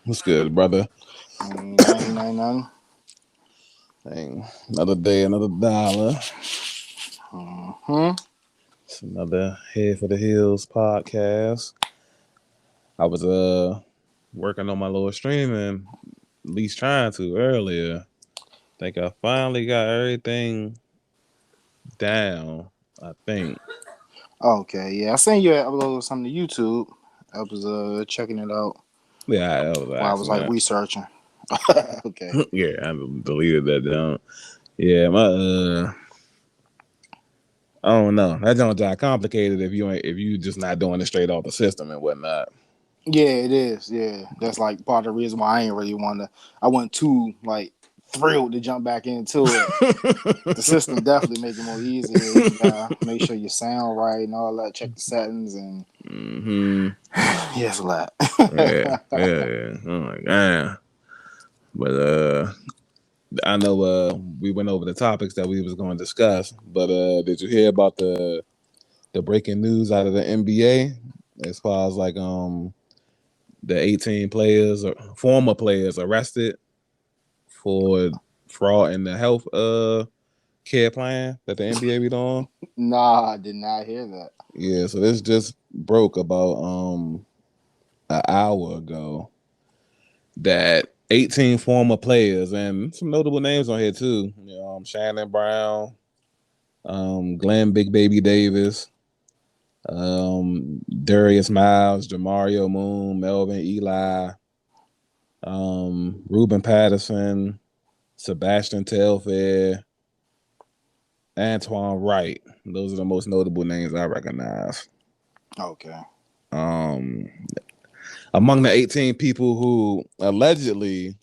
What's good, brother? Nothing. Dang, another day, another dollar. Hmm. It's another Head for the Hills podcast. I was working on my little streaming, at least trying to earlier. Think I finally got everything down. I think. Okay, yeah. I seen you upload something to YouTube. I was checking it out Yeah, I was an while I was like accident. researching. Okay. Yeah, I deleted that down. Yeah, my I don't know. That don't got complicated if you just not doing it straight off the system and whatnot. Yeah, it is. Yeah, that's like part of the reason why I ain't really want to. I wasn't too like thrilled to jump back into it. The system definitely make it more easier. You just gotta make sure you sound right and all that. Check the settings and hmm yes, a lot. yeah. I'm like, damn. But I know we went over the topics that we was going to discuss. But did you hear about the breaking news out of the NBA as far as like the 18 players or former players arrested for fraud in the health care plan that the NBA be doing? Nah, I did not hear that. Yeah, so this just broke about an hour ago that 18 former players and some notable names on here too. Shannon Brown, Glenn Big Baby Davis, Darius Miles, Jamario Moon, Melvin Eli, Ruben Patterson, Sebastian Telfair, Antoine Wright. Those are the most notable names I recognize. Okay. Um, Among the 18 people who allegedly,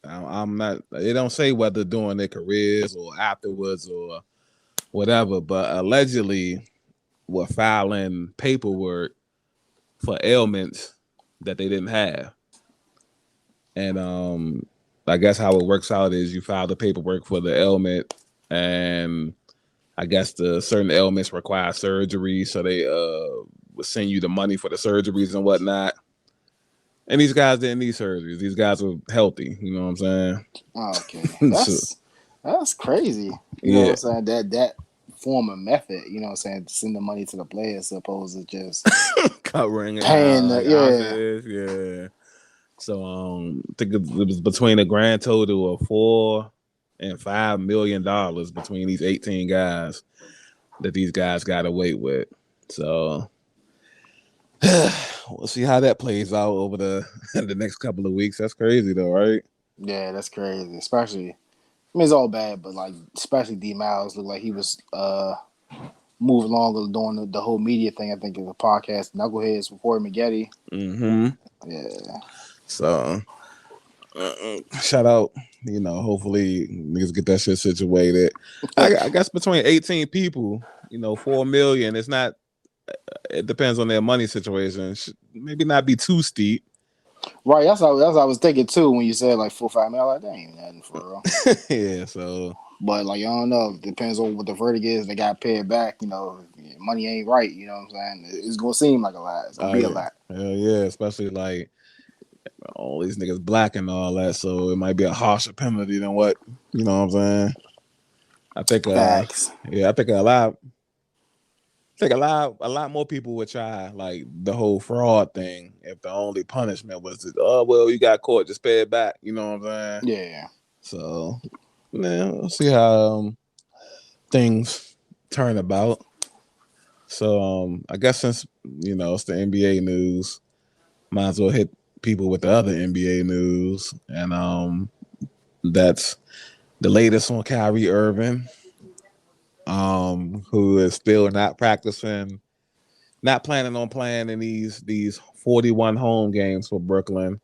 I'm not, they don't say whether during their careers or afterwards or whatever, but allegedly were filing paperwork for ailments that they didn't have. And I guess how it works out is you file the paperwork for the ailment, and I guess the certain ailments require surgery, so they would send you the money for the surgeries and whatnot. And these guys didn't need surgeries. These guys were healthy. You know what I'm Okay. saying? So, That's crazy. You know what yeah. I'm saying? That form of method, you know what I'm saying, to send the money to the players as opposed to just Covering paying the yeah. houses. Yeah. So I think it was between a grand total of $4 and $5 million between these 18 guys that these guys got away with. So we'll see how that plays out over the next couple of weeks. That's crazy though, right? Yeah, that's crazy. Especially I mean it's all bad, but like especially D Miles looked like he was moving along doing the whole media thing, I think is a podcast, Knuckleheads with Corey McGetty. Mm-hmm. Yeah. So shout out, hopefully niggas get that shit situated. I guess between 18 people, 4 million, it's not, it depends on their money situation. Maybe not be too steep. Right, that's what I was thinking too when you said like 4 5 mil. Like that ain't nothing for real. Yeah, so But like I don't know, depends on what the verdict is. They got paid back. Money ain't right. You know what I'm saying? It's gonna seem like a lot. It's gonna oh be a yeah, lot. hell yeah, especially like all these niggas black and all that, so it might be a harsher penalty than what, you know what I'm saying. I think Facts. yeah, I think a lot more people would try like the whole fraud thing if the only punishment was to, oh well, you got caught, just pay it back. You know what I'm saying? Yeah. So yeah, we'll see how things turn about. So I guess since it's the NBA news, might as well hit people with the other NBA news, and that's the latest on Kyrie Irving, who is still not practicing, not planning on playing in these 41 home games for Brooklyn,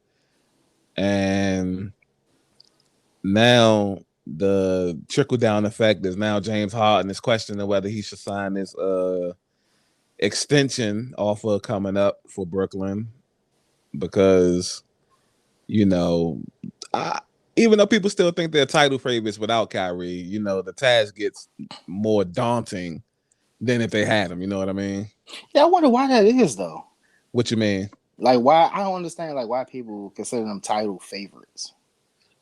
and now the trickle down effect is now James Harden is questioning whether he should sign this extension offer coming up for Brooklyn because you know I, even though people still think they're title favorites without Kyrie, the task gets more daunting than if they had him. You know what I mean? Yeah, I wonder why that is though. What you mean? Like why? I don't understand like why people consider them title favorites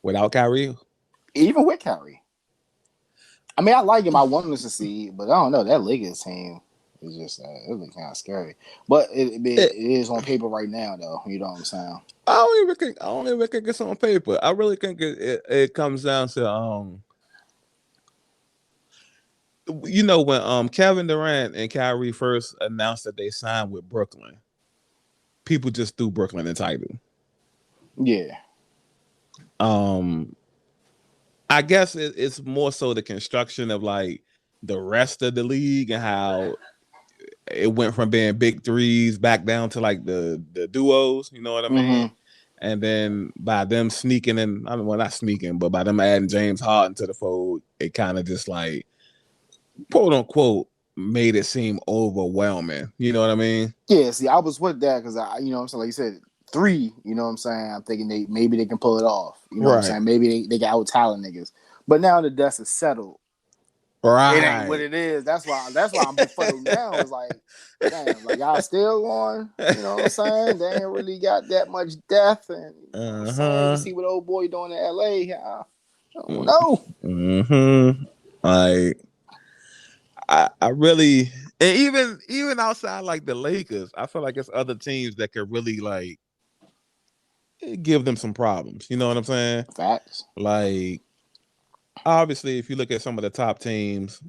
Without Kyrie. even with Kyrie. I mean, I like him. I want him to succeed, but I don't know. That Lakers team is just it was kind of scary. But it is on paper right now, though. You know what I'm saying? I don't even think it's on paper. I really think it comes down to when Kevin Durant and Kyrie first announced that they signed with Brooklyn, people just threw Brooklyn the title. Yeah. I guess it's more so the construction of like the rest of the league and how it went from being big threes back down to like the duos. You know what I mean? Mm-hmm. And then by them sneaking in, I mean, well, not sneaking, but by them adding James Harden to the fold, it kind of just like, quote unquote, made it seem overwhelming. You know what I mean? Yeah. See, I was with that because you know what I'm saying, like you said, three. You know what I'm saying? I'm thinking maybe they can pull it off. You know what I'm Right. saying? Maybe they got out talent niggas. But now the dust is settled. Right. It ain't what it is. That's why I'm befuddled now. It's like, damn, like y'all still on. You know what I'm saying? They ain't really got that much depth, and you know what I'm saying. You see what old boy doing in LA. I don't know. Mm-hmm. Like I really, and even outside like the Lakers, I feel like it's other teams that could really like give them some problems. You know what I'm saying? Facts. Like obviously, if you look at some of the top teams,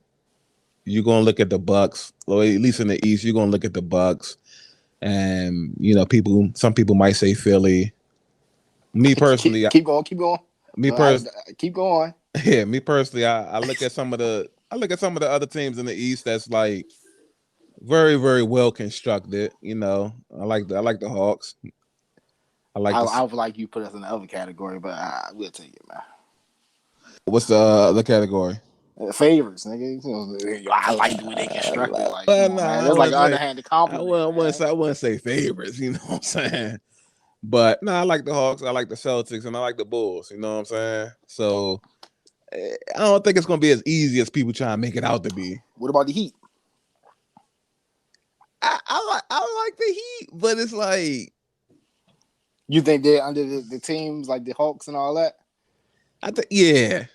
you're gonna look at the Bucks, or at least in the East, you're gonna look at the Bucks, and some people might say Philly. Me personally, keep going. Keep going. me pers- Keep going. yeah, me personally, I look at some of the other teams in the East that's like very, very well constructed. I like the Hawks. I like I the would like you put us in the other category, but we'll take it, man. what's the other category? Favorites, nigga. I like the way they constructed. Like, come Well, on, no, man. I That's like wouldn't an say underhanded compliment, man. I wouldn't say favorites. You know what I'm saying? But no, I like the Hawks. I like the Celtics, and I like the Bulls. You know what I'm saying? So I don't think it's gonna be as easy as people try to make it out to be. What about the Heat? I like the Heat, but it's like You think they're under the teams like the Hawks and all that? I think yeah.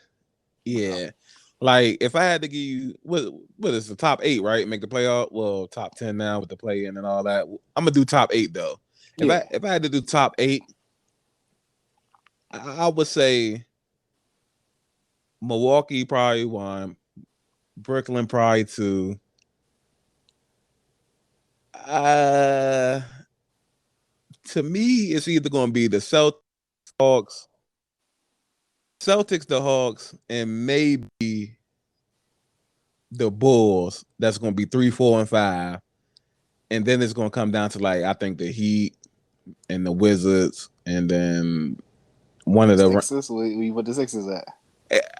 Like if I had to give you what is the top 8, right? Make the playoff. Well, top 10 now with the play in and all that. I'm gonna do top 8 though. Yeah. If I had to do top 8, I would say Milwaukee probably 1, Brooklyn probably 2. To me, it's either gonna be the Hawks, the Hawks, and maybe the Bulls. That's gonna be 3, 4, and 5. And then it's gonna come down to like I think the Heat and the Wizards, and then one of the Sixers. We put the Sixers at.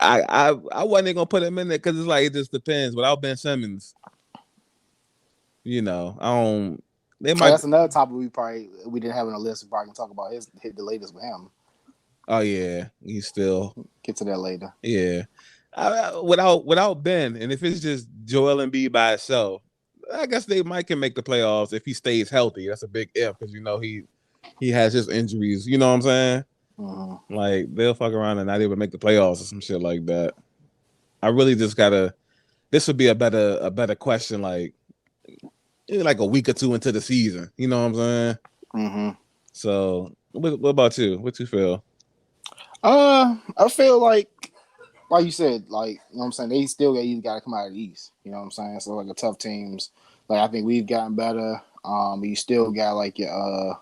I wasn't gonna put him in there because it's like it just depends. Without Ben Simmons, I don't. They might. That's another topic we didn't have on the list. We probably can talk about hit the latest with him. Oh yeah, he's still get to that later. Yeah, without Ben, and if it's just Joel Embiid by itself, I guess they might can make the playoffs if he stays healthy. That's a big if because he has his injuries. You know what I'm saying? Mm-hmm. Like they'll fuck around and not even make the playoffs or some shit like that. I really just gotta. This would be a better question, like a week or two into the season. You know what I'm saying? Mm-hmm. So, what about you? What you feel? I feel like you said, like, you know what I'm saying, they still got to come out of the East. You know what I'm saying? So like the tough teams, like I think we've gotten better. You still got like your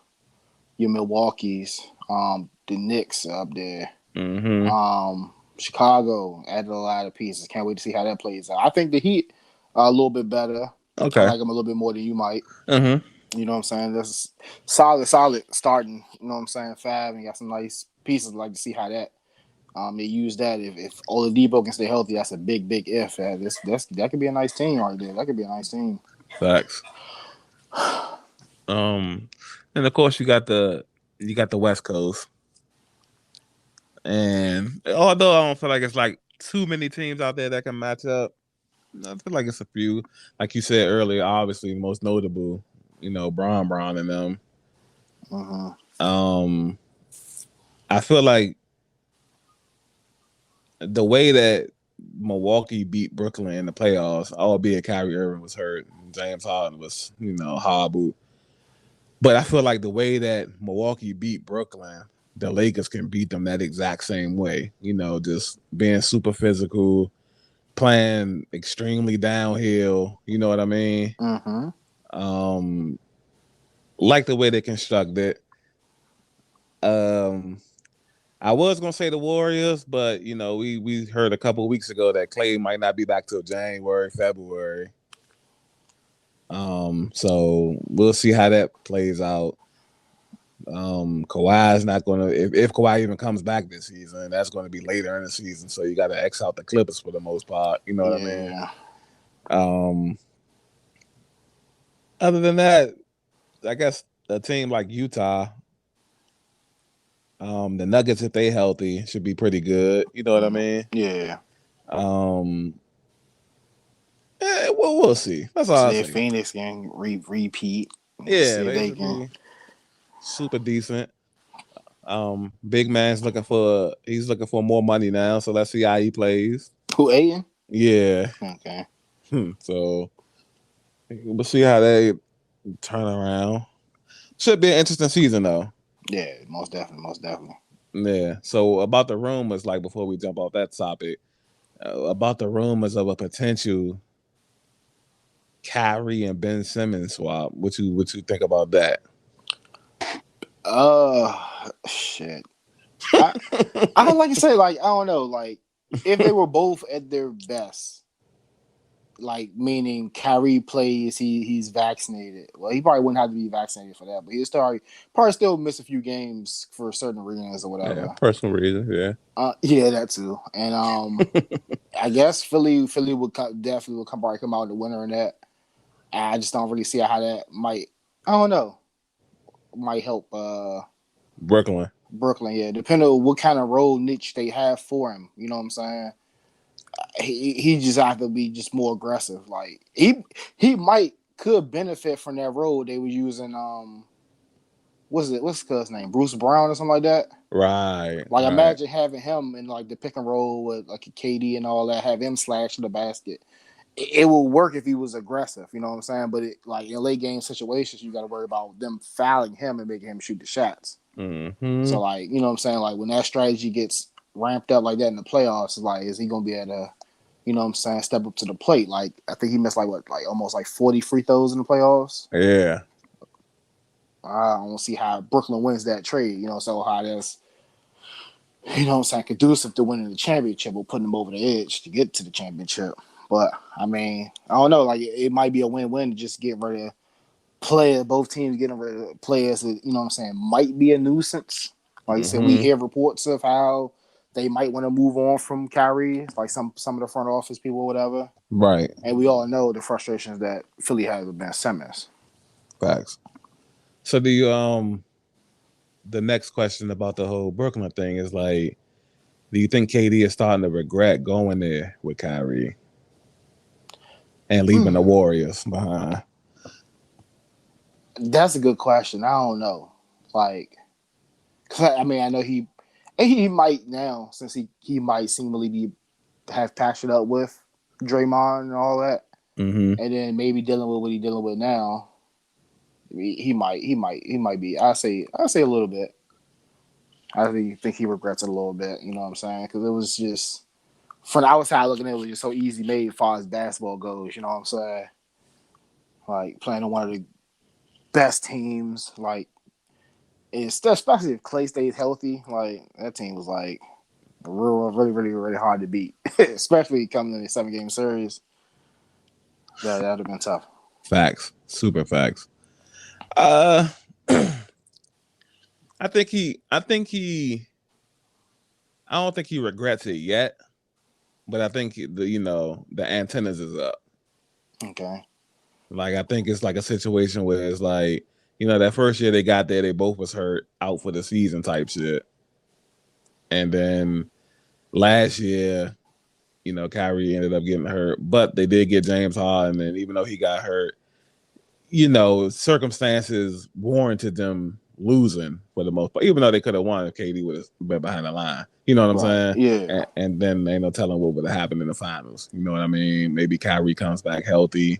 Milwaukee's, the Knicks up there. Mm-hmm. Chicago added a lot of pieces. Can't wait to see how that plays out. I think the Heat are a little bit better. Okay. I like them a little bit more than you might. Mm-hmm. You know what I'm saying? That's solid starting. You know what I'm saying? 5 and got some nice pieces. I'd like to see how that they use that. If Oladipo can stay healthy, that's a big if. That could be a nice team right there. That could be a nice team. Facts. And of course you got the West Coast. And although I don't feel like it's like too many teams out there that can match up, I feel like it's a few. Like you said earlier, obviously most notable, Bron and them. I feel like the way that Milwaukee beat Brooklyn in the playoffs, albeit Kyrie Irving was hurt, James Harden was, horrible. But I feel like the way that Milwaukee beat Brooklyn, the Lakers can beat them that exact same way. Just being super physical, playing extremely downhill. You know what I mean? Like the way they construct it. I was gonna say the Warriors, but we heard a couple of weeks ago that Clay might not be back till January, February. So we'll see how that plays out. Kawhi's not gonna if Kawhi even comes back this season, that's gonna be later in the season. So you gotta X out the Clippers for the most part. You know what I mean? Other than that, I guess a team like Utah, the Nuggets, if they healthy, should be pretty good. You know what I mean? Yeah. We'll see. That's all. See if Phoenix can repeat. Yeah, they should be super decent. Big man's looking for more money now, so let's see how he plays. Who, Aiden? Yeah. Okay. So we'll see how they turn around. Should be an interesting season though. Yeah, most definitely. Yeah. So about the rumors, like before we jump off that topic, about the rumors of a potential Kyrie and Ben Simmons swap. What you think about that? Shit. I don't like to say, like, I don't know, like, if they were both at their best, like, meaning Kyrie plays, he's vaccinated. Well, he probably wouldn't have to be vaccinated for that, but he'll probably still miss a few games for certain reasons or whatever. Yeah, personal reasons, yeah. Yeah, that too. And I guess Philly would definitely probably come out the winner in that. I just don't really see how that might. I don't know. Might help Brooklyn, yeah. Depending on what kind of role niche they have for him. You know what I'm saying? He just have to be just more aggressive. Like he could benefit from that role they were using. What's his cousin's name? Bruce Brown or something like that. Right. Like imagine having him in like the pick and roll with like a KD and all that. Have him slash the basket. It will work if he was aggressive, you know what I'm saying? But like in late game situations, you got to worry about them fouling him and making him shoot the shots. Mm-hmm. So like, you know what I'm saying? Like when that strategy gets ramped up like that in the playoffs, like is he gonna be able to, you know what I'm saying, step up to the plate? Like I think he missed like almost like 40 free throws in the playoffs. Yeah. I don't see how Brooklyn wins that trade, you know, so how that's, you know what I'm saying, conducive to winning the championship or putting them over the edge to get to the championship. But I mean, I don't know. Like it might be a win-win to just get rid of players. Both teams getting rid of players that, you know what I'm saying, might be a nuisance. Like I said, we hear reports of how they might want to move on from Kyrie, like some of the front office people or whatever. Right. And we all know the frustrations that Philly has with Ben Simmons. Facts. So do you the next question about the whole Brooklyn thing is like, do you think KD is starting to regret going there with Kyrie? And leaving the Warriors behind? That's a good question. I don't know. Like, cause I mean, I know he might now, since he might seemingly have passion up with Draymond and all that, and then maybe dealing with what he's dealing with now. He might be. I say a little bit. I think he regrets it a little bit. You know what I'm saying? Because it was just, from the outside looking at it, was just so easy made as far as basketball goes. You know what I'm saying? Like playing on one of the best teams. Like, especially if Clay stays healthy. Like that team was like really hard to beat, especially coming in a 7-game series. That would have been tough. Facts, super facts. I think he. I don't think he regrets it yet, but I think the antennas is up. Okay. Like I think it's like a situation where it's like, that first year they got there, they both was hurt, out for the season type shit, and then last year, Kyrie ended up getting hurt, but they did get James Harden, and even though he got hurt, circumstances warranted them losing for the most part, even though they could have won if KD would have been behind the line. You know what I'm Right. saying? Yeah. And then ain't no telling what would have happened in the finals. You know what I mean? Maybe Kyrie comes back healthy.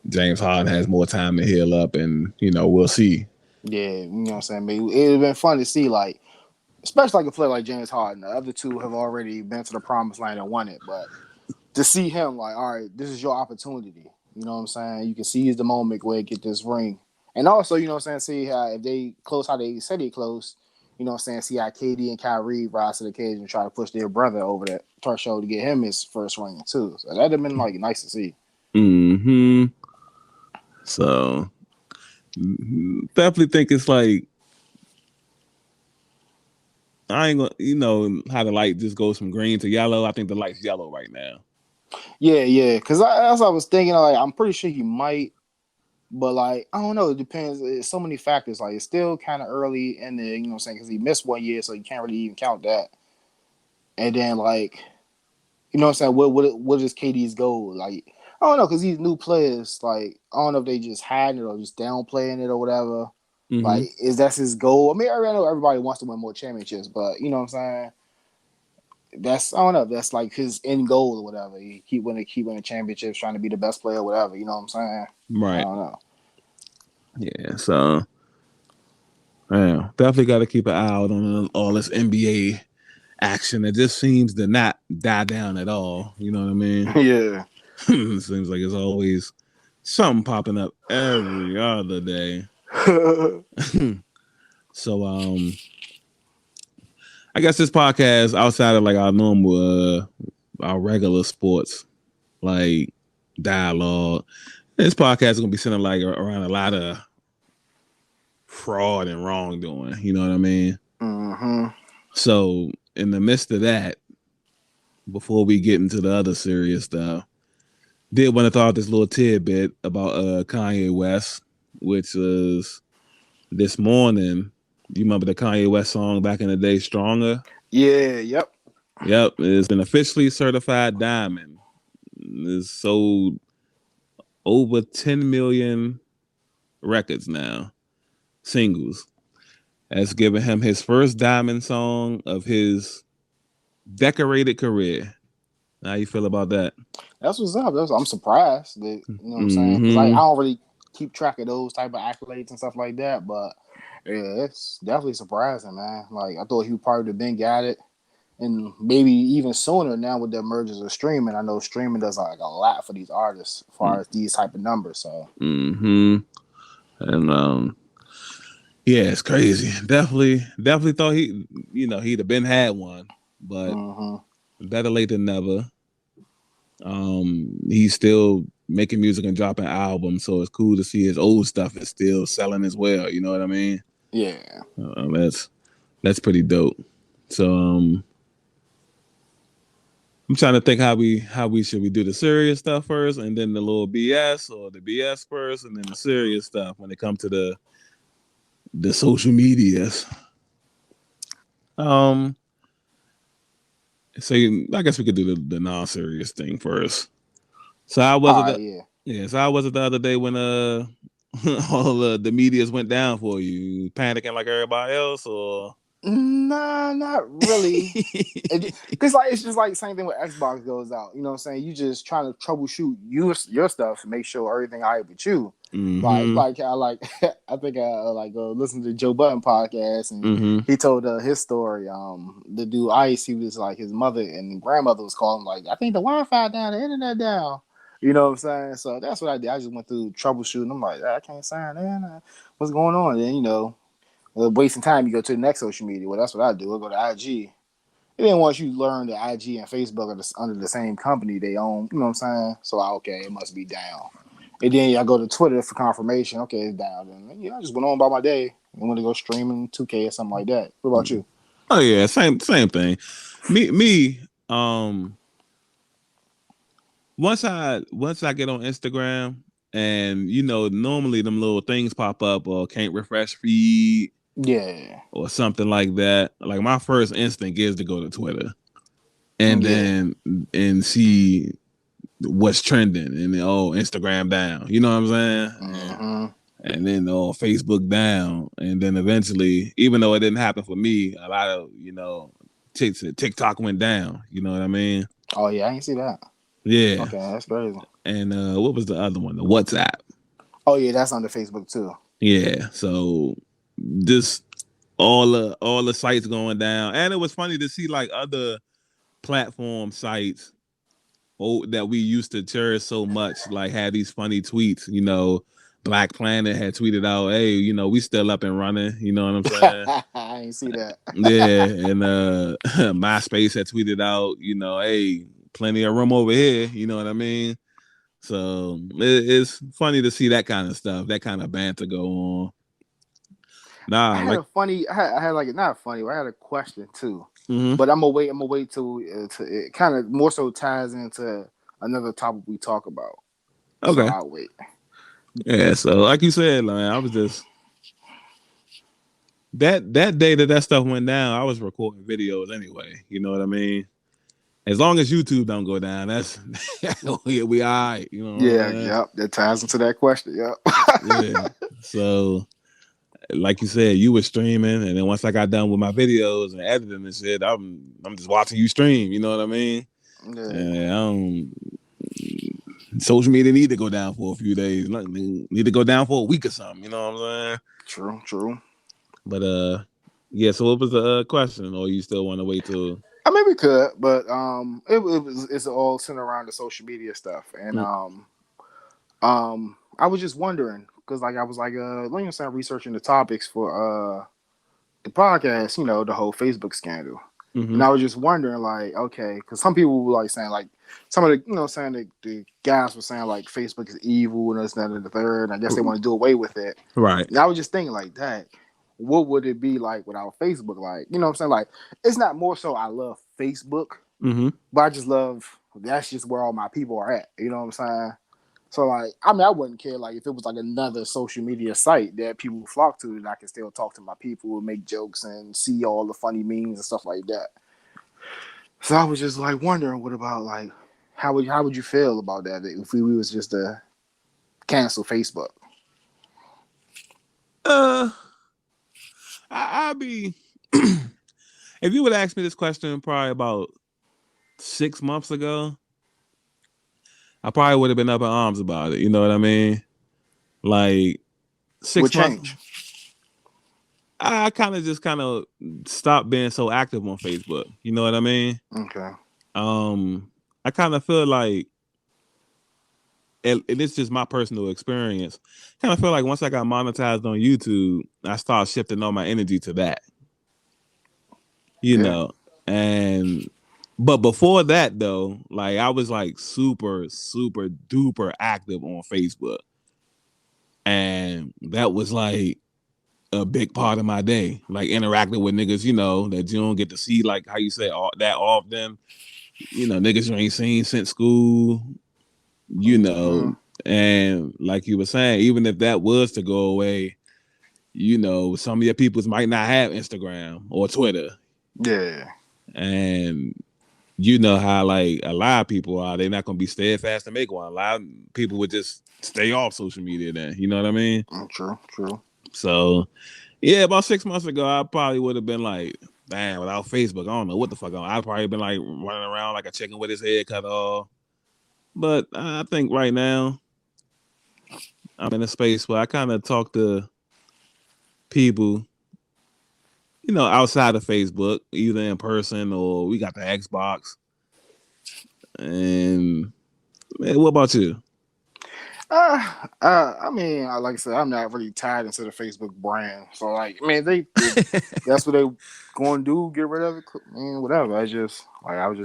James Harden has more time to heal up, and we'll see. Yeah. You know what I'm saying? Maybe it would have been fun to see, like, especially like a player like James Harden. The other two have already been to the promised land and won it, but to see him, like, all right, this is your opportunity. You know what I'm saying? You can seize the moment where you get this ring. And also, you know what I'm saying, see how if they close how they said they close, you know what I'm saying, see how KD and Kyrie rise to the occasion and try to push their brother over that threshold to get him his first ring too. So that'd have been like nice to see. Mm-hmm. So definitely think it's like I ain't gonna, how the light just goes from green to yellow. I think the light's yellow right now. Yeah. Because as I was thinking, like, I'm pretty sure he might, but like, I don't know. It depends. It's so many factors. Like, it's still kind of early in the, you know what I'm saying, because he missed 1 year, so you can't really even count that. And then, like, you know what I'm saying, what is KD's goal? Like, I don't know, because these new players, like, I don't know if they just hiding it or just downplaying it or whatever. Mm-hmm. Like, is that his goal? I mean, I know everybody wants to win more championships, but you know what I'm saying? I don't know. That's like his end goal or whatever. He keep winning championships, trying to be the best player, or whatever. You know what I'm saying? Right. I don't know. Yeah. So, definitely got to keep an eye out on all this NBA action. It just seems to not die down at all. You know what I mean? Yeah. It seems like it's always something popping up every other day. So, I guess this podcast, outside of like our normal, our regular sports, like dialogue, this podcast is gonna be centered like around a lot of fraud and wrongdoing. You know what I mean? Mm-hmm. So, in the midst of that, before we get into the other serious stuff, did want to throw out this little tidbit about Kanye West, which was this morning. You remember the Kanye West song back in the day, Stronger? Yeah. Yep. Yep, it's been officially certified diamond. It's sold over 10 million records now, singles. That's given him his first diamond song of his decorated career. How you feel about that? That's what's up. I'm surprised that, you know what I'm saying, because I don't really keep track of those type of accolades and stuff like that. But yeah, it's definitely surprising, man. Like, I thought he would probably have been got it, and maybe even sooner now with the emergence of streaming. I know streaming does like a lot for these artists as far as these type of numbers. So and yeah, it's crazy. Definitely thought he'd have been had one, but better late than never. He's still making music and dropping albums, so it's cool to see his old stuff is still selling as well. You know what I mean? Yeah. That's pretty dope. So I'm trying to think how we should we do the serious stuff first, and then the little BS, or the BS first, and then the serious stuff when it comes to the social medias. So I guess we could do the non-serious thing first. So how was it? So how was it the other day when all the medias went down for you? Panicking like everybody else, or? Nah, not really. Because like, it's just like the same thing when Xbox goes out. You know what I'm saying? You just trying to troubleshoot your stuff and make sure everything all right with you. Like I think I listened to Joe Budden podcast, and he told his story. The dude Ice, he was like, his mother and grandmother was calling like, I think the Wi-Fi down, the internet down. You know what I'm saying? So that's what I did. I just went through troubleshooting. I'm like, I can't sign in. What's going on? And then wasting time, you go to the next social media. Well, that's what I do. I go to IG. And then once you learn that IG and Facebook are under the same company they own, you know what I'm saying? So, okay, it must be down. And then I go to Twitter for confirmation. Okay, it's down. And I just went on about my day. I went to go streaming 2K or something like that. What about you? Oh yeah, same thing. Me. Once I get on Instagram, and normally them little things pop up, or can't refresh feed, or something like that. Like, my first instinct is to go to Twitter, and then see what's trending, and Instagram down. You know what I'm saying? and then Facebook down, and then eventually, even though it didn't happen for me, a lot of TikTok went down. You know what I mean? Oh yeah, I ain't see that. Yeah. Okay, that's crazy. And what was the other one? The WhatsApp. Oh yeah, that's on the Facebook too. Yeah. So just all the sites going down, and it was funny to see like other platform sites that we used to cherish so much, like had these funny tweets. Black Planet had tweeted out, "Hey, we still up and running." You know what I'm saying? I ain't see that. Yeah, and MySpace had tweeted out, "Hey, plenty of room over here." You know what I mean? So it's funny to see that kind of stuff, that kind of banter go on. I Nah, had like, a funny. I had like not funny. I had a question too, mm-hmm. but I'm gonna wait. I'm gonna wait till to it kind of more so ties into another topic we talk about. So Okay, I'll wait. yeah. So like you said, man, I was just that day that stuff went down. I was recording videos anyway. You know what I mean? As long as YouTube don't go down, that's we all right. You know what I'm Yeah, saying? yep. That ties into that question. Yeah. Yep. So like you said, you were streaming, and then once I got done with my videos and editing and shit, I'm just watching you stream. You know what I mean? Yeah. And I don't. Social media need to go down for a few days. Need to go down for a week or something. You know what I'm saying? True. True. But yeah. So what was the question? Or you still want to wait till? I mean, we could, but it's all centered around the social media stuff, and Mm. I was just wondering because like I was like let me start researching the topics for the podcast, the whole Facebook scandal. Mm-hmm. And I was just wondering, like, okay, because some people were like saying, like, some of the, saying that the guys were saying, like, Facebook is evil and this, that, and the third. And I guess they want to do away with it. Right. And I was just thinking, like, that, what would it be like without Facebook? Like, you know what I'm saying? Like, it's not more so I love Facebook, Mm-hmm. but I just love, that's just where all my people are at. You know what I'm saying? So like, I mean, I wouldn't care like if it was like another social media site that people flock to, and I can still talk to my people and make jokes and see all the funny memes and stuff like that. So I was just like wondering, what about like, how would you feel about that if we was just to cancel Facebook? Uh, I'd be if you would ask me this question probably about 6 months ago, I probably would have been up in arms about it. You know what I mean? Like What 6 months. change? I kind of stopped being so active on Facebook. You know what I mean? Okay. I kind of feel like, and it's just my personal experience. Kind of feel like once I got monetized on YouTube, I started shifting all my energy to that. You Yeah. know, and but before that though, like I was like super, super duper active on Facebook, and that was like a big part of my day, like interacting with niggas, that you don't get to see, like how you say that often, niggas you ain't seen since school, you know, Mm-hmm. and like you were saying, even if that was to go away, some of your peoples might not have Instagram or Twitter, Yeah. and you know how like a lot of people are, they're not gonna be steadfast to make one. A lot of people would just stay off social media then, you know what I mean? True. True. So yeah, about 6 months ago, I probably would have been like, damn, without Facebook, I don't know what the fuck. I'd probably been like running around like a chicken with his head cut off. But I think right now, I'm in a space where I kind of talk to people, outside of Facebook, either in person or we got the Xbox. And man, what about you? I mean, like I said, I'm not really tied into the Facebook brand. So, like, I mean, that's what they going to do, get rid of it. I mean, whatever. I just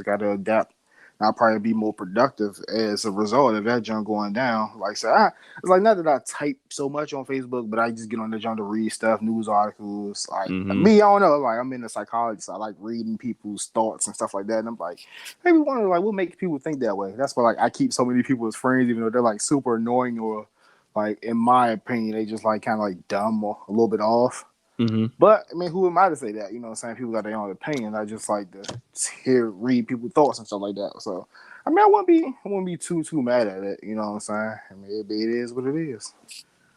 got to adapt. And I'll probably be more productive as a result of that junk going down. Like I said, it's like not that I type so much on Facebook, but I just get on the junk to read stuff, news articles. Like Mm-hmm. me, I don't know. Like I'm in the psychology, so I like reading people's thoughts and stuff like that. And I'm like, maybe wonder like what makes people think that way. That's why like I keep so many people as friends, even though they're like super annoying or like in my opinion, they just like kind of like dumb or a little bit off. Mm-hmm. But I mean, who am I to say that? You know what I'm saying? People got their own opinion. I just like to read people's thoughts and stuff like that. So I mean, I wouldn't be too mad at it. You know what I'm saying? I mean, it is what it is.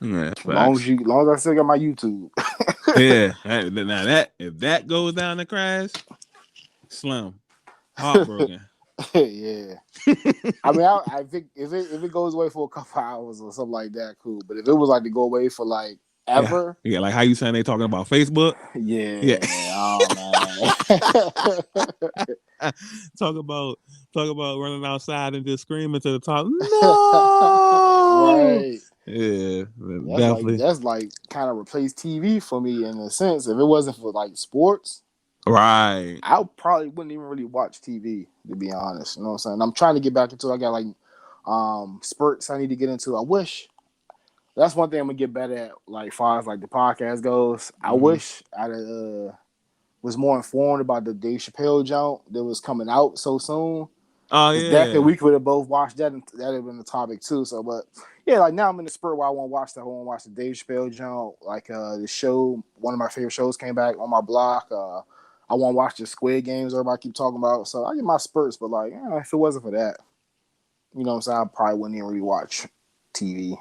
Yeah, As long facts. as I still got my YouTube. Yeah. Now that if that goes down the crash, slim, heartbroken. Yeah. I mean, I think if it goes away for a couple hours or something like that, cool. But if it was like to go away for like Yeah, ever, yeah. Like how you saying they talking about Facebook? Yeah. yeah, oh man. talk about talk about running outside and just screaming to the top. No. Right. Yeah, That's like definitely. kind of replaced TV for me in a sense. If it wasn't for like sports, Right. I probably wouldn't even really watch TV to be honest. You know what I'm saying? I'm trying to get back into it. I got like spurts I need to get into. I wish that's one thing I'm gonna get better at, like far as like the podcast goes. I Mm-hmm. wish I was more informed about the Dave Chappelle joke that was coming out so soon. Oh Because definitely yeah. we could have both watched that, and that'd have been the topic too. So, but yeah, like now I'm in the spurt where I want to watch I want to watch the Dave Chappelle joke. Like the show, one of my favorite shows came back on my block. I want to watch the Squid Games everybody keep talking about. So I get my spurts, but like, if it wasn't for that, you know what I'm saying, I probably wouldn't even really watch TV.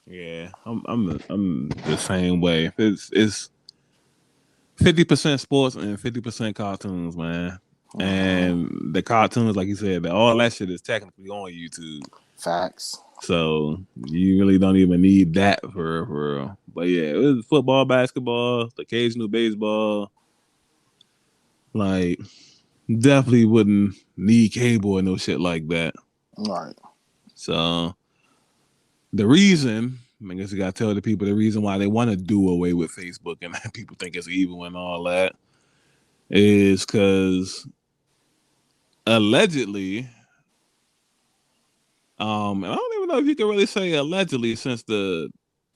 Yeah. I'm the same way. It's 50% sports and 50% cartoons, man. Mm-hmm. And the cartoons, like you said, all that shit is technically on YouTube. Facts. So you really don't even need that for real. But yeah, it was football, basketball, the occasional baseball. Like definitely wouldn't need cable or no shit like that. Right. So the reason, I guess you gotta tell the people the reason why they want to do away with Facebook and people think it's evil and all that is because allegedly, and I don't even know if you can really say allegedly since the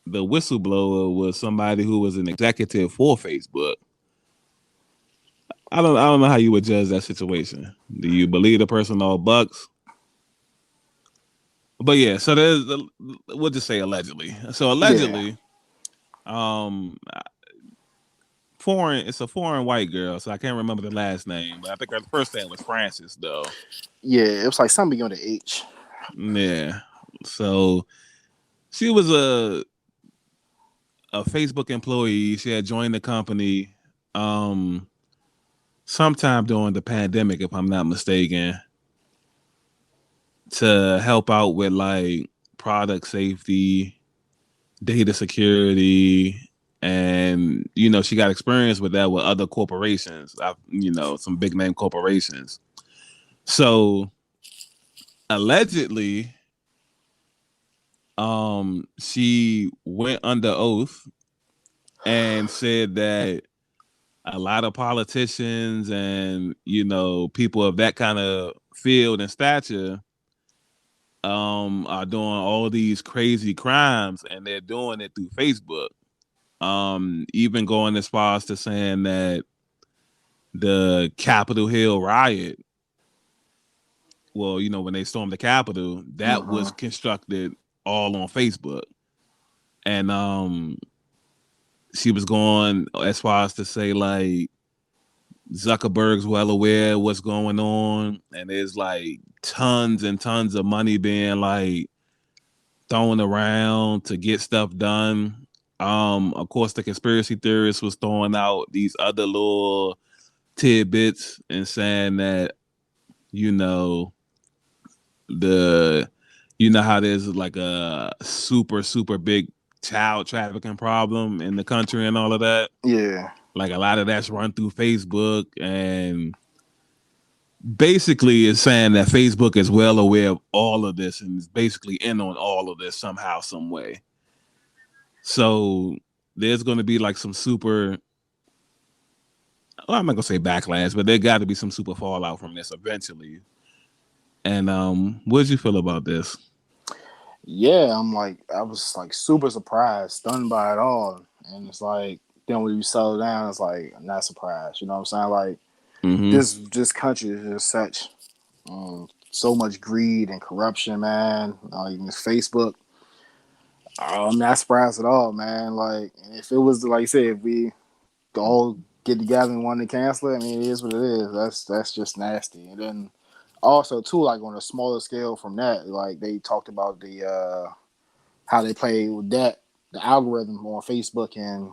whistleblower was somebody who was an executive for Facebook. I don't know how you would judge that situation. Do you believe the person all bucks? But yeah, so we'll just say allegedly. So Yeah. allegedly, um, foreign. It's a foreign white girl, so I can't remember the last name, but I think her first name was Francis, though. Yeah. It was like something on the H. Yeah. So she was a Facebook employee. She had joined the company sometime during the pandemic, if I'm not mistaken, to help out with like product safety, data security, and she got experience with that with other corporations. Some big name corporations. So allegedly, she went under oath and said that a lot of politicians and people of that kind of field and stature are doing all these crazy crimes, and they're doing it through Facebook. Even going as far as to saying that the Capitol Hill riot, well, when they stormed the Capitol, that Mm-hmm. was constructed all on Facebook. And she was going as far as to say like Zuckerberg's well aware of what's going on, and there's like tons and tons of money being like thrown around to get stuff done. Of course, the conspiracy theorists was throwing out these other little tidbits and saying that you know the how there's like a super big child trafficking problem in the country and all of that. Yeah. Like a lot of that's run through Facebook, and basically it's saying that Facebook is well aware of all of this and is basically in on all of this somehow, some way. So there's going to be like some super, well, I'm not gonna say backlash, but there got to be some super fallout from this eventually. And what did you feel about this? Yeah, I was like super surprised, stunned by it all. And it's like, then when you settle down, it's like, I'm not surprised. You know what I'm saying? Like, Mm-hmm. this country is just so much greed and corruption, man. Even this Facebook, I'm not surprised at all, man. Like, if it was, like you said, if we all get together and wanted to cancel it, I mean, it is what it is. That's just nasty. And then also, too, like on a smaller scale from that, like they talked about the how they play with that. the algorithm on Facebook and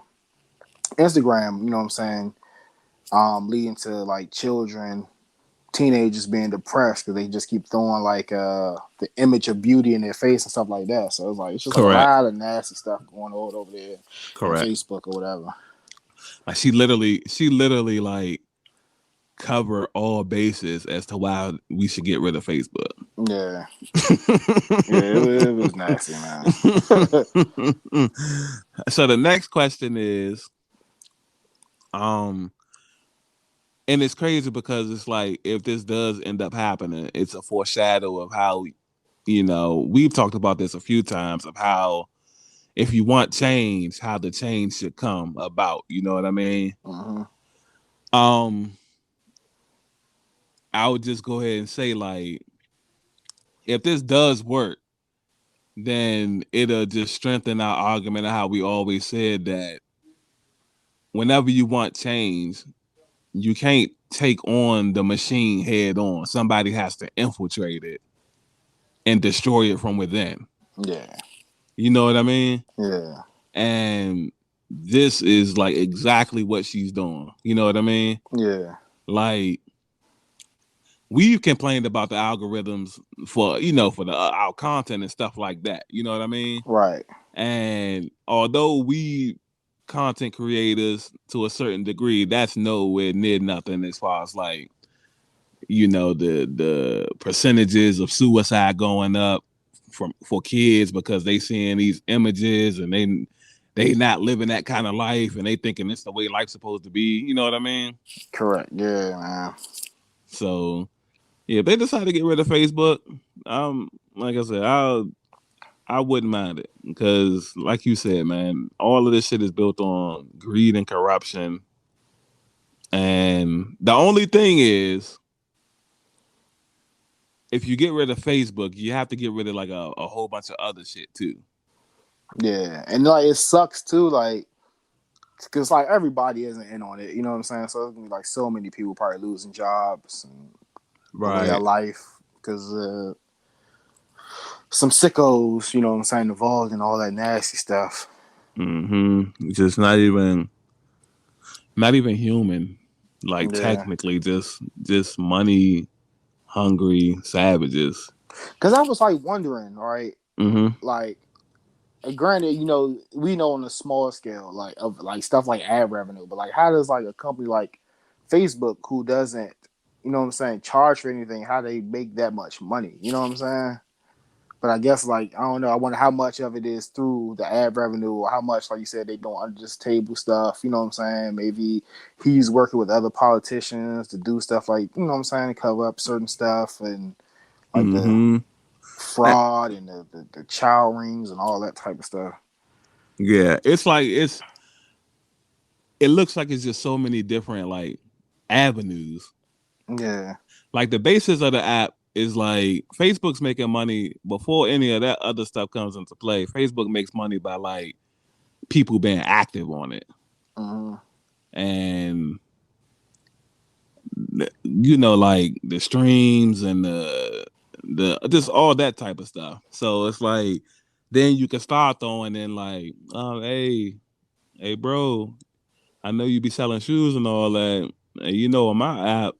Instagram, you know what I'm saying, leading to like children, teenagers being depressed because they just keep throwing like the image of beauty in their face and stuff like that. So it's like it's just like a Correct. lot of nasty stuff going on over there in Correct. Facebook or whatever. Like she literally like cover all bases as to why we should get rid of Facebook. Yeah. Yeah, it was nasty, man. So the next question is, and it's crazy because it's like if this does end up happening, it's a foreshadow of how, we've talked about this a few times of how if you want change, how the change should come about. You know what I mean? Mm-hmm. I would just go ahead and say, like, if this does work, then it'll just strengthen our argument of how we always said that whenever you want change, you can't take on the machine head on. Somebody has to infiltrate it and destroy it from within. Yeah. You know what I mean? Yeah. And this is like exactly what she's doing. You know what I mean? Yeah. Like, we've complained about the algorithms for our content and stuff like that. You know what I mean? Right. And although we content creators to a certain degree, that's nowhere near nothing as far as like, the percentages of suicide going up for kids because they seeing these images and they not living that kind of life and they thinking it's the way life's supposed to be. You know what I mean? Correct. Yeah, man. So yeah, if they decide to get rid of Facebook, like I said, I wouldn't mind it because, like you said, man, all of this shit is built on greed and corruption. And the only thing is, if you get rid of Facebook, you have to get rid of like a whole bunch of other shit too. Yeah, and like it sucks too, like because like everybody isn't in on it. You know what I'm saying? So there's gonna be like so many people probably losing jobs and the way of life because some sickos, you know what I'm saying, involved in all that nasty stuff. Mm-hmm. Just not even human. Like technically, just money hungry savages. Because I was like wondering, right? Mm-hmm. Like, granted, we know on a small scale, like of like stuff like ad revenue, but like, how does like a company like Facebook, who doesn't, you know what I'm saying, charge for anything, how they make that much money? You know what I'm saying? But I guess like I don't know. I wonder how much of it is through the ad revenue, or how much, like you said, they doing under this table stuff. You know what I'm saying? Maybe he's working with other politicians to do stuff like, you know what I'm saying, cover up certain stuff and like the fraud and the child rings and all that type of stuff. Yeah, it's like it looks like it's just so many different like avenues. Yeah. Like the basis of the app is like Facebook's making money before any of that other stuff comes into play. Facebook makes money by like people being active on it. Mm-hmm. And like the streams and the just all that type of stuff. So it's like then you can start throwing in like, oh, hey bro, I know you be selling shoes and all that. And on my app,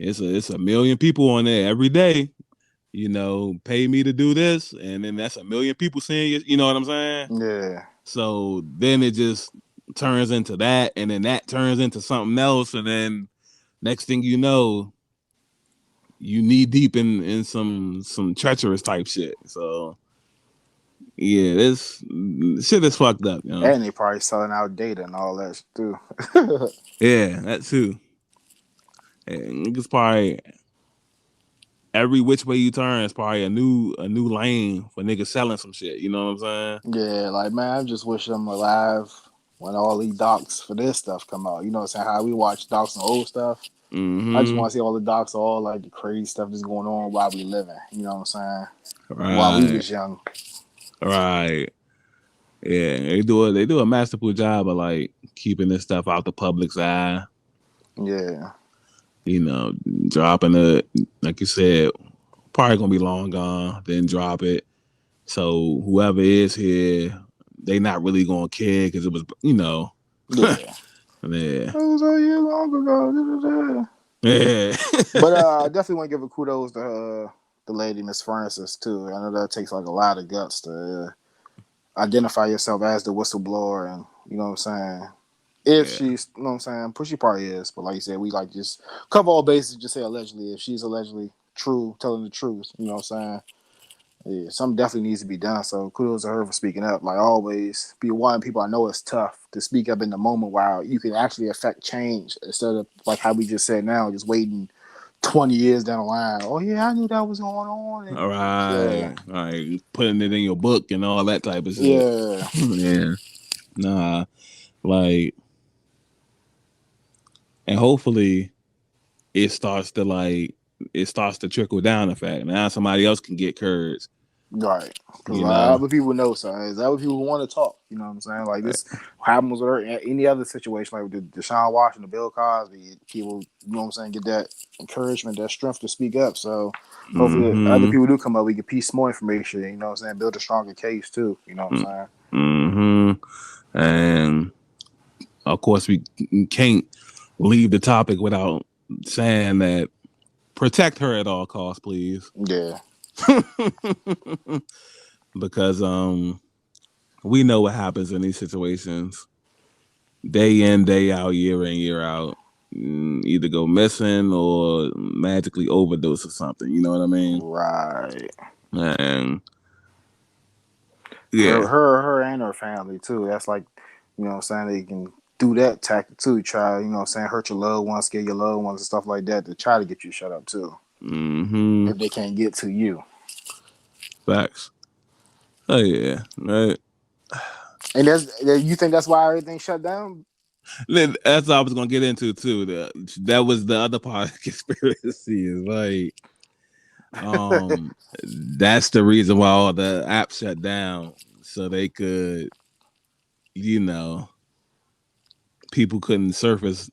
it's a million people on there every day. Pay me to do this, and then that's a million people seeing it. You know what I'm saying? Yeah. So then it just turns into that, and then that turns into something else, and then next thing you know, you knee deep in some treacherous type shit. So yeah, this shit is fucked up, And they probably selling out data and all that too. Yeah, that too. And niggas probably every which way you turn is probably a new lane for niggas selling some shit. You know what I'm saying? Yeah, like man, I just wish I'm alive when all these docs for this stuff come out. You know what I'm saying? How we watch docs and old stuff. Mm-hmm. I just want to see all the docs, all like the crazy stuff that's going on while we living. You know what I'm saying? Right. While we was young. Right. Yeah, they do a masterful job of like keeping this stuff out the public's eye. Yeah. Dropping it, like you said, probably gonna be long gone, then drop it. So whoever is here, they not really gonna care because it was, Yeah. Yeah. It was a year long ago. Yeah. But I definitely want to give a kudos to the lady, Miss Francis, too. I know that takes like a lot of guts to identify yourself as the whistleblower, and you know what I'm saying. If she's, you know what I'm saying, Pushy probably is, but like you said, we like just cover all bases, just say allegedly. If she's allegedly true, telling the truth, you know what I'm saying. Yeah, something definitely needs to be done. So kudos to her for speaking up. Like always, be one people. I know it's tough to speak up in the moment while you can actually affect change instead of like how we just said now, just waiting 20 years down the line. Oh yeah, I knew that was going on. And, All right. All right. Putting it in your book and all that type of shit. Yeah. Yeah. Nah. Like, and hopefully it starts to trickle down effect. Now somebody else can get courage. Right. Because You other know. people know something. Is other people who want to talk. You know what I'm saying? Like this happens with her. Any other situation, like with the Deshaun Washington, Bill Cosby, people, you know what I'm saying, get that encouragement, that strength to speak up. So hopefully other people do come up. We can piece more information. You know what I'm saying? Build a stronger case too. You know what I'm saying? And of course, we can't leave the topic without saying that protect her at all costs, please. Yeah. Because we know what happens in these situations. Day in, day out, year in, year out. Either go missing or magically overdose or something. You know what I mean? Right. And yeah. Her and her family too. That's like, you know what I'm saying, they can do that tactic too. Try, you know what I'm saying, hurt your loved ones, scare your loved ones and stuff like that to try to get you shut up too. If they can't get to you. Facts. Oh yeah. Right. And you think that's why everything shut down? That's what I was gonna get into too. That was the other part of the conspiracy is like, that's the reason why all the apps shut down, so they could, you know, people couldn't surface.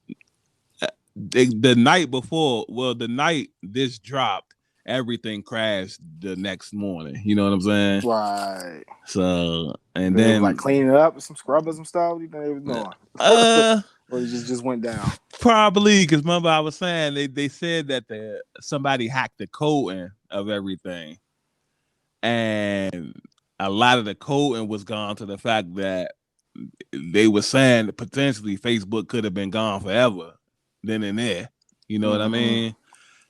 The night before, well, the night this dropped, everything crashed the next morning. You know what I'm saying? Right. So and they then was like cleaning up with some scrubbers and stuff. What do you think they was doing? Or it just went down. Probably because remember I was saying they said that somebody hacked the coding of everything, and a lot of the coding was gone to the fact that they were saying that potentially Facebook could have been gone forever, then and there. You know what I mean?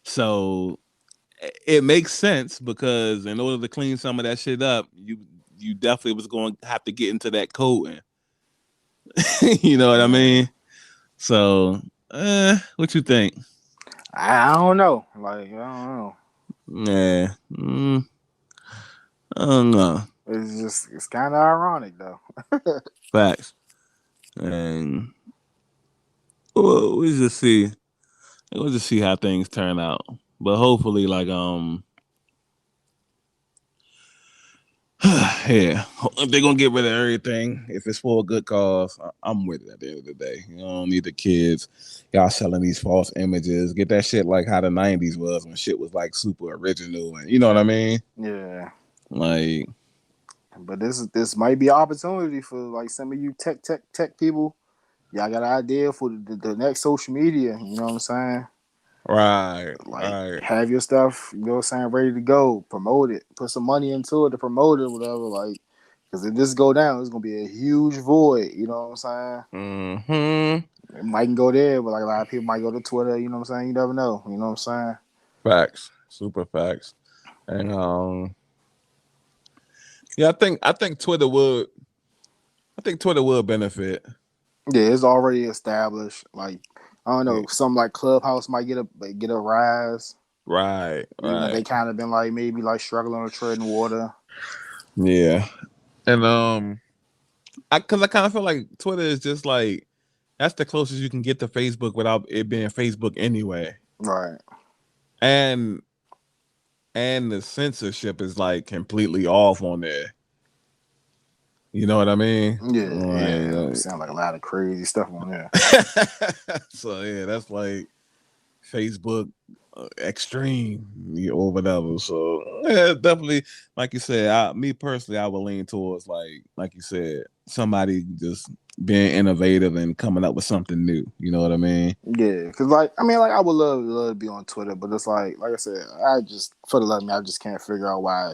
So it makes sense because in order to clean some of that shit up, you definitely was going to have to get into that coding. You know what I mean? So, what you think? I don't know. Like, I don't know. Yeah. I don't know. It's kind of ironic though. Facts. And we'll just see. We'll just see how things turn out. But hopefully, like, yeah, if they're gonna get rid of everything, if it's for a good cause, I'm with it at the end of the day. You don't need the kids. Y'all selling these false images. Get that shit like how the 90s was when shit was like super original and you know what I mean? Yeah. Like, but this might be an opportunity for like some of you tech people. Y'all got an idea for the next social media, you know what I'm saying? right. Like have your stuff, you know what I'm saying, ready to go, promote it, put some money into it to promote it, whatever. Like, because if this go down, it's gonna be a huge void, you know what I'm saying? It might go there, but like a lot of people might go to Twitter, you know what I'm saying? You never know, you know what I'm saying? Facts. Super facts. And yeah, I think Twitter would benefit. Yeah, it's already established. Like, I don't know, something like Clubhouse might get a rise. Right. Even though they kind of been like maybe like struggling to tread in water. Yeah. And because I kind of feel like Twitter is just like that's the closest you can get to Facebook without it being Facebook anyway. Right. And the censorship is like completely off on there. You know what I mean? Yeah. Sound like a lot of crazy stuff on there. So yeah, that's like Facebook extreme or whatever. So yeah, definitely, like you said, me personally, I would lean towards like you said, somebody just being innovative and coming up with something new. You know what I mean? Yeah, because like I mean, like I would love to be on Twitter, but it's like I said, I just for the love of me, I just can't figure out why.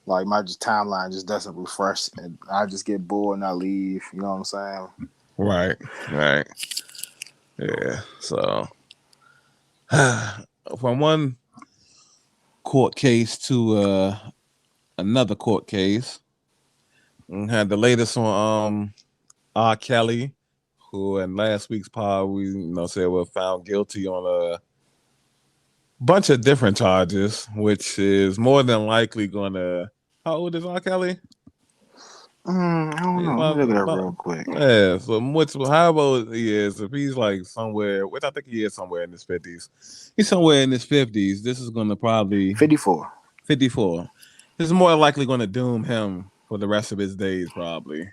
Like my just timeline just doesn't refresh, and I just get bored and I leave. You know what I'm saying? Right, right, yeah. So from one court case to another court case, we had the latest on R. Kelly, who in last week's pod we said was found guilty on a bunch of different charges, which is more than likely gonna. How old is R. Kelly? I don't He's know. Let me look it up real quick. yeah. So which how old he is? If he's like somewhere, which I think he is somewhere in his 50s. He's somewhere in his 50s. This is gonna probably 54. 54. This is more likely gonna doom him for the rest of his days, probably.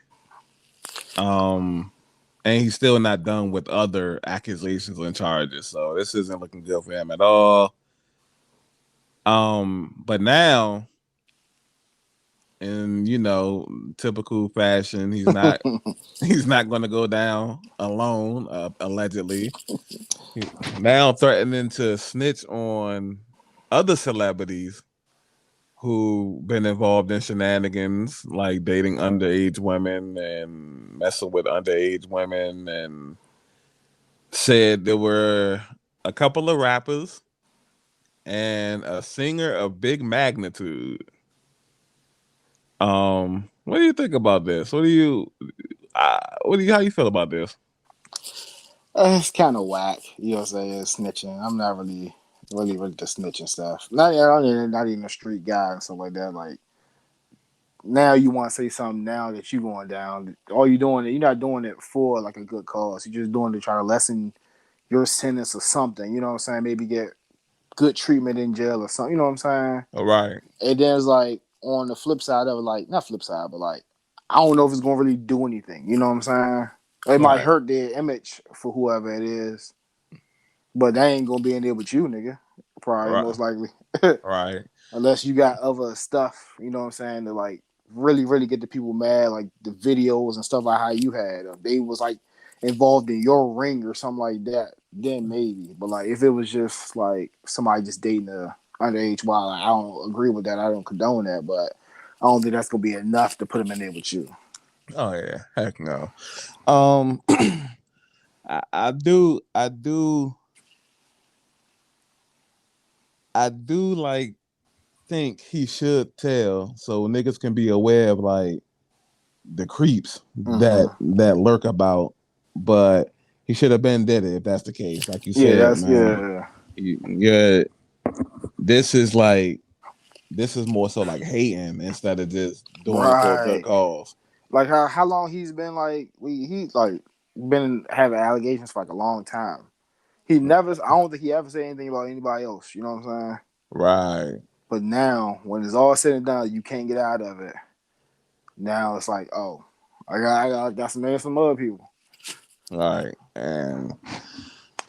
And he's still not done with other accusations and charges. So this isn't looking good for him at all. But now, in typical fashion, he's not he's not going to go down alone. Allegedly, now threatening to snitch on other celebrities who been involved in shenanigans, like dating underage women and messing with underage women, and said there were a couple of rappers and a singer of big magnitude. What do you think about this? How you feel about this? It's kind of whack. You know what I'm saying? Snitching. I'm not really the snitching stuff. Not even a street guy and stuff like that. Like now you want to say something now that you going down. All you doing it, you're not doing it for like a good cause. You're just doing it to try to lessen your sentence or something. You know what I'm saying? Maybe get good treatment in jail or something. You know what I'm saying? All right. And then it's like on the flip side of it, like not flip side, but like I don't know if it's gonna really do anything. You know what I'm saying? It might Right. hurt their image for whoever it is, but they ain't gonna be in there with you, nigga. Probably Right. most likely. Right. Unless you got other stuff, you know what I'm saying, to like really get the people mad, like the videos and stuff like how you had. If they was like involved in your ring or something like that, then maybe. But like if it was just like somebody just dating a underage wild, like, I don't agree with that. I don't condone that, but I don't think that's gonna be enough to put them in there with you. Oh yeah. Heck no. Um, I do like think he should tell so niggas can be aware of like the creeps that Mm-hmm. lurk about, but he should have been dead if that's the case. Like you Yeah, said, that's man, yeah. yeah, this is like this is more so like hating instead of just doing it for a good Right. cause. Like how long he's been like he like been having allegations for like a long time. He never. I don't think he ever said anything about anybody else. You know what I'm saying? Right, But now, when it's all said and done, you can't get out of it. Now it's like, oh, I got some names from other people. right, and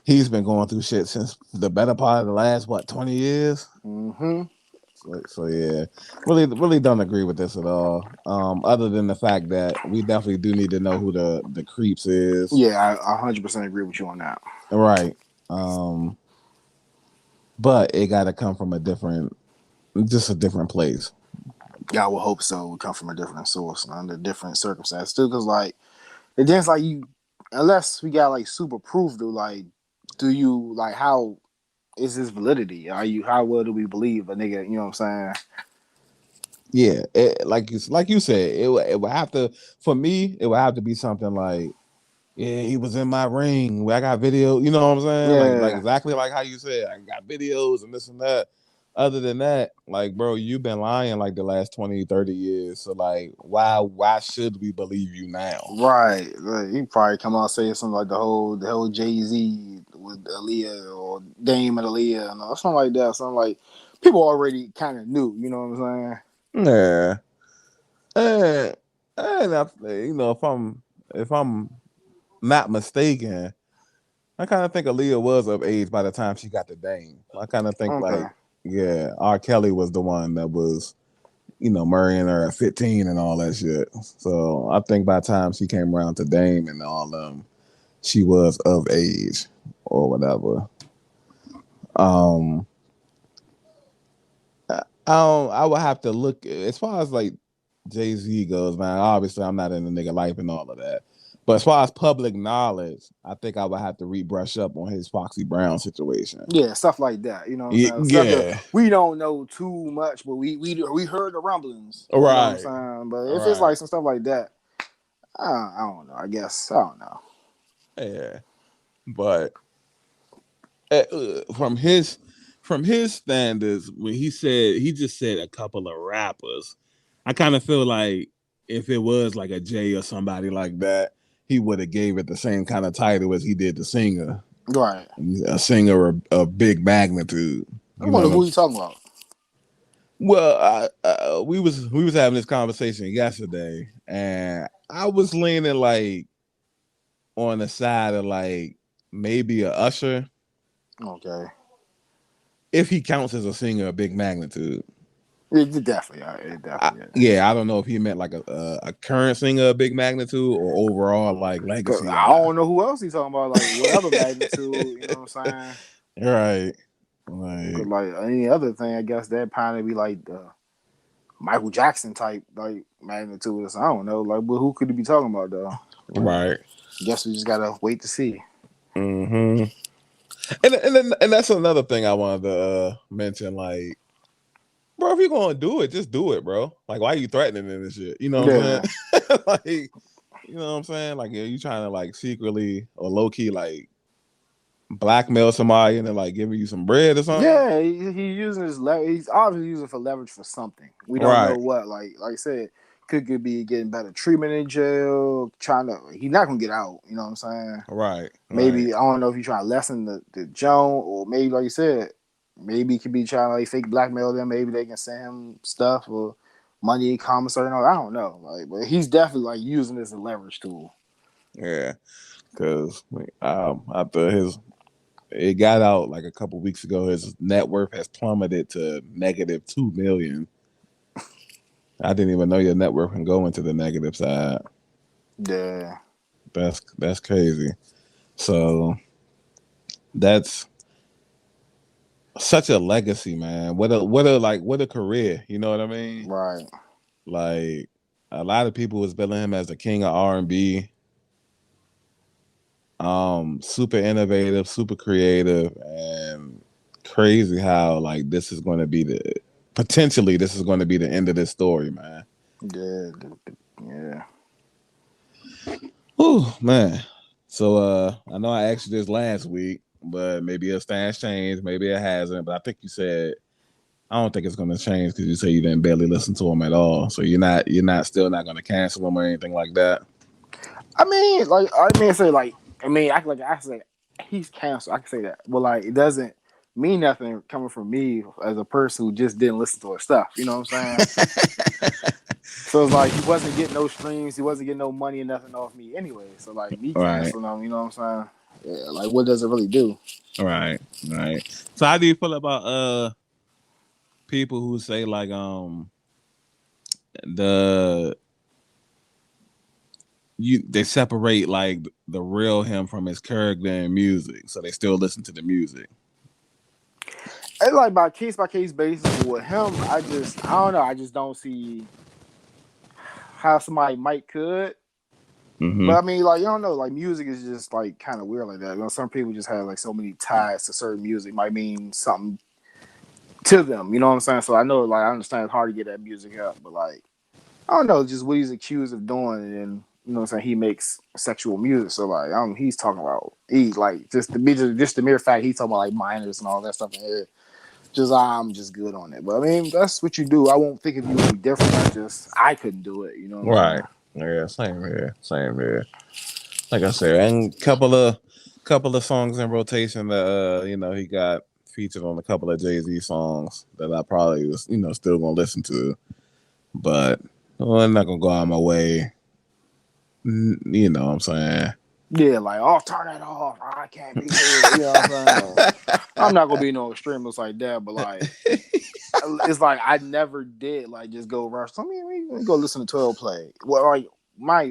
he's been going through shit since the better part of the last 20 years. Mm-hmm. So yeah, really don't agree with this at all. Other than the fact that we definitely do need to know who the creeps is. Yeah, I 100% agree with you on that. Right. But it got to come from just a different place. Yeah, I would hope so. We come from a different source and under different circumstances too. Because like, it just like you, unless we got like super proof, though. Like, do you like how is this validity? Are you how well do we believe a nigga? You know what I'm saying? Yeah, like you said, it would have to for me. It would have to be something like, yeah, he was in my ring. I got video. You know what I'm saying? Like Yeah. exactly like how you said. I got videos and this and that. Other than that, like bro, you've been lying like the last 20, 30 years. So like, why should we believe you now? Right. Like, he probably come out saying something like the whole Jay-Z with Aaliyah or Dame and Aaliyah and something like that. Something like people already kind of knew, you know what I'm saying? Yeah. And, if I'm not mistaken, I kind of think Aaliyah was of age by the time she got to Dame. I kind of think Okay. like, yeah, R. Kelly was the one that was, marrying her at 15 and all that shit. So I think by the time she came around to Dame and all them, she was of age or whatever. Um, I would have to look as far as like Jay-Z goes, man. Obviously, I'm not in the nigga life and all of that. But as far as public knowledge, I think I would have to rebrush up on his Foxy Brown situation. Yeah, stuff like that. You know what I'm saying? Stuff that Yeah. we don't know too much, but we heard the rumblings. You know what I'm Right. saying? But if it's Right. like some stuff like that, I don't know. I guess I don't know. Yeah. But from his standards, when he just said a couple of rappers, I kind of feel like if it was like a Jay or somebody like that, he would have gave it the same kind of title as he did the singer. Right. A singer of big magnitude. I wonder who you talking about. Well, we was having this conversation yesterday, and I was leaning like on the side of like maybe a Usher. Okay. If he counts as a singer of big magnitude. It definitely. It definitely. Yeah, I don't know if he meant like a current singer of big magnitude or overall like legacy. I don't know who else he's talking about. Like whatever magnitude. You know what I'm saying? Right. Like any other thing, I guess that probably be like the Michael Jackson type like magnitude or something. I don't know. Like, but who could he be talking about though? Right. Guess we just gotta wait to see. Mm-hmm. And that's another thing I wanted to mention. Like, bro, if you're gonna do it, just do it, bro. Like, why are you threatening this shit? You know what I'm saying? Like, you know what I'm saying? Like, are you trying to like secretly or low key like blackmail somebody and then like giving you some bread or something? Yeah, he using his he's obviously using for leverage for something. We don't know what. Like I said, could be getting better treatment in jail. He's not gonna get out. You know what I'm saying? Right. Maybe I don't know if he's trying to lessen the Joan, or maybe like you said, maybe he could be trying to like fake blackmail them. Maybe they can send him stuff or money, commissary. I don't know. Like, but he's definitely like using this as a leverage tool. Yeah, because after it got out like a couple weeks ago, his net worth has plummeted to -2 million. I didn't even know your net worth can go into the negative side. Yeah, that's crazy. So that's such a legacy, man. What a career. You know what I mean? right. Like a lot of people was billing him as the king of R&B. Super innovative, super creative, and crazy how like this is going to be the end of this story, man. Yeah. Whew, man. So I know I asked you this last week, but maybe your stance changed, maybe it hasn't. But I think you said I don't think it's going to change because you say you didn't barely listen to him at all. So you're still not going to cancel him or anything like that. I say he's canceled. I can say that, but like it doesn't mean nothing coming from me as a person who just didn't listen to his stuff. You know what I'm saying? So it's like he wasn't getting no streams, he wasn't getting no money and nothing off me anyway. So like me canceling him, you know what I'm saying? Yeah, like what does it really do? Right. So how do you feel about people who say like they separate like the real him from his character and music, so they still listen to the music? It's like by case basis with him. I don't know. I just don't see how somebody could. Mm-hmm. But I mean, like you don't know. Like music is just like kind of weird like that. You know, some people just have like so many ties to certain music. Might mean something to them. You know what I'm saying? So I know, like I understand it's hard to get that music up, but like I don't know, just what he's accused of doing, and you know what I'm saying, he makes sexual music. So like he's talking about just the mere fact he's talking about like minors and all that stuff in here. I'm just good on it. But I mean, that's what you do. I won't think of you any different. I couldn't do it. You know what I'm saying? Yeah, same here. Like I said, and couple of songs in rotation that he got featured on a couple of Jay-Z songs that I probably was still gonna listen to, but I'm not gonna go out of my way. You know what I'm saying? Yeah, like, oh, turn that off. I can't be here. You know what I'm saying? I'm not gonna be no extremist like that, but like, it's like I never did like just go rush. Let me go listen to 12 play. Well, like,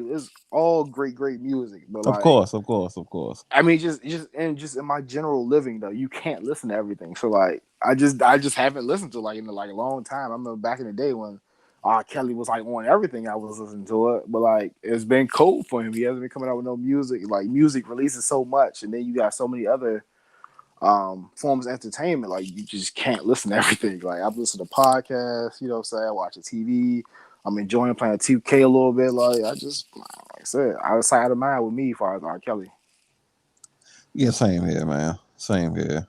it's all great music, but Of like, course, of course, of course. I mean, just in my general living though, you can't listen to everything. So like, I just haven't listened to like in like a long time. I remember back in the day when Kelly was like on everything. I was listening to it, but like it's been cold for him. He hasn't been coming out with no music. Like music releases so much, and then you got so many other forms of entertainment. Like you just can't listen to everything. Like I've listened to podcasts. You know what I'm saying? I watch the TV. I'm enjoying playing 2K a little bit. Like like I said, outside of mind with me as far as R. Kelly. Yeah, same here, man. Same here.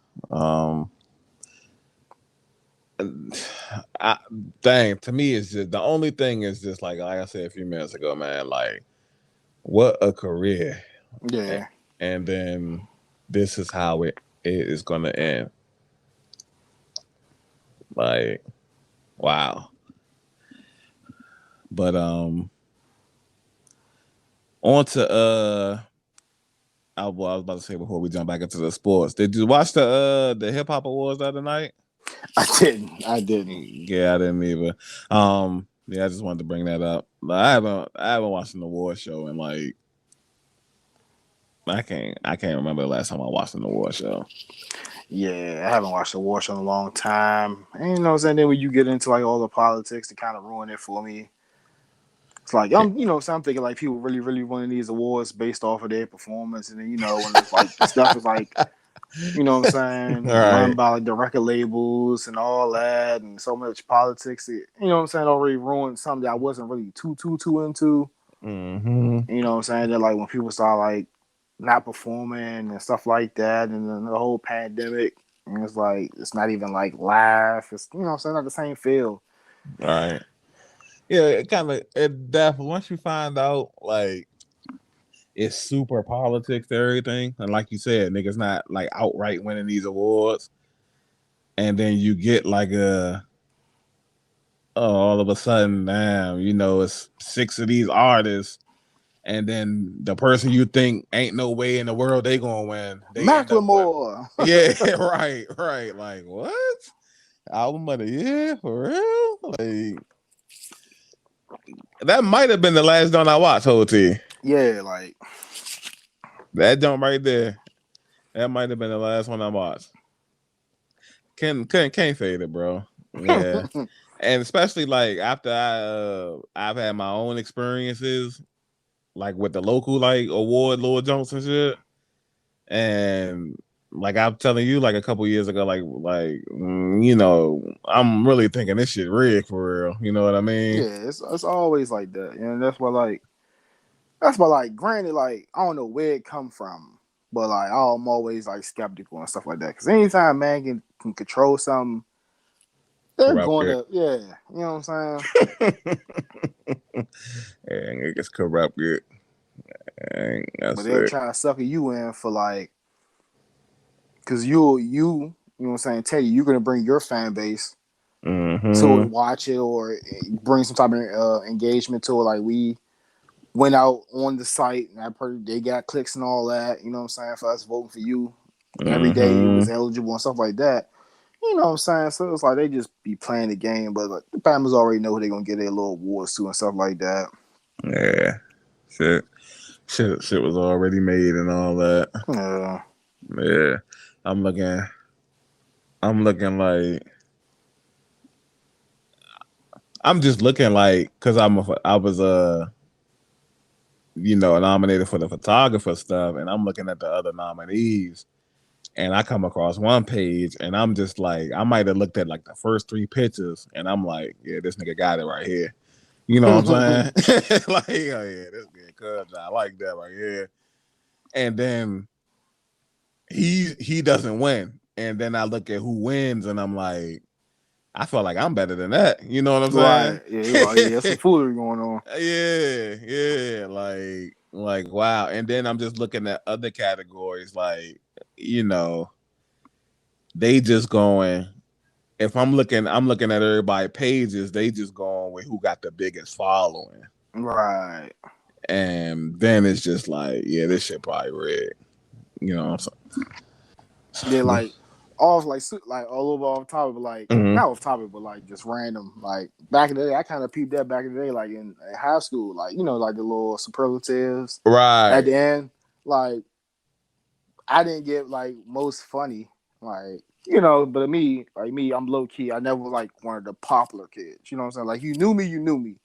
I, dang, to me, it's just the only thing is just like I said a few minutes ago, man. Like, what a career, Yeah. and then this is how it is gonna end. Like, wow. But on to I was about to say before we jump back into the sports. Did you watch the hip hop awards the other night? I didn't. Yeah, I didn't either. Yeah, I just wanted to bring that up. I haven't watched an award show in like I can't remember the last time I watched an award show. Yeah, I haven't watched the war show in a long time. And you know what I'm saying? Then when you get into like all the politics, it kind of ruin it for me. It's like so I'm thinking like people really winning these awards based off of their performance, and then when it's like stuff is like what I'm All saying, run right. by like the record labels and all that, and so much politics. What I'm saying, already ruined something that I wasn't really too into. Mm-hmm. You know what I'm saying? That like when people start like not performing and stuff like that, and then the whole pandemic, and it's like it's not even like live. It's what I'm saying, not the same feel. All right. Yeah, it definitely once you find out like it's super politics to everything, and like you said, niggas not like outright winning these awards, and then you get like all of a sudden, damn, it's 6 of these artists, and then the person you think ain't no way in the world they gonna win, they end up with. Macklemore. Yeah, right. Like what? Album of the year for real? Like that might have been the last one I watched, whole T. Yeah, like That jump right there. That might have been the last one I watched. Can't fade it, bro. Yeah. And especially like after I've had my own experiences like with the local like award Lord Johnson shit. And like I'm telling you, like a couple years ago, I'm really thinking this shit rigged for real. You know what I mean? yeah, it's always like that, and that's why like granted, like I don't know where it come from, but like I'm always like skeptical and stuff like that. Because anytime man can control something, they're Corrupt going it. to you know what I'm saying. And it gets corrupt it. And But that's they'll it. try to sucker you in for like, because you know what I'm saying, tell you're gonna bring your fan base to Mm-hmm. watch it or bring some type of engagement to it. Like we went out on the site and they got clicks and all that. You know what I'm saying, for us voting for you every day. It was Mm-hmm. eligible and stuff like that. You know what I'm saying? So it's like they just be playing the game, but like, the Packers already know who they're gonna get their little awards to and stuff like that. Yeah. Shit. Shit was already made and all that. Yeah. Yeah. I'm looking like I'm just looking like because I was nominated for the photographer stuff, and I'm looking at the other nominees, and I come across one page, and I'm just like, I might have looked at like the first 3 pictures, and I'm like, yeah, this nigga got it right here. You know what I'm saying? Like, oh yeah, this good, cuz I like that right here. And then he doesn't win, and then I look at who wins, and I'm like, I feel like I'm better than that. You know what I'm Right. saying? Yeah. Like, yeah. There's some foolery going on. Yeah, like wow. And then I'm just looking at other categories, like you know, they just going. If I'm looking at everybody pages. They just going with who got the biggest following, Right. And then it's just like, yeah, this shit probably rigged. You know what I'm Yeah, saying? like off like all over off topic, but like Mm-hmm. not off topic, but like just random. Like back in the day, I kind of peeped that back in the day, like in high school, like like the little superlatives at Right. the end. Like I didn't get like most funny, like but me, I'm low key. I never like one of the popular kids. You know what I'm saying? Like you knew me, and you knew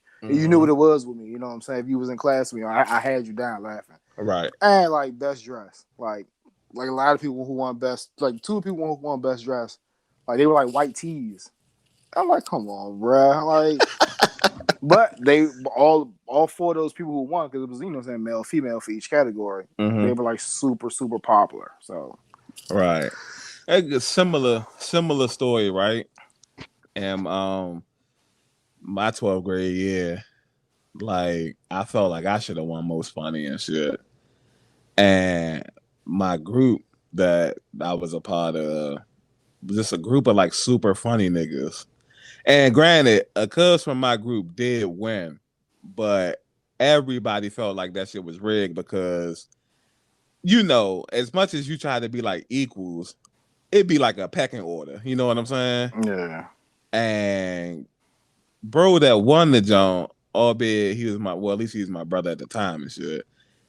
Mm-hmm. what it was with me. You know what I'm saying? If you was in class with me, I had you down laughing. Right. And like best dress, like a lot of people who won best, like two people who won best dress, like they were like white tees. I'm like, come on, bruh. Like, but they all four of those people who won, because it was what I'm saying, male female for each category. They Mm-hmm. were like super popular. So Right. A similar story, right? And my 12th grade year, like I felt like I should have won most funny and shit. And my group that I was a part of was just a group of like super funny niggas. And granted, a cuz from my group did win, but everybody felt like that shit was rigged because as much as you try to be like equals, it'd be like a pecking order. You know what I'm saying? yeah, And bro that won the joint, albeit he was at least he was my brother at the time and shit.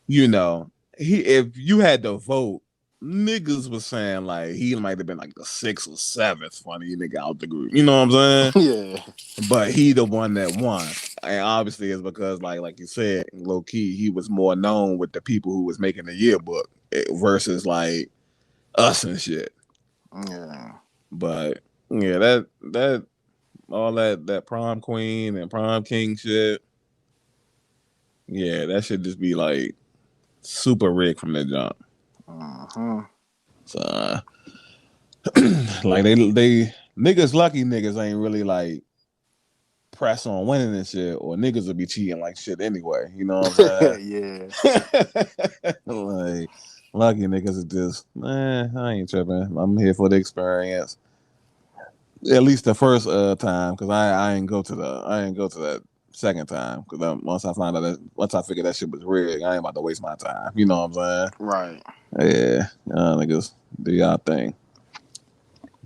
You know, if you had to vote, niggas was saying like he might have been like the sixth or seventh funny nigga out the group. You know what I'm saying? yeah, But he the one that won. And obviously it's because like you said, low key, he was more known with the people who was making the yearbook versus like us and shit. yeah. But yeah, that all that prom queen and prom king shit. Yeah, that should just be like super rigged from the jump. Uh-huh. So like they niggas lucky niggas ain't really like press on winning and shit, or niggas will be cheating like shit anyway. You know what I'm Yeah, saying? Like lucky niggas are just, I ain't tripping. I'm here for the experience. At least the first time, because I ain't go to that second time, because once I figured that shit was rigged, I ain't about to waste my time. You know what I'm right. saying? Yeah, niggas do y'all thing.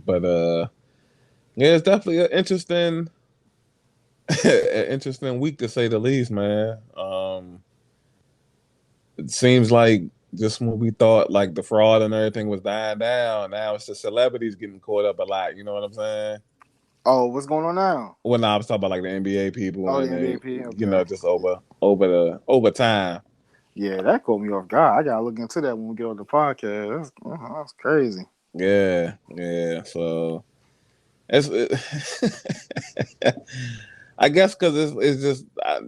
But yeah, it's definitely an interesting, an interesting week to say the least, man. It seems like just when we thought like the fraud and everything was dying down, now it's the celebrities getting caught up a lot. You know what I'm saying? Oh, what's going on now? When I was talking about like the NBA people Oh, and the they, MVP. Okay. just over time. Yeah, that caught me off guard. I gotta look into that when we get on the podcast. That's crazy. Yeah, yeah. So it's, I guess because it's just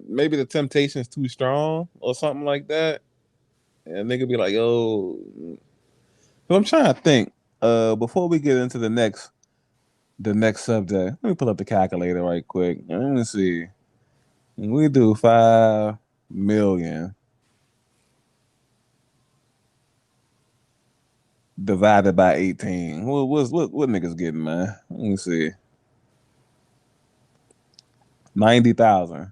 maybe the temptation is too strong or something like that, and nigga be like, yo. But I'm trying to think. Before we get into the next subject, let me pull up the calculator right quick. Let me see. We do 5 million divided by 18. What niggas getting, man? Let me see. 90,000.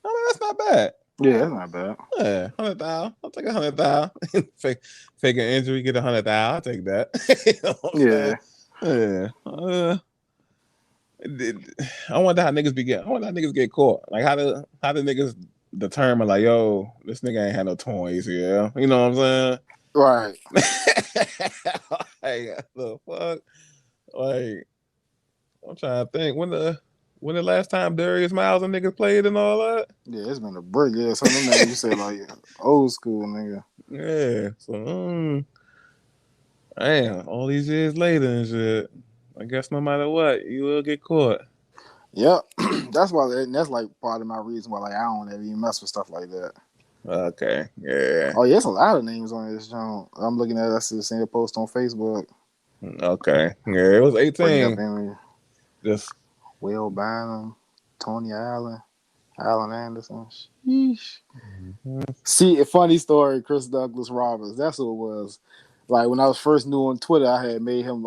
Oh, that's not bad. Yeah, that's not bad. Yeah, 100,000. I'll take 100,000. Fake an injury, get 100,000. I'll take that. You know what I'm saying? Yeah. Yeah. I wonder how niggas I wonder how niggas get caught. Like how the niggas determine like, yo, this nigga ain't had no toys here. You know what I'm Right. saying? Like the fuck? Like I'm trying to think when the last time Darius Miles and niggas played and all that. Yeah, it's been a break. Yeah, some of them names you say like old school nigga. Yeah. So damn, all these years later and shit. I guess no matter what, you will get caught. Yep. That's why that's like part of my reason why like I don't ever even mess with stuff like that. Okay. Yeah. Oh yeah, it's a lot of names on this joint. I'm looking at us seeing a post on Facebook. Okay. Yeah, it was Bring up 18. Henry, Just Will Bynum, Tony Allen, Allen Anderson. Sheesh. See, a funny story, Chris Douglas Roberts. That's who it was. Like when I was first new on Twitter, I had made him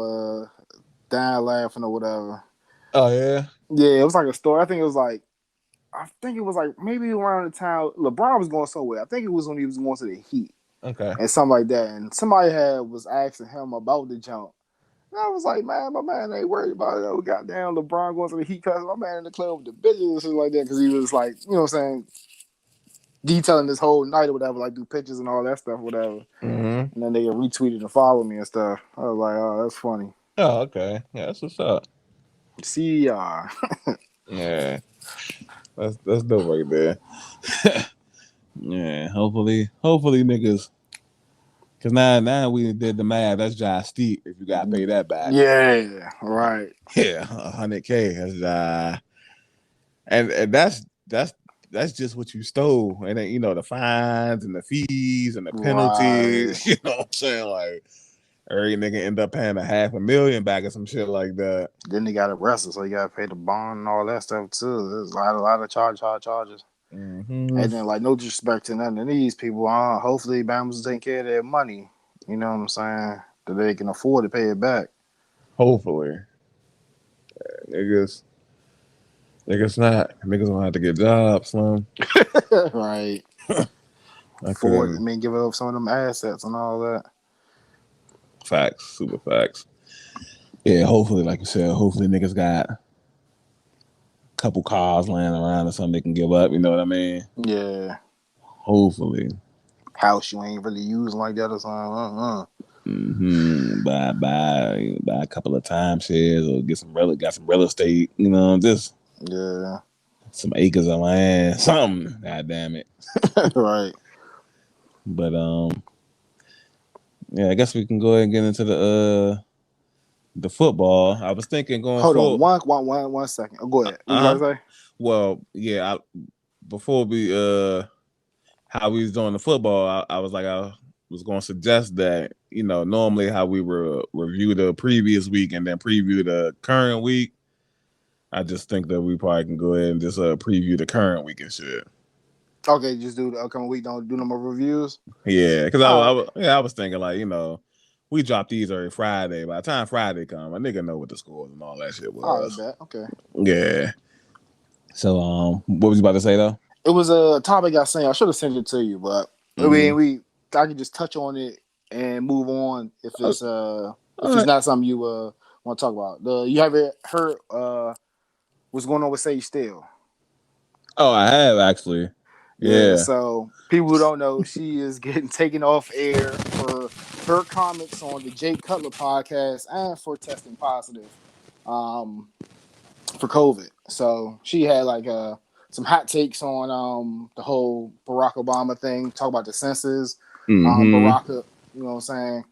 dying laughing or whatever. oh yeah. Yeah, it was like a story. I think it was like I think it was like maybe around the time LeBron was going somewhere. I think it was when he was going to the Heat Okay. and something like that. And somebody was asking him about the jump. And I was like, man, my man ain't worried about it. Oh, goddamn, LeBron going to the Heat because my man in the club with the bitches and shit like that. Because he was like, you know what I'm saying, detailing this whole night or whatever, like do pictures and all that stuff, whatever. Mm-hmm. And then they retweeted and followed me and stuff. I was like, oh, that's funny. Oh, okay. Yeah, that's what's up. CR. Yeah, that's dope right there. Yeah, hopefully niggas. Cause now we did the math. That's just steep if you gotta pay that back. Yeah, right. Yeah, 100K. And that's just what you stole. And then the fines and the fees and the Right. penalties. You know what I'm saying? Like every nigga end up paying $500,000 back or some shit like that. Then they got arrested, so you got to pay the bond and all that stuff too. There's a lot of charges. Mm-hmm. And then, like, no disrespect to none of these people. Hopefully, Bama's taking care of their money. You know what I'm saying? That they can afford to pay it back. Hopefully, niggas not. Niggas gonna have to get jobs, Slim. Right. Afford. Give up some of them assets and all that. Facts, super facts. Yeah, hopefully, like you said, hopefully niggas got a couple cars laying around or something they can give up. You know what I mean? Yeah. Hopefully. House you ain't really using like that or something. Mm-hmm. Buy a couple of timeshares or got some real estate. Just some acres of land, something. God damn it. Right. But yeah, I guess we can go ahead and get into the football. I was thinking going Hold forward. on, one second. Oh, go ahead. What you about to say? Well, yeah. Before we how we was doing the football, I was like I was going to suggest that normally how we were review the previous week and then preview the current week. I just think that we probably can go ahead and just preview the current week and shit. Okay, just do the upcoming week. Don't do no more reviews. Yeah, because I was thinking like we drop these every Friday. By the time Friday come, a nigga know what the scores and all that shit was. All right, bet. Okay. Yeah. So what was you about to say though? It was a topic I sent. I should have sent it to you, but I mean, I can just touch on it and move on if it's not something you want to talk about. You haven't heard what's going on with Sage Steele? Oh, I have actually. Yeah. So people who don't know, she is getting taken off air for her comments on the Jay Cutler podcast and for testing positive for COVID. So she had like some hot takes on the whole Barack Obama thing, talk about the census. Barack, you know what I'm saying,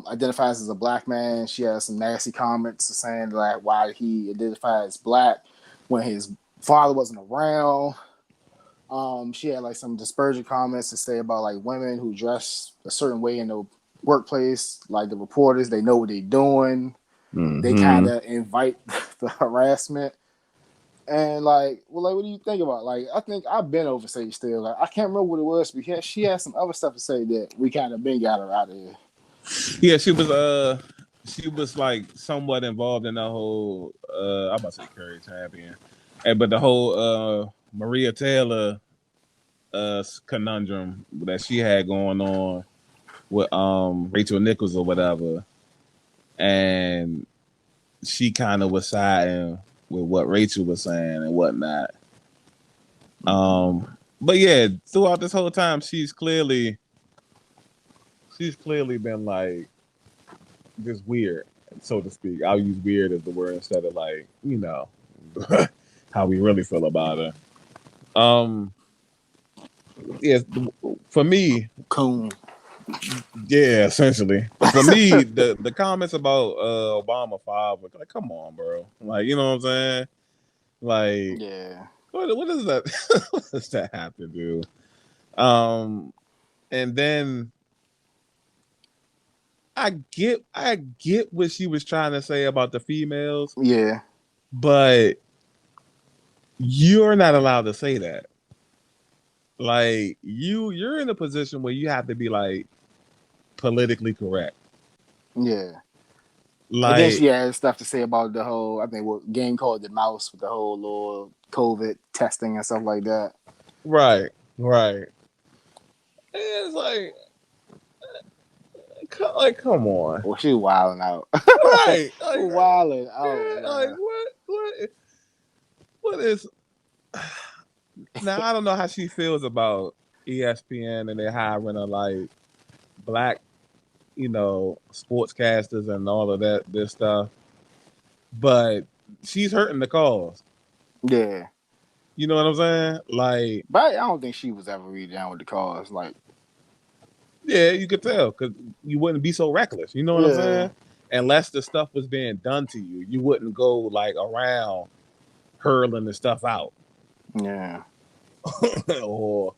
identifies as a black man. She has some nasty comments saying like why he identified as black when his father wasn't around. She had like some disparaging comments to say about like women who dress a certain way in the workplace, like the reporters, they know what they're doing. They kind of invite the harassment. And like, what do you think about it? Like, I think I've been over Sage Steele. Like, I can't remember what it was because she had some other stuff to say that we kind of been got her out of here. Yeah, she was like somewhat involved in the whole I'm about to say Curry champion. But the whole Maria Taylor conundrum that she had going on with Rachel Nichols or whatever. And she kind of was siding with what Rachel was saying and whatnot. But yeah, throughout this whole time, she's clearly been like just weird, so to speak. I'll use weird as the word instead of like, how we really feel about her. Yeah, for me, Coon. yeah, essentially. For me, the comments about Obama 5 were like, come on, bro. Like, you know what I'm saying? Like, yeah. What does that what does that have to do? And then I get what she was trying to say about the females. Yeah. But you're not allowed to say that. Like you're in a position where you have to be like politically correct. Yeah. And then Like, she had stuff to say about the whole, I think, what game called the mouse with the whole little COVID testing and stuff like that. right. It's like, come on. Well, she was wilding out. Right. Wilding out, Like, man. what is now? I don't know how she feels about ESPN and they're hiring a like black, sportscasters and all of this stuff. But she's hurting the cause. Yeah. You know what I'm saying? Like, But I don't think she was ever really down with the cause. Like, yeah, you could tell because you wouldn't be so reckless. You know what I'm saying? Unless the stuff was being done to you, you wouldn't go like around hurling the stuff out. Yeah. or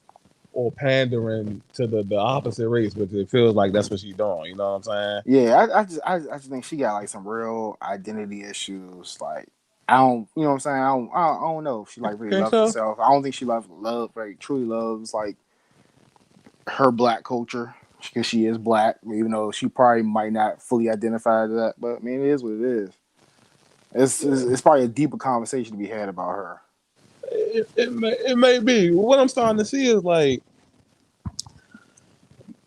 pandering to the opposite race, which it feels like that's what she's doing. You know what I'm saying? Yeah, I just think she got like some real identity issues. Like, I don't, you know what I'm saying? I don't know if she like really Think loves so? herself. I don't think she truly loves like her black culture because she is black, even though she probably might not fully identify to that. But I mean, it is what it is. It's probably a deeper conversation to be had about her. It may be. What I'm starting to see is like,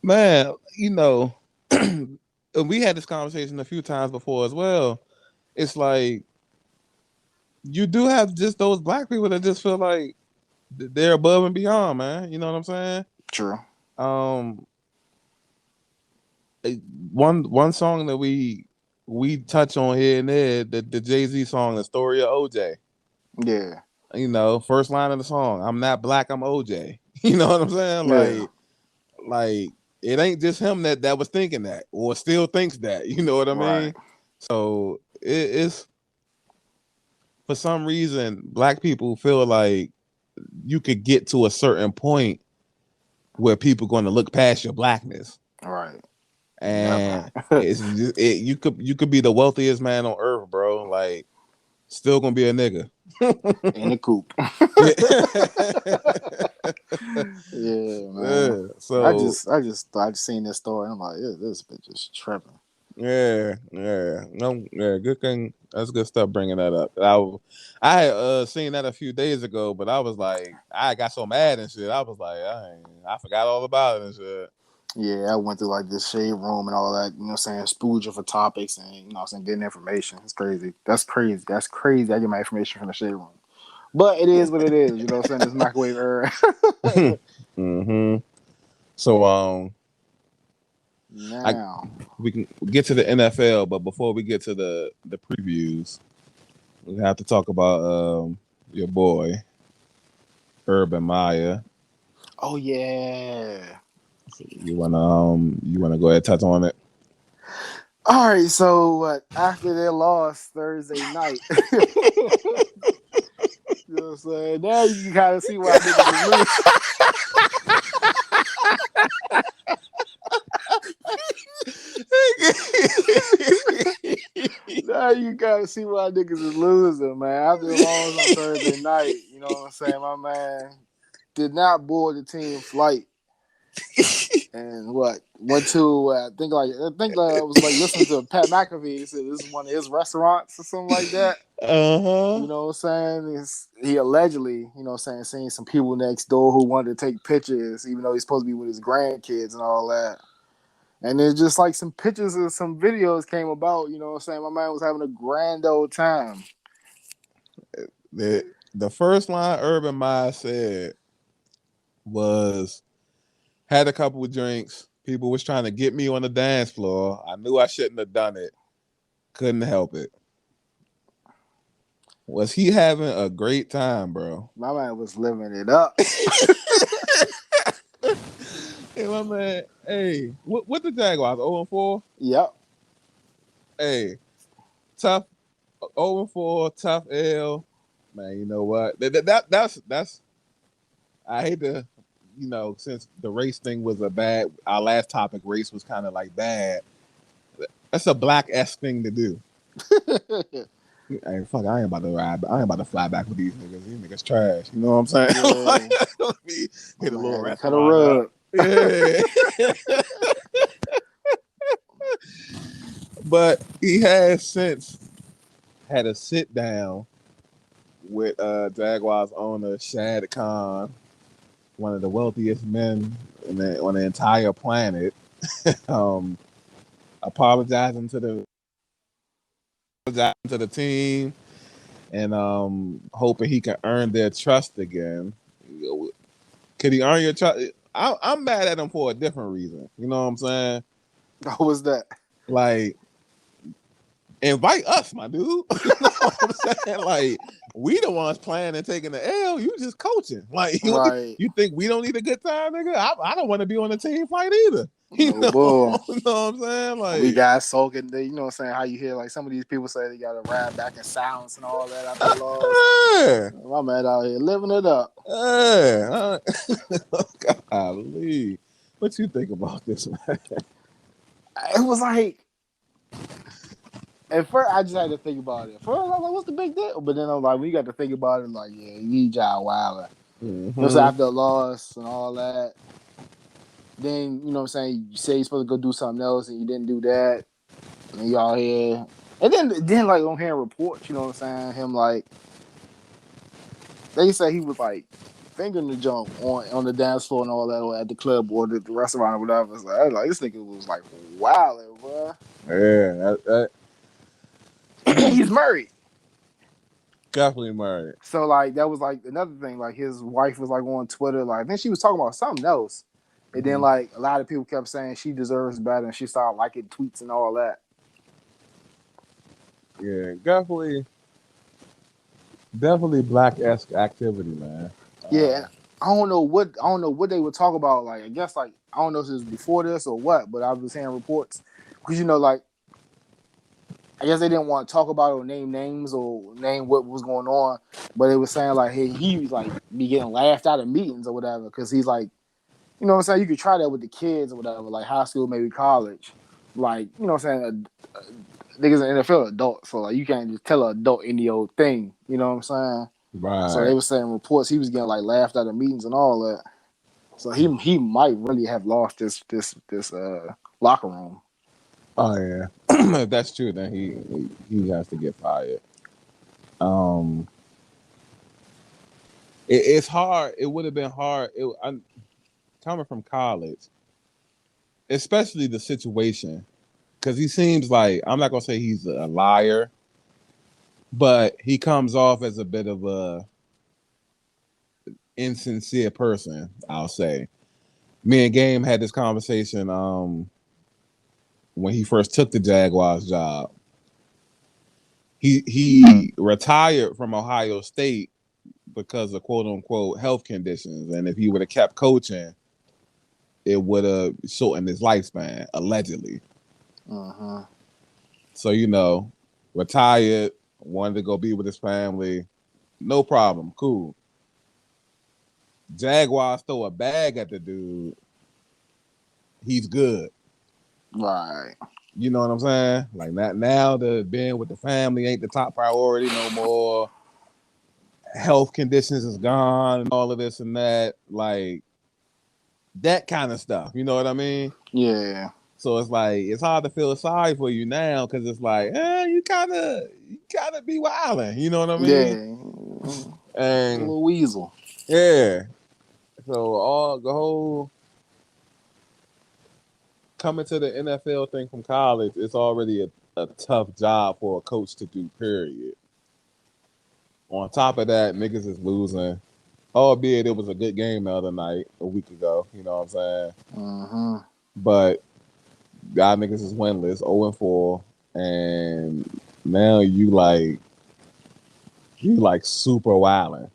man, we had this conversation a few times before as well. It's like you do have just those black people that just feel like they're above and beyond, man. You know what I'm saying? True. Um, one song that we touch on here and there, the Jay-Z song, The Story of OJ. Yeah. First line of the song, I'm not black, I'm OJ. You know what I'm saying? Yeah. Like it ain't just him that was thinking that or still thinks that. You know what I mean? Right. So it's for some reason black people feel like you could get to a certain point where people going to look past your blackness. Right. And you could be the wealthiest man on earth, bro. Like, still gonna be a nigga in the coop. Yeah, man. Yeah, so I just seen this story. And I'm like, this bitch is tripping. yeah, good thing. That's good stuff. Bringing that up. I had seen that a few days ago, but I was like, I got so mad and shit. I was like, I forgot all about it and shit. Yeah, I went through like this shade room and all that, saying, spooging for topics and, saying, getting information. It's crazy. That's crazy. I get my information from the shade room. But it is what it is, you know what I'm saying? This microwave era. Mm-hmm. So, now. we can get to the NFL, but before we get to the previews, we have to talk about your boy, Urban Meyer. Oh, yeah. So you wanna go ahead and touch on it? All right, so after their loss Thursday night, you know what I'm saying? Now you can kind of see why niggas is losing. Now you gotta see why niggas is losing, man. After the loss on Thursday night, you know what I'm saying? My man did not board the team flight. And went to I think it was like listening to Pat McAfee. He said this is one of his restaurants or something like that. You know what I'm saying? He allegedly, you know what I'm saying, seen some people next door who wanted to take pictures, even though he's supposed to be with his grandkids and all that. And there's just like some pictures and some videos came about, you know what I'm saying? My man was having a grand old time. The first line Urban Meyer said was, had a couple of drinks. People was trying to get me on the dance floor. I knew I shouldn't have done it. Couldn't help it. Was he having a great time, bro? My man was living it up. Hey, my man. Hey, what the Jaguars? 0-4? Yep. Hey, tough 0-4, tough L. Man, you know what? That's I hate to, since the race thing was our last topic, race was kind of like bad. That's a black-esque thing to do. Hey, fuck, I ain't about to ride. I ain't about to fly back with these niggas. These niggas trash. You know what I'm saying? Yeah. Let me hit a little restaurant. Cut a rug. Yeah. But he has since had a sit down with Jaguars owner Shad Khan, one of the wealthiest men on the entire planet, um, apologizing to the team and hoping he can earn their trust again. Could he earn your trust? I'm mad at him for a different reason. You know what I'm saying? What was that? Like, invite us, my dude. You know what I'm saying? Like, we the ones playing and taking the L. You just coaching. Like, Right. you think we don't need a good time, nigga? I don't want to be on the team fight either. You No know? bull. You know what I'm saying? Like, We got soaking. You know what I'm saying? How you hear like some of these people say they got to ride back in silence and all that after the loss. yeah, My man out here living it up. yeah. Golly. What you think about this, man? It was like at first I just had to think about it. First I was like, "What's the big deal?" But then I was like, "We got to think about it." Like, yeah, you y'all wilding. Mm-hmm. It was after the loss and all that. Then you know what I'm saying. You say you're supposed to go do something else and you didn't do that. And y'all here. And then like on hearing reports, you know what I'm saying? Him like they say he was like fingering the jump on the dance floor and all that, or at the club or the restaurant or whatever. So I was like, this nigga was like wilding, bro. Yeah, And then he's married. definitely married. So like that was like another thing. Like his wife was like on Twitter, like then she was talking about something else. And then like a lot of people kept saying she deserves better, and she started liking tweets and all that. Yeah, definitely black-esque activity, man. Yeah, I don't know what they would talk about. Like I guess like I don't know if it was before this or what, but I was hearing reports because you know like I guess they didn't want to talk about it or name names or name what was going on, but it was saying like hey he was like be getting laughed out of meetings or whatever because he's like you know what I'm saying you could try that with the kids or whatever like high school maybe college like you know what I'm saying niggas in the NFL adults so like you can't just tell an adult any old thing you know what I'm saying. Right. So they were saying reports he was getting like laughed out of meetings and all that. So he might really have lost this locker room. Oh yeah, if that's true, then he has to get fired. It's hard. It would have been hard. I'm coming from college, especially the situation, because he seems like I'm not gonna say he's a liar, but he comes off as a bit of a insincere person. I'll say. Me and Game had this conversation when he first took the Jaguars job. He retired from Ohio State because of quote unquote health conditions, and if he would have kept coaching, it would have shortened his lifespan, allegedly. Uh-huh. So retired, wanted to go be with his family, no problem, cool. Jaguars throw a bag at the dude, he's good. Right. You know what I'm saying? Like now the being with the family ain't the top priority no more. Health conditions is gone and all of this and that. Like that kind of stuff. You know what I mean? Yeah. So it's like it's hard to feel sorry for you now because it's like, you gotta be wilding. You know what I mean? Yeah. And a little weasel. Yeah. So all the whole coming to the NFL thing from college, it's already a tough job for a coach to do, period. On top of that, niggas is losing. Albeit it was a good game the other night, a week ago. You know what I'm saying? Uh-huh. But y'all niggas is winless, 0-4, and now you like super wilding.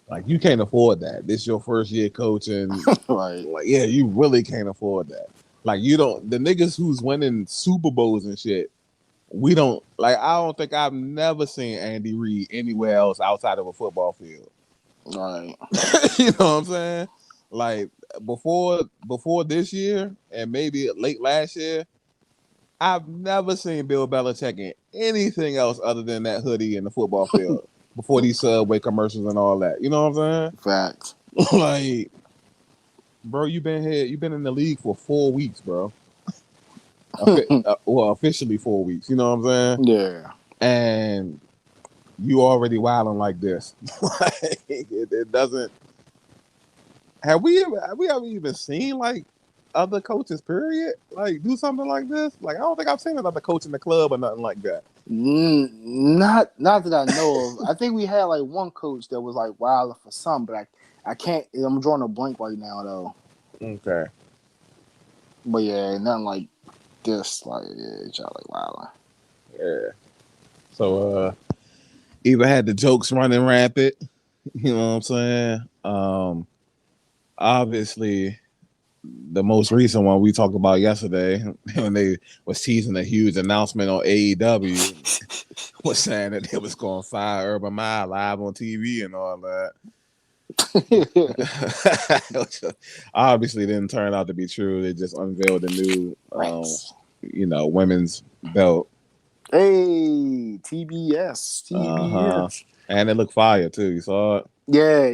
Like you can't afford that. This your first year coaching. Right. Like, yeah, you really can't afford that. Like you don't the niggas who's winning Super Bowls and shit, we don't like I don't think I've never seen Andy Reid anywhere else outside of a football field. Right. You know what I'm saying? Like before this year and maybe late last year, I've never seen Bill Belichick in anything else other than that hoodie in the football field before these Subway commercials and all that. You know what I'm saying? Facts. Like, bro, you've been in the league for 4 weeks, bro. well, officially 4 weeks. You know what I'm saying? Yeah. And you already wilding like this. Like, it doesn't. Have we ever even seen like other coaches? Period. Like do something like this. Like I don't think I've seen another coach in the club or nothing like that. Not that I know of. I think we had like one coach that was like wilding for some, but I can't. I'm drawing a blank right now though. Okay. But yeah, nothing like this. Like yeah, y'all like wilding. Yeah. So either had the jokes running rampant. You know what I'm saying? Obviously, the most recent one we talked about yesterday when they was teasing a huge announcement on AEW was saying that they was going to fire Urban Meyer live on TV and all that. Obviously didn't turn out to be true. They just unveiled a new women's belt. Hey, TBS. And it looked fire too. You saw it? Yeah,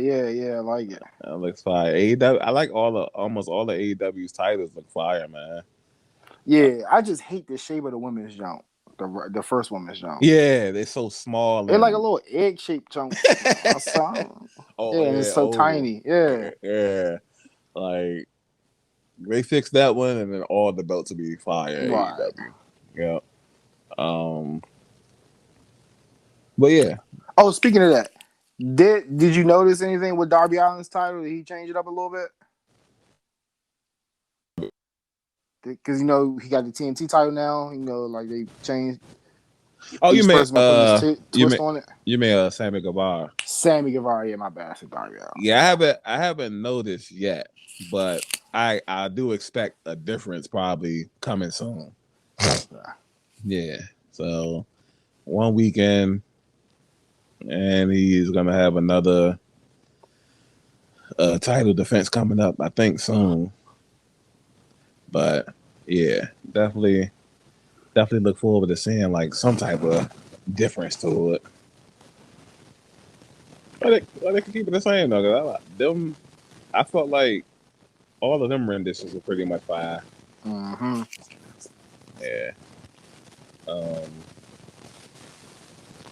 I like it. It looks fire. AEW, I like almost all the AEW's titles look fire, man. Yeah, I just hate the shape of the women's jump. The first women's jump. Yeah, they're so small. They're like a little egg-shaped jump. Yeah, and it's so tiny. Yeah. Like they fixed that one, and then all the belts will be fire. Right. AEW. Yeah. But yeah. Oh, speaking of that, did you notice anything with Darby Allin's title? Did he change it up a little bit? Because he got the TNT title now. Like they changed. Oh, you mean twist on it? You mean Sammy Guevara? Sammy Guevara, yeah, my bad. Darby Allin. Yeah, I haven't noticed yet, but I do expect a difference probably coming soon. Yeah. So 1 weekend, and he's gonna have another title defense coming up, I think soon. But yeah, definitely look forward to seeing like some type of difference to it. But they can keep it the same though. Cause I felt like all of them renditions were pretty much fire. Mm-hmm. Yeah.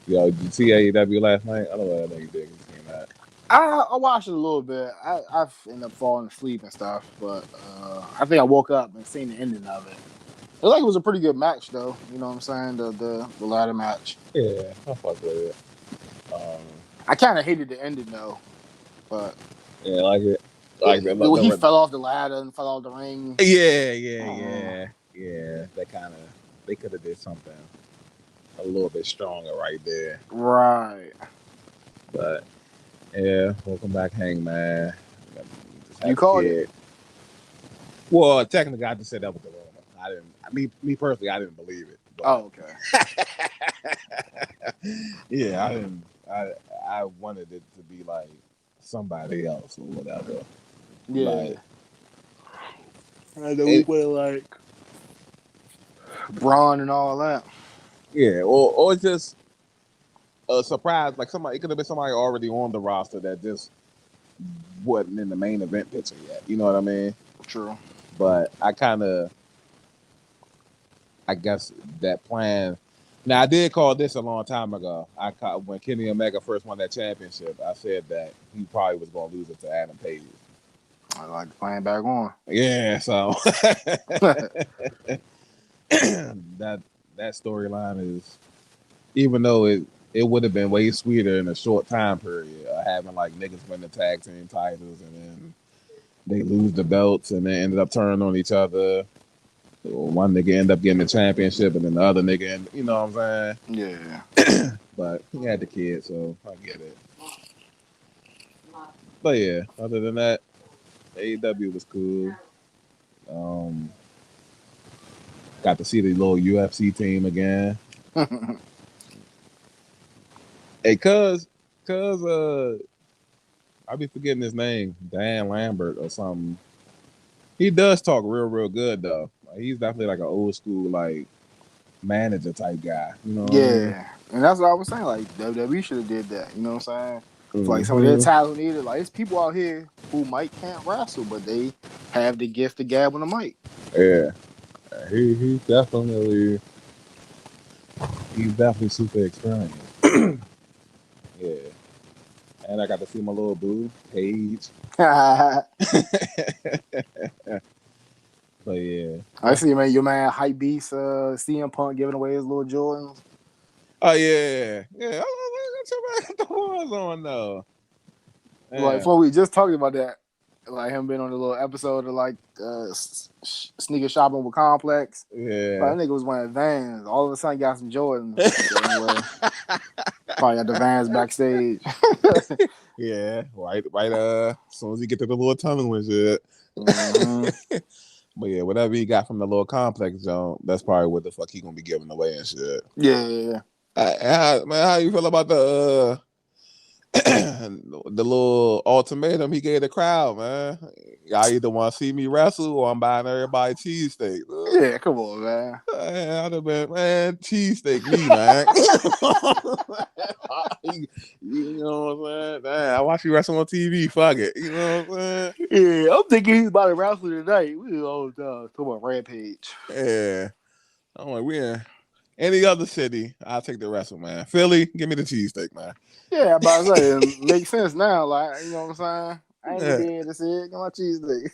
Yo, did you see AEW last night? I don't know whether you did. I watched it a little bit. I've ended up falling asleep and stuff, but I think I woke up and seen the ending of it. It looked like it was a pretty good match, though. You know what I'm saying? The ladder match. Yeah, I fuck with it. I kind of hated the ending though, but yeah, I like it. Like when he fell off the ladder and fell off the ring. Yeah. They could have did something a little bit stronger right there. Right. But yeah, welcome back, Hangman. You called it. Well, technically, I just said that was the rumor. I didn't. Me personally, I didn't believe it. But. Oh, okay. Yeah, I didn't. I wanted it to be like somebody else or whatever. Yeah. I know we went like Braun and all that. Yeah, or just a surprise, like somebody. It could have been somebody already on the roster that just wasn't in the main event picture yet. You know what I mean? True. But I guess that plan. Now I did call this a long time ago. When Kenny Omega first won that championship, I said that he probably was going to lose it to Adam Page. I like playing back on. Yeah, so that storyline is, even though it would have been way sweeter in a short time period, having like niggas win the tag team titles and then they lose the belts and they ended up turning on each other. So one nigga ended up getting the championship and then the other nigga, you know what I'm saying? Yeah. But he had the kid, so I get it. But yeah, other than that, AEW was cool. Got to see the little UFC team again. Hey, cuz I be forgetting his name, Dan Lambert or something. He does talk real good though. He's definitely like an old school like manager type guy. You know? Yeah, what I mean? And that's what I was saying. Like WWE should have did that. You know what I'm saying? Mm-hmm. Like some of their talent needed. Like it's people out here who can't wrestle, but they have the gift to gab on the mic. Yeah, he's definitely super experienced. Yeah, and I got to see my little boo, Paige. But yeah, I see, man. Your man Hype Beast, CM Punk giving away his little Jordans. oh yeah. I got the ones on though. Like, before we just talking about that, like him being on the little episode of like sneaker shopping with Complex. Yeah, Like, that nigga was wearing Vans. All of a sudden, got some Jordans. Anyway, probably got the Vans backstage. yeah, right. As soon as you get to the little tunnel and shit. Mm-hmm. But yeah, whatever he got from the little Complex zone, that's probably what the fuck he gonna be giving away and shit. Yeah. Man, how you feel about the the little ultimatum he gave the crowd, man? Y'all either want to see me wrestle or I'm buying everybody cheesesteak. Yeah, come on, man. I'd have been, man, cheesesteak me, man. You know what I'm saying? Damn, I watch you wrestle on TV. Fuck it. You know what I'm saying? Yeah, I'm thinking he's about to wrestle tonight. We all talk about Rampage. Yeah. I'm like, we in any other city, I'll take the wrestle, man. Philly, give me the cheesesteak, man. Yeah, I'm about to say, it makes sense now. Like, you know what I'm saying? I ain't gonna be able to say it. Get my cheesesteak.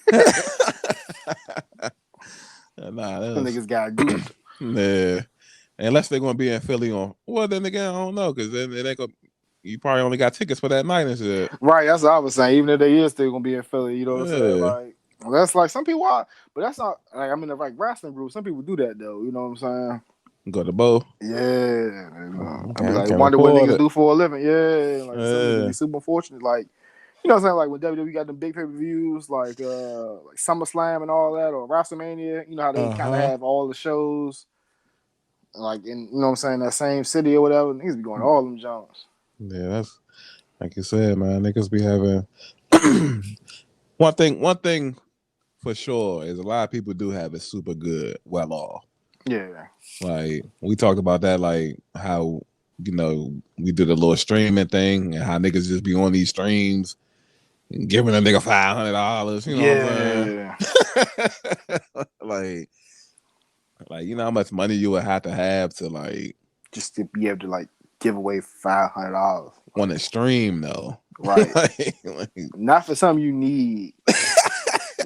Nah, Them niggas got gooped. Yeah. Unless they're gonna be in Philly on, well, then again, I don't know, because then it ain't gonna. You probably only got tickets for that night and shit. Right, that's what I was saying. Even if they is still gonna be in Philly, you know what I'm saying? Like, that's like some people are, but that's not like I'm in the like wrestling group. Some people do that though. You know what I'm saying? Go to Bo. Yeah. I mean, like, Can't wonder what niggas it. do for a living. Yeah, like some niggas be super fortunate. Like, you know what I'm saying? Like when WWE got them big pay-per-views, like SummerSlam and all that, or WrestleMania. You know how they kind of have all the shows, like in, you know what I'm saying, that same city or whatever. Niggas be going to all them jumps. Yeah, that's like you said, man. Niggas be having one thing for sure is a lot of people do have it super good, well off. Yeah. Like we talked about that, like how, you know, we do the little streaming thing and how niggas just be on these streams and giving a nigga $500. You know what I'm saying? like you know how much money you would have to like just to be able to like give away $500 on a stream though, right? like, not for something you need.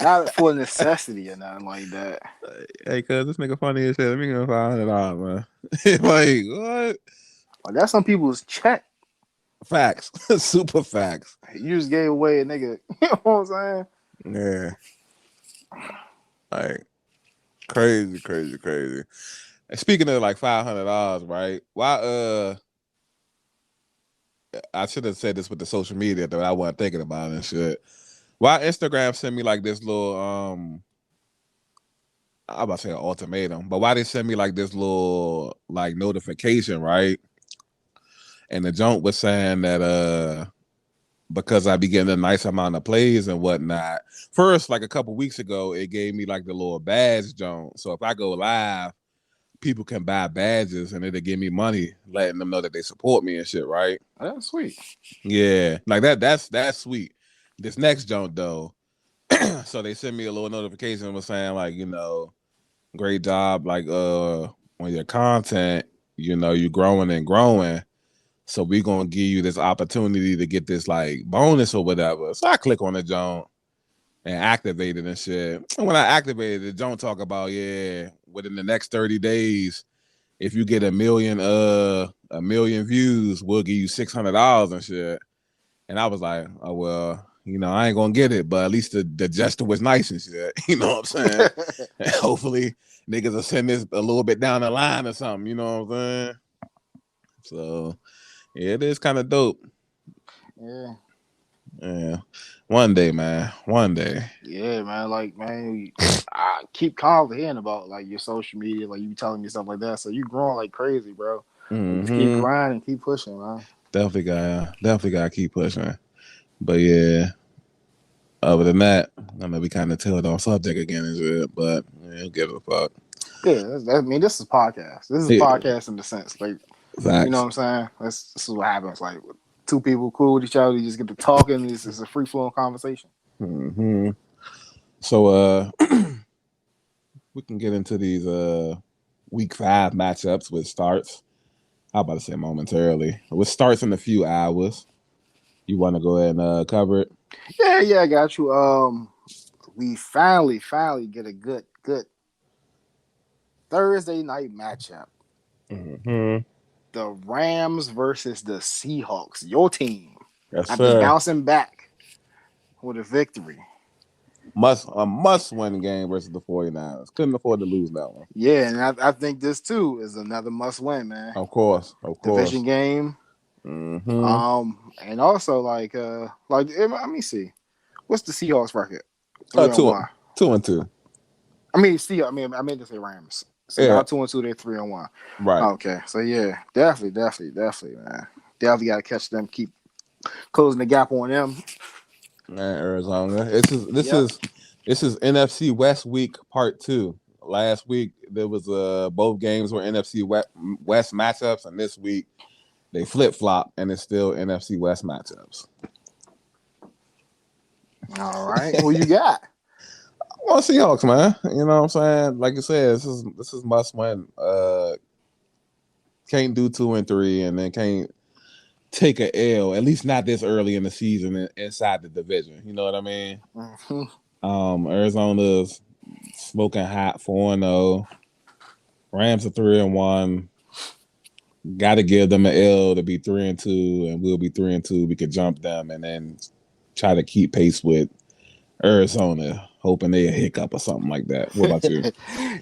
Not for a necessity or nothing like that. Hey, cuz this nigga funny as shit. Let me give him $500, man. Like, what? Like, that's some people's check. Facts. Super facts. You just gave away a nigga. You know what I'm saying? Yeah. Like, crazy. And speaking of like $500, right? Why, I should have said this with the social media, though. I wasn't thinking about it and shit. Why Instagram sent me like this little, I'm about to say an ultimatum, but why they send me like this little like notification, right? And the joint was saying that because I be getting a nice amount of plays and whatnot. First, like a couple weeks ago, it gave me like the little badge joint. So if I go live, people can buy badges and it'll give me money, letting them know that they support me and shit, right? That's sweet. Yeah, like that's sweet. This next joint though, so they sent me a little notification was saying like, you know, great job, like on your content, you know, you growing and growing. So we gonna give you this opportunity to get this like bonus or whatever. So I click on the joint and activate it and shit. And when I activated it, don't talk about, yeah, within the next 30 days, if you get a million views, we'll give you $600 and shit. And I was like, oh well, you know, I ain't gonna get it, but at least the gesture was nice and shit. You know what I'm saying? And hopefully niggas will send this a little bit down the line or something, you know what I'm saying? So yeah, it is kind of dope. Yeah. One day, man. One day. Yeah, man. Like, man, I keep constantly hearing about like your social media, like you telling me stuff like that. So you growing like crazy, bro. Like, just keep grinding, keep pushing, man. Definitely gotta keep pushing. But yeah, other than that, I know we kind of tilted on subject again, is it? But yeah, who gives a fuck? Yeah, I mean, this is a podcast. This is a podcast in the sense, like, facts. You know what I'm saying? This is what happens. Like, two people cool with each other, you just get to talking. This is a free flowing conversation. So, we can get into these week 5 matchups with starts. How about to say momentarily? With starts in a few hours. You want to go ahead and cover it? Yeah, I got you. We finally get a good Thursday night matchup. Mm-hmm. The Rams versus the Seahawks. Your team, Yes, after sir. bouncing back with a victory. Must win game versus the 49ers. Couldn't afford to lose that one. Yeah, and I think this too is another must win, man. Of course, of Division course. game. Mm-hmm. And also let me see. What's the Seahawks record? 3-1. 2-2. I mean, I meant to say Rams. So Yeah, y'all 2-2, they're 3-1. right. Okay, so yeah, definitely, man. Definitely got to catch them. Keep closing the gap on them. Man, Arizona. This Yep. is this is NFC West week part 2. Last week there was both games were NFC West matchups, and this week they flip flop and it's still NFC West matchups. All right, who you got? Well, Seahawks, man. You know what I'm saying? Like you said, this is must win. Can't do 2 and 3, and then can't take a L. At least not this early in the season inside the division. You know what I mean? Mm-hmm. Arizona's smoking hot 4-0. Rams are 3-1. Got to give them an L to be 3-2, and we'll be 3-2. We could jump them and then try to keep pace with Arizona, hoping they a hiccup or something like that. What about you?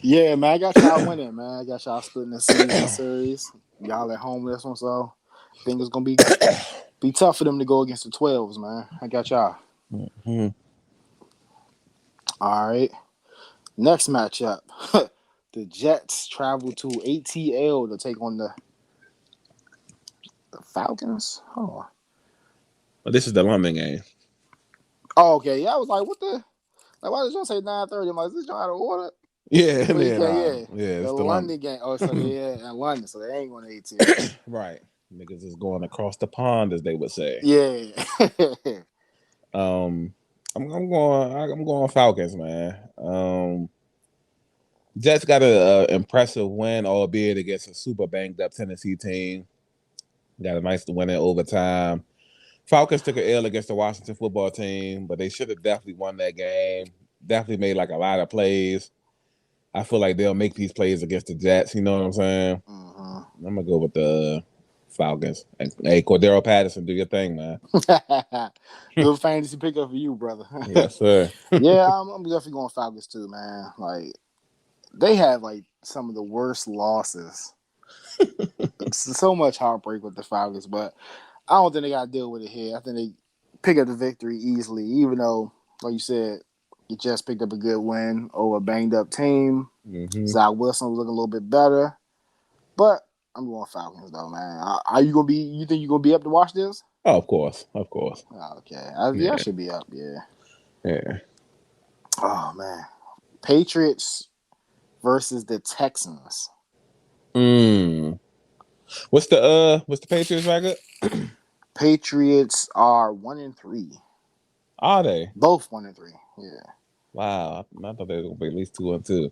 Yeah, man, I got y'all winning, man. I got y'all splitting the series. Y'all at home this one, so I think it's gonna be tough for them to go against the 12s, man. I got y'all. Mm-hmm. All right. Next matchup. The Jets travel to ATL to take on the Falcons. Oh. But this is the London game. Oh, okay. Yeah, I was like, what the? Like, why did you say 9:30? I'm like, is this out of order? Yeah, But yeah, nah. yeah. Yeah, The it's the London. London game. Oh, so they're in London, so they ain't going to ATL. Right. Niggas is going across the pond, as they would say. Yeah. Um, I'm going Falcons, man. Jets got a impressive win, albeit against a super banged up Tennessee team. Got a nice win in overtime. Falcons took an L against the Washington football team, but they should have definitely won that game. Definitely made like a lot of plays. I feel like they'll make these plays against the Jets. You know what I'm saying? Mm-hmm. I'm gonna go with the Falcons. And, hey, Cordero Patterson, do your thing, man. Good fantasy pickup for you, brother. Yes, sir. Yeah, I'm definitely going Falcons too, man. Like they have like some of the worst losses. So much heartbreak with the Falcons, but I don't think they got to deal with it here. I think they pick up the victory easily, even though, like you said, you just picked up a good win over a banged up team. Mm-hmm. Zach Wilson was looking a little bit better, but I'm going Falcons though, man. Are you gonna be? You think you're gonna be up to watch this? Oh, of course, of course. Okay, Yeah, I should be up. Yeah. yeah. Oh man, Patriots versus the Texans. Mm. What's the Patriots record? Patriots are 1-3. Are they? Both 1-3. Yeah. Wow, I thought they were gonna be at least 2-2.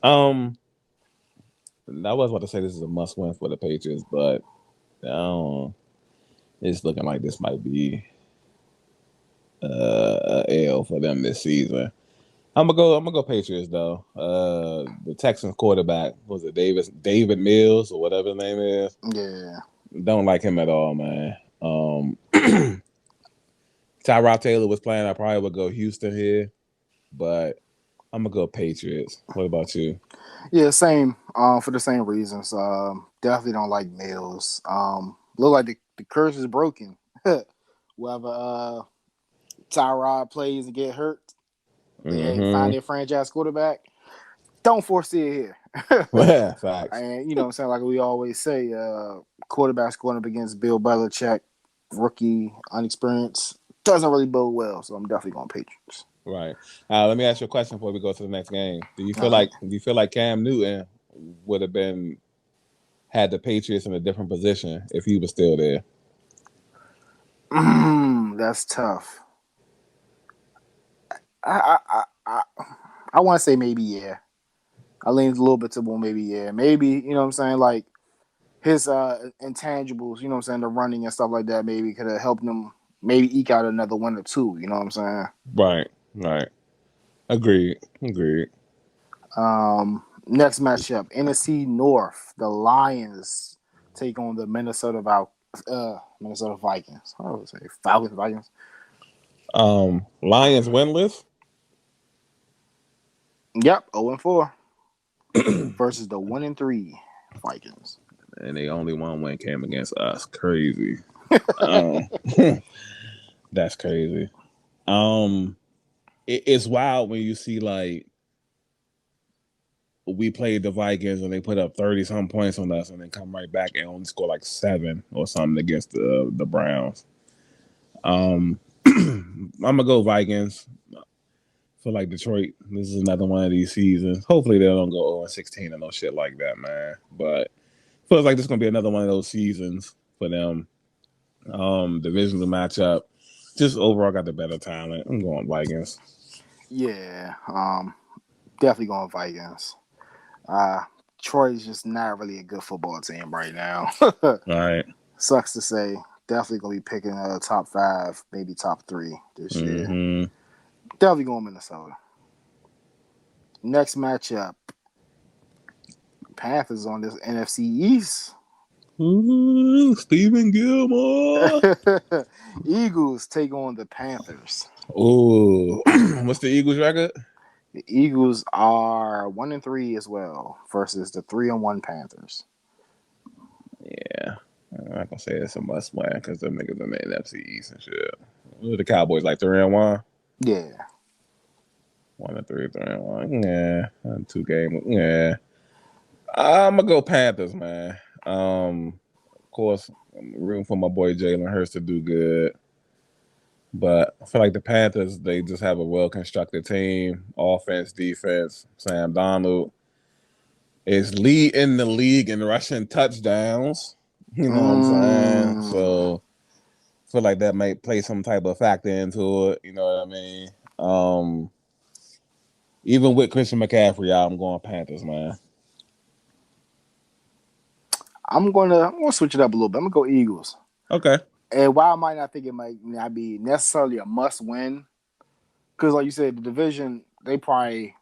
Um, I was about to say this is a must win for the Patriots, but it's looking like this might be a L for them this season. I'm gonna go Patriots though. The Texans quarterback was it David Mills or whatever his name is. Yeah. Don't like him at all, man. Tyrod Taylor was playing. I probably would go Houston here, but I'm gonna go Patriots. What about you? Yeah, same. For the same reasons. Definitely don't like Mills. Look like the curse is broken. Whoever Tyrod plays and get hurt, they find Mm-hmm. their franchise quarterback. Don't foresee it here. Yeah, facts. And you know what I'm saying, like we always say, quarterbacks going up against Bill Belichick, rookie, unexperienced, doesn't really bode well. So I'm definitely going Patriots. Right. Let me ask you a question before we go to the next game. All right. Do you feel like Cam Newton would have been had the Patriots in a different position if he was still there? That's tough. I want to say maybe yeah. I leaned a little bit to well, maybe you know what I'm saying, like his intangibles, you know what I'm saying, the running and stuff like that, maybe could have helped him maybe eke out another one or two. You know what I'm saying? Right. Right. Agreed. Agreed. Next matchup, NFC North, the Lions take on the Minnesota Vikings. I would say Falcons, Vikings. Lions winless. Yep, 0-4 versus the 1-3 Vikings. And the only one win came against us. Crazy. Um, that's crazy. It's wild when you see like we played the Vikings and they put up 30 some points on us and then come right back and only score like 7 or something against the Browns. I'm gonna go Vikings. Feel like Detroit. This is another one of these seasons. Hopefully they don't go 0-16 and no shit like that, man. But feels like this is gonna be another one of those seasons for them. Divisional matchup. Just overall got the better talent. I'm going Vikings. Yeah, definitely going Vikings. Troy's just not really a good football team right now. All right. Sucks to say. Definitely gonna be picking top 5, maybe top 3 this year. Definitely going Minnesota. Next matchup, Panthers on this NFC East. Ooh, Stephen Gilmore. Eagles take on the Panthers. Ooh, what's the Eagles record? The Eagles are 1-3 as well versus the 3-1 Panthers. Yeah, I'm not gonna say it's a must win because them niggas in the NFC East and shit. The Cowboys like 3-1. Yeah, 1-3, 3-1. Yeah, 2 games. Yeah, I'm gonna go Panthers, man. Of course, I'm rooting for my boy Jalen Hurts to do good. But I feel like the Panthers, they just have a well-constructed team, offense, defense. Sam Donald is leading the league in rushing touchdowns. You know what I'm saying? So I feel like that might play some type of factor into it. You know what I mean? Even with Christian McCaffrey out, I'm going Panthers, man. I'm gonna switch it up a little bit. I'm gonna go Eagles. Okay. And while I might not think it might not be necessarily a must win, because like you said, the division, they probably,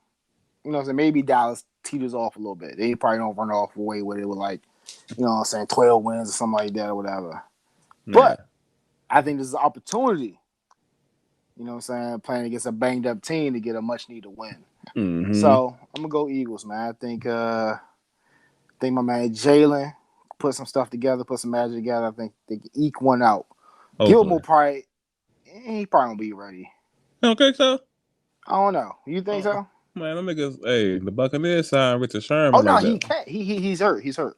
you know what I'm saying, maybe Dallas teeters off a little bit. They probably don't run off away with it with like, you know what I'm saying, 12 wins or something like that or whatever. Yeah. But I think this is an opportunity, you know what I'm saying, playing against a banged up team to get a much needed win. Mm-hmm. So I'm gonna go Eagles, man. I think my man Jalen put some stuff together, put some magic together. I think they can eke one out. Hopefully. Gilmore probably won't be ready. Okay, so I don't know. You think so? Man, them niggas, hey, the Buccaneers signed Richard Sherman. Oh no, like he can't. He's hurt. He's hurt.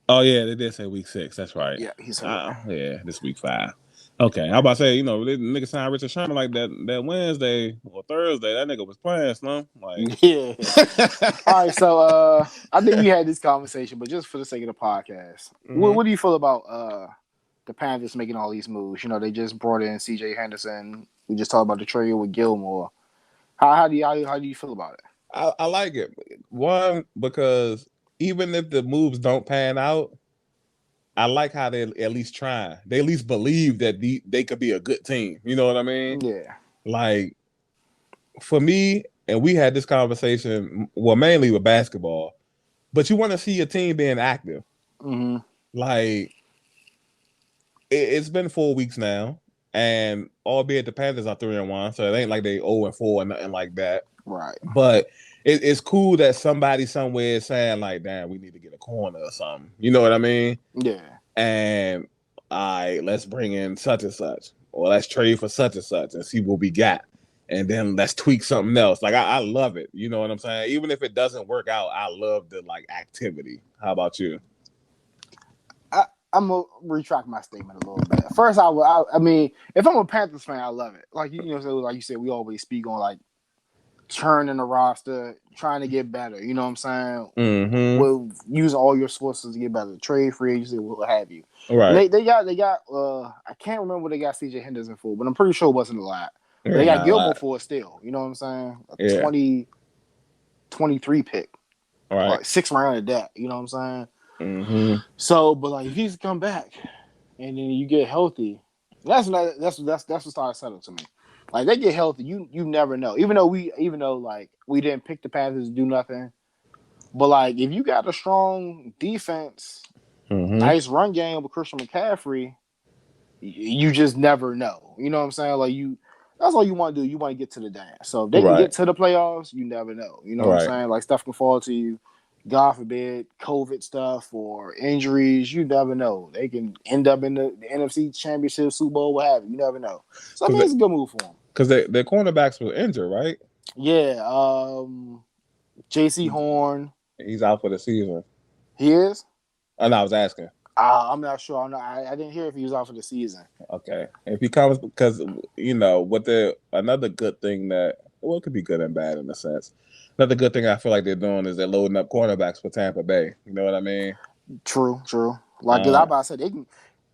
Oh yeah, they did say week 6. That's right. Yeah, he's hurt. Yeah, this week 5. Okay, I about to say, you know, the nigga signed Richard Sherman like that Wednesday or Thursday. That nigga was playing, no? Like, yeah. All right, so I think we had this conversation, but just for the sake of the podcast, what do you feel about the Panthers making all these moves? You know, they just brought in C.J. Henderson. We just talked about the trade with Gilmore. How do you feel about it? I like it. One, because even if the moves don't pan out, I like how they at least try. They at least believe that they could be a good team. You know what I mean? Yeah. Like, for me, and we had this conversation, well, mainly with basketball, but you want to see your team being active. Mm-hmm. Like, it's been 4 weeks now, and albeit the Panthers are 3-1, so it ain't like they 0-4 or nothing like that. Right. But it's cool that somebody somewhere is saying like, damn, we need to get a corner or something. You know what I mean? Yeah. And let's bring in such and such, or let's trade for such and such and see what we got. And then let's tweak something else. Like I love it. You know what I'm saying? Even if it doesn't work out, I love the like activity. How about you? I'm gonna retract my statement a little bit. First, I mean, if I'm a Panthers fan, I love it. Like like you said, we always speak on like turning the roster, trying to get better. You know what I'm saying? Mm-hmm. We'll use all your sources to get better. Trade, free agency, what have you. Right. They got. I can't remember what they got C.J. Henderson for, but I'm pretty sure it wasn't a lot. But they got Gilmore for it still. You know what I'm saying? 23 pick, All right. like 6th round at that. You know what I'm saying? Mm-hmm. So, but like if he's come back and then you get healthy, that's what started settling to me. Like they get healthy, you never know. Even though like we didn't pick the Panthers to do nothing, but like if you got a strong defense, nice run game with Christian McCaffrey, you just never know. You know what I'm saying? Like that's all you want to do. You want to get to the dance. So if they can Right. get to the playoffs, you never know. You know All what I'm right. saying? Like stuff can fall to you. God forbid, COVID stuff or injuries. You never know. They can end up in the NFC Championship, Super Bowl, what have you. You never know. So I mean, it's a good move for them. Because their cornerbacks were injured, right? Yeah. J.C. Horn. He's out for the season. He is? And I was asking. I'm not sure. I didn't hear if he was out for the season. Okay. If he comes, because, what another good thing it could be good and bad in a sense. Another good thing I feel like they're doing is they're loading up cornerbacks for Tampa Bay. You know what I mean? True. Like, cause I about to say they can.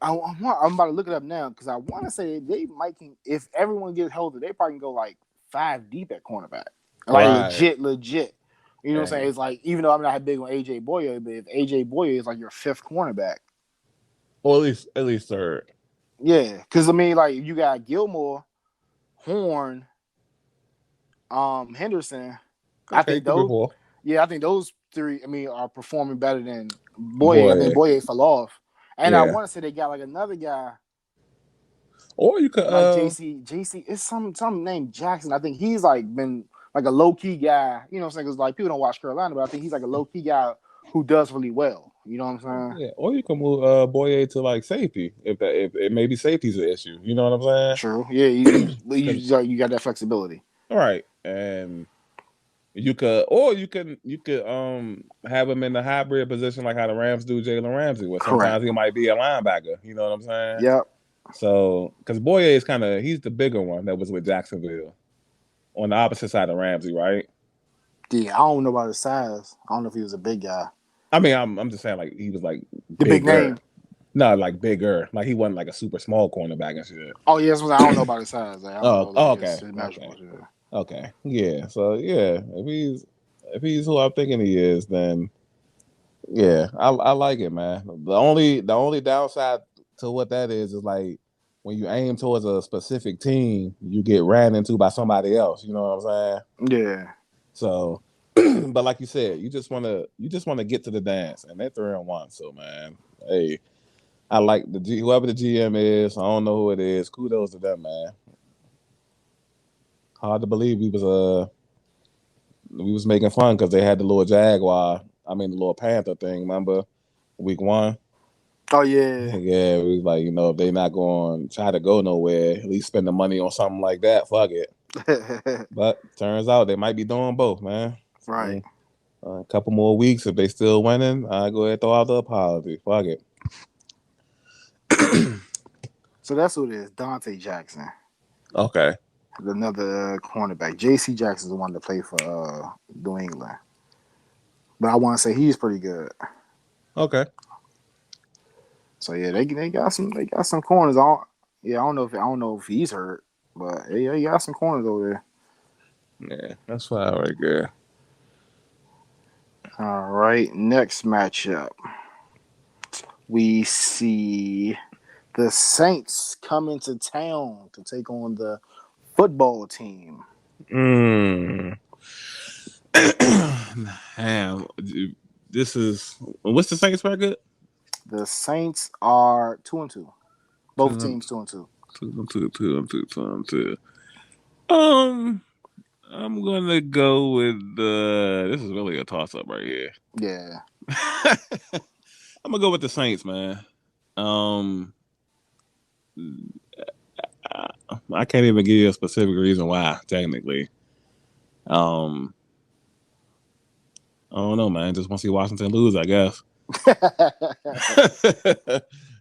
I'm about to look it up now because I want to say they might can. If everyone gets healthy, they probably can go like 5 deep at cornerback. Like Right. legit. You know what I'm saying? It's like even though I'm not big on AJ Boye, but if AJ Boye is like your 5th cornerback, or at least third. yeah. Because I mean, like you got Gilmore, Horn, Henderson. I Okay, think could be those. 4. Yeah, I think those 3. I mean, are performing better than Boye. I think Boy. Boye fell off, and I Yeah. want to say they got like another guy. Or you could Like JC, it's some named Jackson. I think he's like been like a low key guy. You know what I'm saying? Because like people don't watch Carolina, but I think he's like a low key guy who does really well. You know what I'm saying? Yeah. Or you can move Boye to like safety if it maybe safety's an issue. You know what I'm saying? True. Yeah, you got that flexibility. All right. And you could have him in the hybrid position like how the Rams do Jalen Ramsey, where sometimes he might be a linebacker. You know what I'm saying? Yep. So, because Boye is he's the bigger one that was with Jacksonville on the opposite side of Ramsey, right? Yeah, I don't know about his size. I don't know if he was a big guy. I mean, I'm just saying like he was like the big name. No, like bigger. Like he wasn't like a super small cornerback and shit. Oh yes, I don't know about his size. Like, I don't know, okay. his measurables. Yeah. Okay. Yeah. So yeah, if he's who I'm thinking he is, then yeah, I like it, man. The only downside to what that is like when you aim towards a specific team, you get ran into by somebody else. You know what I'm saying? Yeah. So, but like you said, you just want to get to the dance, and they're 3-1. So, man, hey, I like whoever the GM is. I don't know who it is. Kudos to them, man. Hard to believe we was making fun because they had the little the little Panther thing. Remember, week 1. Oh yeah. Yeah, it was like if they not going to try to go nowhere, at least spend the money on something like that. Fuck it. But turns out they might be doing both, man. Right. A couple more weeks, if they still winning, I'll go ahead and throw out the apology. Fuck it. So that's who it is, Dante Jackson. Okay. Another cornerback. J.C. Jackson is the one to play for New England. But I want to say he's pretty good. Okay. So yeah, they got some corners. I don't know if he's hurt, but yeah, he got some corners over there. Yeah, that's fine right there. All right, next matchup. We see the Saints come into town to take on the football team. Damn. This is what's the Saints record? The Saints are 2-2. Both teams 2-2. 2-2. I'm gonna go with this is really a toss up right here. Yeah. I'm gonna go with the Saints, man. I can't even give you a specific reason why, technically. I don't know, man. Just want to see Washington lose, I guess.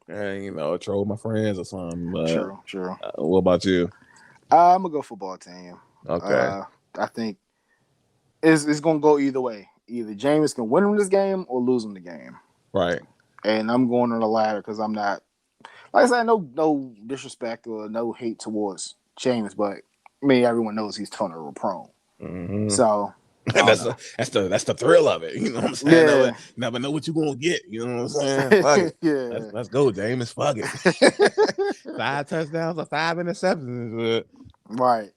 And, troll my friends or something. But, true. What about you? I'm gonna go football team. Okay. I think it's gonna go either way. Either Jameis can win him this game or lose him the game. Right. And I'm going on the latter because I'm not. Like I said, no disrespect or no hate towards Jameis, but I mean everyone knows he's turnover prone. Mm-hmm. So Oh that's no. the thrill of it. You know what I'm saying? Yeah. Never know what you're gonna get. You know what I'm saying? Fuck it. Yeah. Let's go, James. Fuck it. 5 touchdowns or 5 interceptions. Right.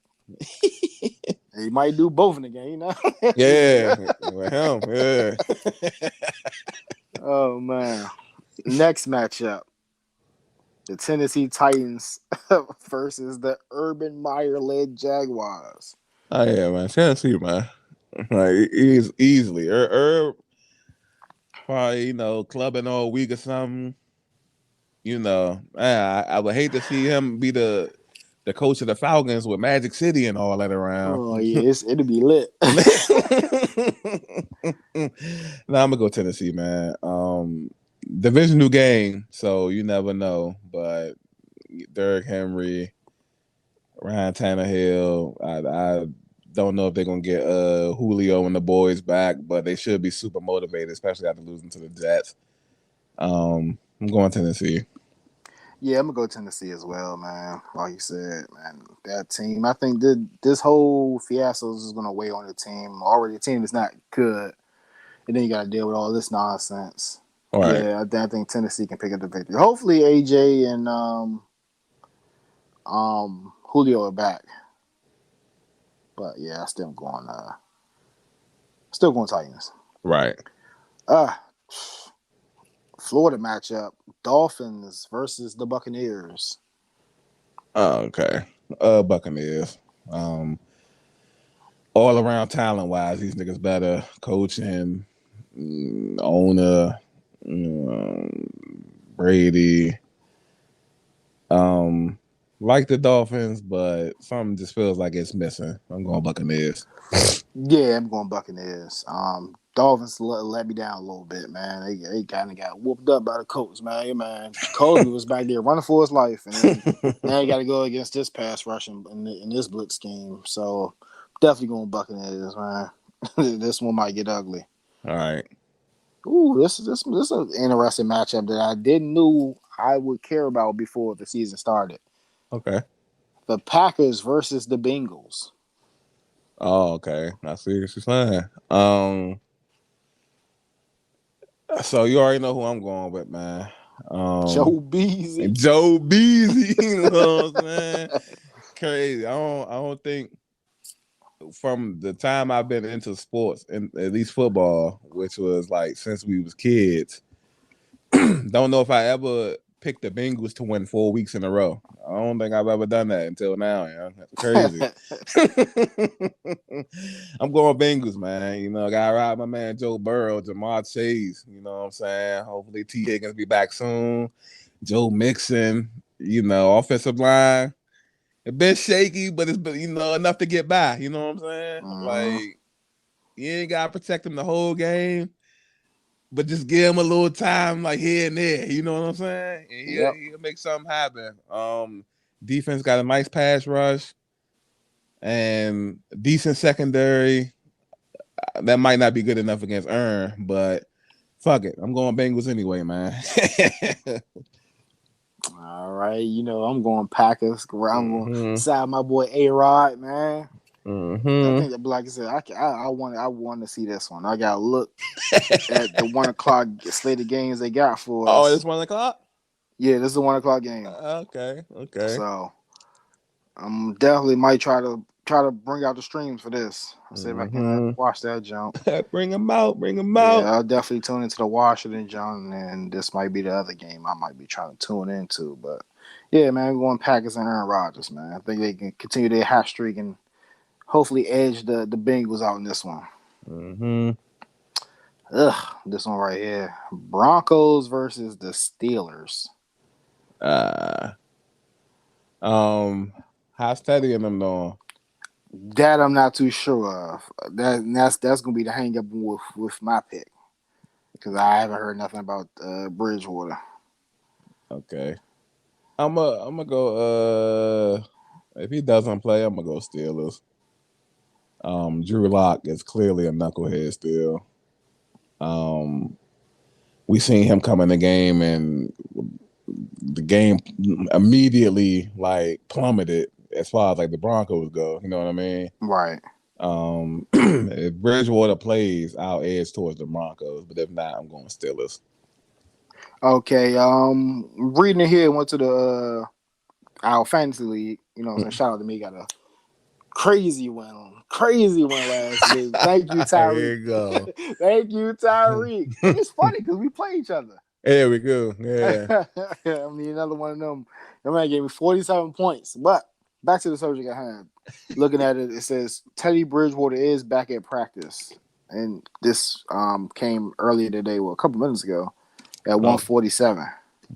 He might do both in the game, you know? Yeah, with him. Yeah. Oh man. Next matchup. The Tennessee Titans versus the Urban Meyer-led Jaguars. Oh yeah, man. Tennessee, man. Like he's easily. Probably, clubbing all week or something. I would hate to see him be the coach of the Falcons with Magic City and all that around. Oh yeah, it'll be lit. I'm gonna go Tennessee, man. Divisional game, so you never know. But Derrick Henry, Ryan Tannehill, I don't know if they're gonna get Julio and the boys back, but they should be super motivated, especially after losing to the Jets. I'm going Tennessee. Yeah, I'm gonna go Tennessee as well, man. Like you said, man, that team. I think this whole fiasco is gonna weigh on the team. Already, the team is not good, and then you got to deal with all this nonsense. All right. Yeah, I think Tennessee can pick up the victory. Hopefully, AJ and Julio are back. But yeah, I still going Titans. Right. Florida matchup: Dolphins versus the Buccaneers. Oh, okay. Buccaneers. All around talent wise, these niggas better. Coaching, owner, Brady. Like the Dolphins, but something just feels like it's missing. I'm going Buccaneers. Yeah, I'm going Buccaneers. Dolphins let me down a little bit, man. They kind of got whooped up by the Colts, man. Hey, man, Cosby was back there running for his life, and then now you got to go against this pass rush in this blitz scheme. So definitely going Buccaneers, man. This one might get ugly. All right. Ooh, this is an interesting matchup that I didn't know I would care about before the season started. Okay. The Packers versus the Bengals. Oh, okay. I see what you're saying. So you already know who I'm going with, man. Joe Beasy. Joe Beasy. You know what I'm saying? Crazy. I don't think from the time I've been into sports, and at least football, which was like since we was kids, don't know if I ever picked the Bengals to win 4 weeks in a row. I don't think I've ever done that until now. Yeah, that's crazy. I'm going Bengals, man. Got to ride my man Joe Burrow, Jamar Chase. You know what I'm saying? Hopefully T. Higgins be back soon. Joe Mixon. Offensive line. A bit shaky, but it's enough to get by. You know what I'm saying? Like you ain't gotta protect him the whole game, but just give him a little time, like here and there. You know what I'm saying? And he'll make something happen. Defense got a nice pass rush and decent secondary. That might not be good enough against Earn, but fuck it, I'm going Bengals anyway, man. All right, I'm going Packers. I'm going to side my boy A-Rod, man. I think that, like I said, I want to see this one. I got to look at the 1 o'clock slate of games they got for us. Oh, it's 1 o'clock? Yeah, this is a 1 o'clock game. Okay. So I'm definitely might try to bring out the streams for this. I'll see if I can watch that jump. Bring them out. Yeah, I'll definitely tune into the Washington jump, and this might be the other game I might be trying to tune into. But yeah, man, I'm going Packers and Aaron Rodgers, man. I think they can continue their hot streak and hopefully edge the Bengals out in this one. This one right here. Broncos versus the Steelers. How steady in them though? That I'm not too sure of. That's gonna be the hang up with my pick. Because I haven't heard nothing about Bridgewater. Okay. I'm gonna go if he doesn't play, I'm gonna go Steelers. Drew Lock is clearly a knucklehead still. We seen him come in the game and the game immediately like plummeted as far as like the Broncos go. You know what I mean? Right. If Bridgewater plays, I'll edge towards the Broncos, but if not, I'm going Steelers. Okay. Reading it here, went to the our fantasy league. You know, so shout out to me. Got a crazy win last week. Thank you, Here Tyreek. you go. Thank you, Tyreek. And it's funny because we play each other. There we go. Yeah. I mean, another one of them. That man gave me 47 points. But back to the subject at hand. Looking at it, it says Teddy Bridgewater is back at practice. And this came earlier today, well, a couple minutes ago at 147.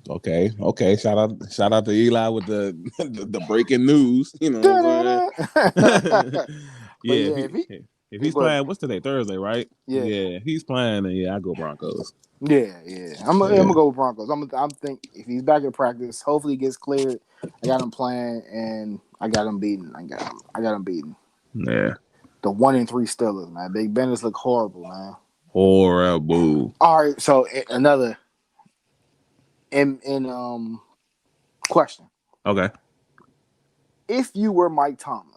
Okay. Shout out to Eli with the breaking news. You know what I'm saying? Yeah. If he's playing, what's today? Thursday, right? Yeah. If he's playing, then I go Broncos. Yeah. I'm gonna go with Broncos. I'm think if he's back at practice, hopefully he gets cleared. I got him playing, and I got him beaten. I got him beaten. Yeah. The 1-3 Steelers, man. Big Bennett look horrible, man. Horrible. All right, so another in question. Okay. If you were Mike Tomlin,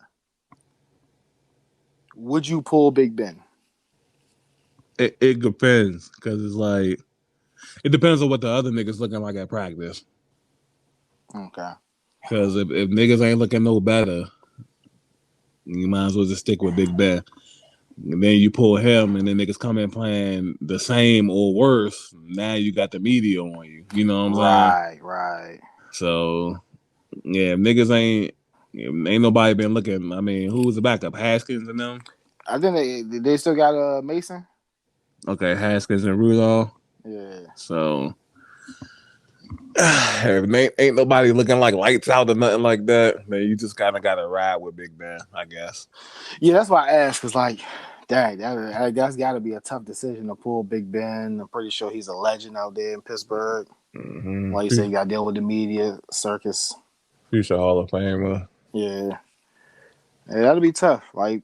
would you pull Big Ben? It depends, because it's like it depends on what the other niggas looking like at practice. Okay. Because if niggas ain't looking no better, you might as well just stick with Big Ben. And then you pull him, and then niggas come in playing the same or worse. Now you got the media on you. You know what I'm saying? Right. So yeah, niggas ain't nobody been looking. I mean, who was the backup? Haskins and them. I think they still got Mason. Okay, Haskins and Rudolph. Yeah. So if ain't nobody looking like lights out or nothing like that, then you just kind of got to ride with Big Ben, I guess. Yeah, that's why I asked. Cause like, dang, that's got to be a tough decision to pull Big Ben. I'm pretty sure he's a legend out there in Pittsburgh. Mm-hmm. Like you say, you got to deal with the media circus. Future Hall of Famer. Yeah, that'll be tough. Like,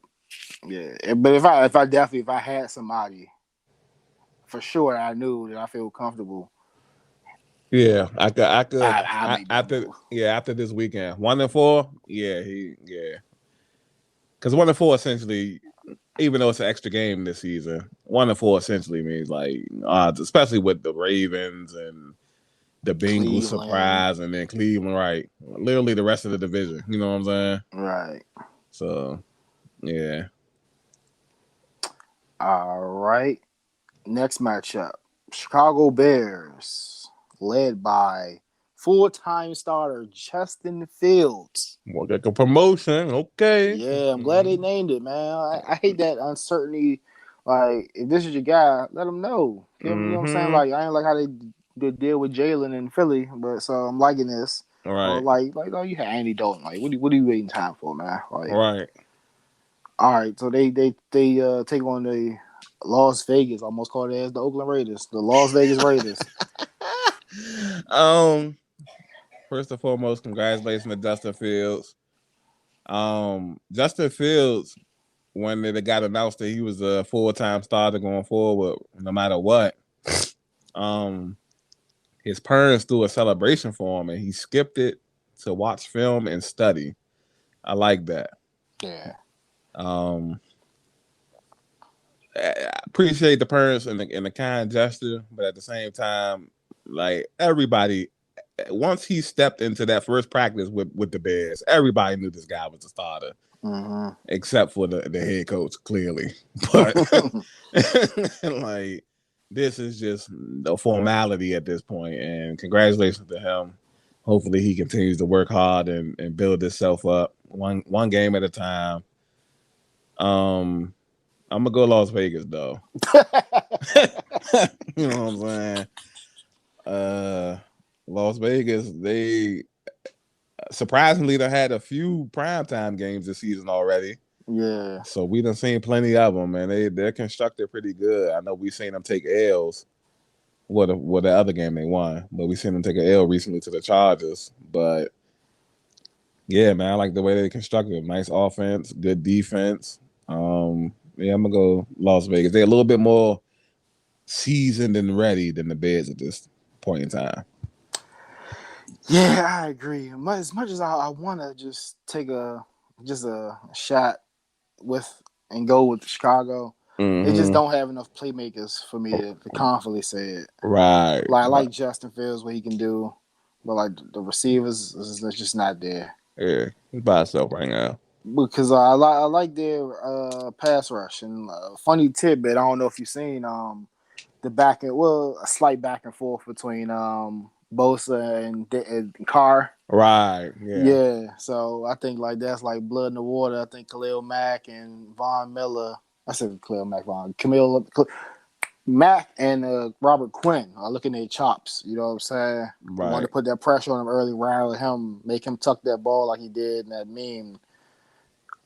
yeah, but if I had somebody for sure I knew that I feel comfortable. Yeah, I could. After this weekend, 1-4. Because 1-4 essentially, even though it's an extra game this season, 1-4 essentially means like odds, especially with the Ravens and the Bengals surprise, and then Cleveland, right? Literally the rest of the division. You know what I'm saying? Right. So, yeah. All right. Next matchup: Chicago Bears, led by full-time starter Justin Fields. More like a promotion, okay. Yeah, I'm glad they named it, man. I hate that uncertainty. Like, if this is your guy, let him know. You know what I'm saying? Like, I ain't like how they deal with Jalen in Philly, but so I'm liking this. All right. Or like, oh, you had Andy Dalton. Like, what are you waiting time for, man? Like, right. All right, so they take on the Las Vegas. I almost called it as the Oakland Raiders, the Las Vegas Raiders. First and foremost, congratulations to Justin Fields. Justin Fields, when it got announced that he was a full-time starter going forward, no matter what, his parents threw a celebration for him, and he skipped it to watch film and study. I like that. Yeah. I appreciate the parents and the kind gesture, but at the same time, like everybody, once he stepped into that first practice with the Bears, everybody knew this guy was the starter, except for the head coach, clearly. But like, this is just the formality at this point, and congratulations to him. Hopefully, he continues to work hard and build himself up one game at a time. I'm gonna go Las Vegas though. You know what I'm saying? Las Vegas, they surprisingly they had a few primetime games this season already. Yeah. So we done seen plenty of them, and they're constructed pretty good. I know we seen them take L's. What the other game they won, but we seen them take an L recently to the Chargers. But yeah, man, I like the way they constructed. Nice offense, good defense. Yeah, I'm gonna go Las Vegas. They're a little bit more seasoned and ready than the Bears at this point in time. Yeah, I agree. As much as I want to just take a shot with and go with Chicago. They just Mm-hmm. don't have enough playmakers for me to confidently say it. Right. Like I like Justin Fields, what he can do, but like the receivers is just not there. Yeah, he's by himself right now. Because I like their pass rush. And funny tidbit, I don't know if you've seen a slight back and forth between Bosa and Carr. Right. Yeah. Yeah, so I think like that's like blood in the water. I think Khalil Mack and Von Miller. I said Khalil Mack, Mack and Robert Quinn are looking at chops. You know what I'm saying? Right. Want to put that pressure on him early, rattle him, make him tuck that ball like he did in that meme.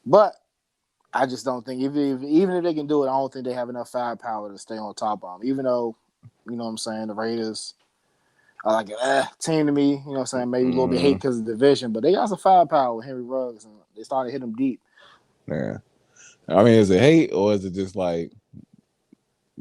But I just don't think even if they can do it, I don't think they have enough firepower to stay on top of them. Even though, you know what I'm saying, the Raiders are like a team to me. You know what I'm saying? Maybe a little bit hate because of the division, but they got some firepower with Henry Ruggs, and they started hitting him deep. Yeah. I mean, is it hate or is it just like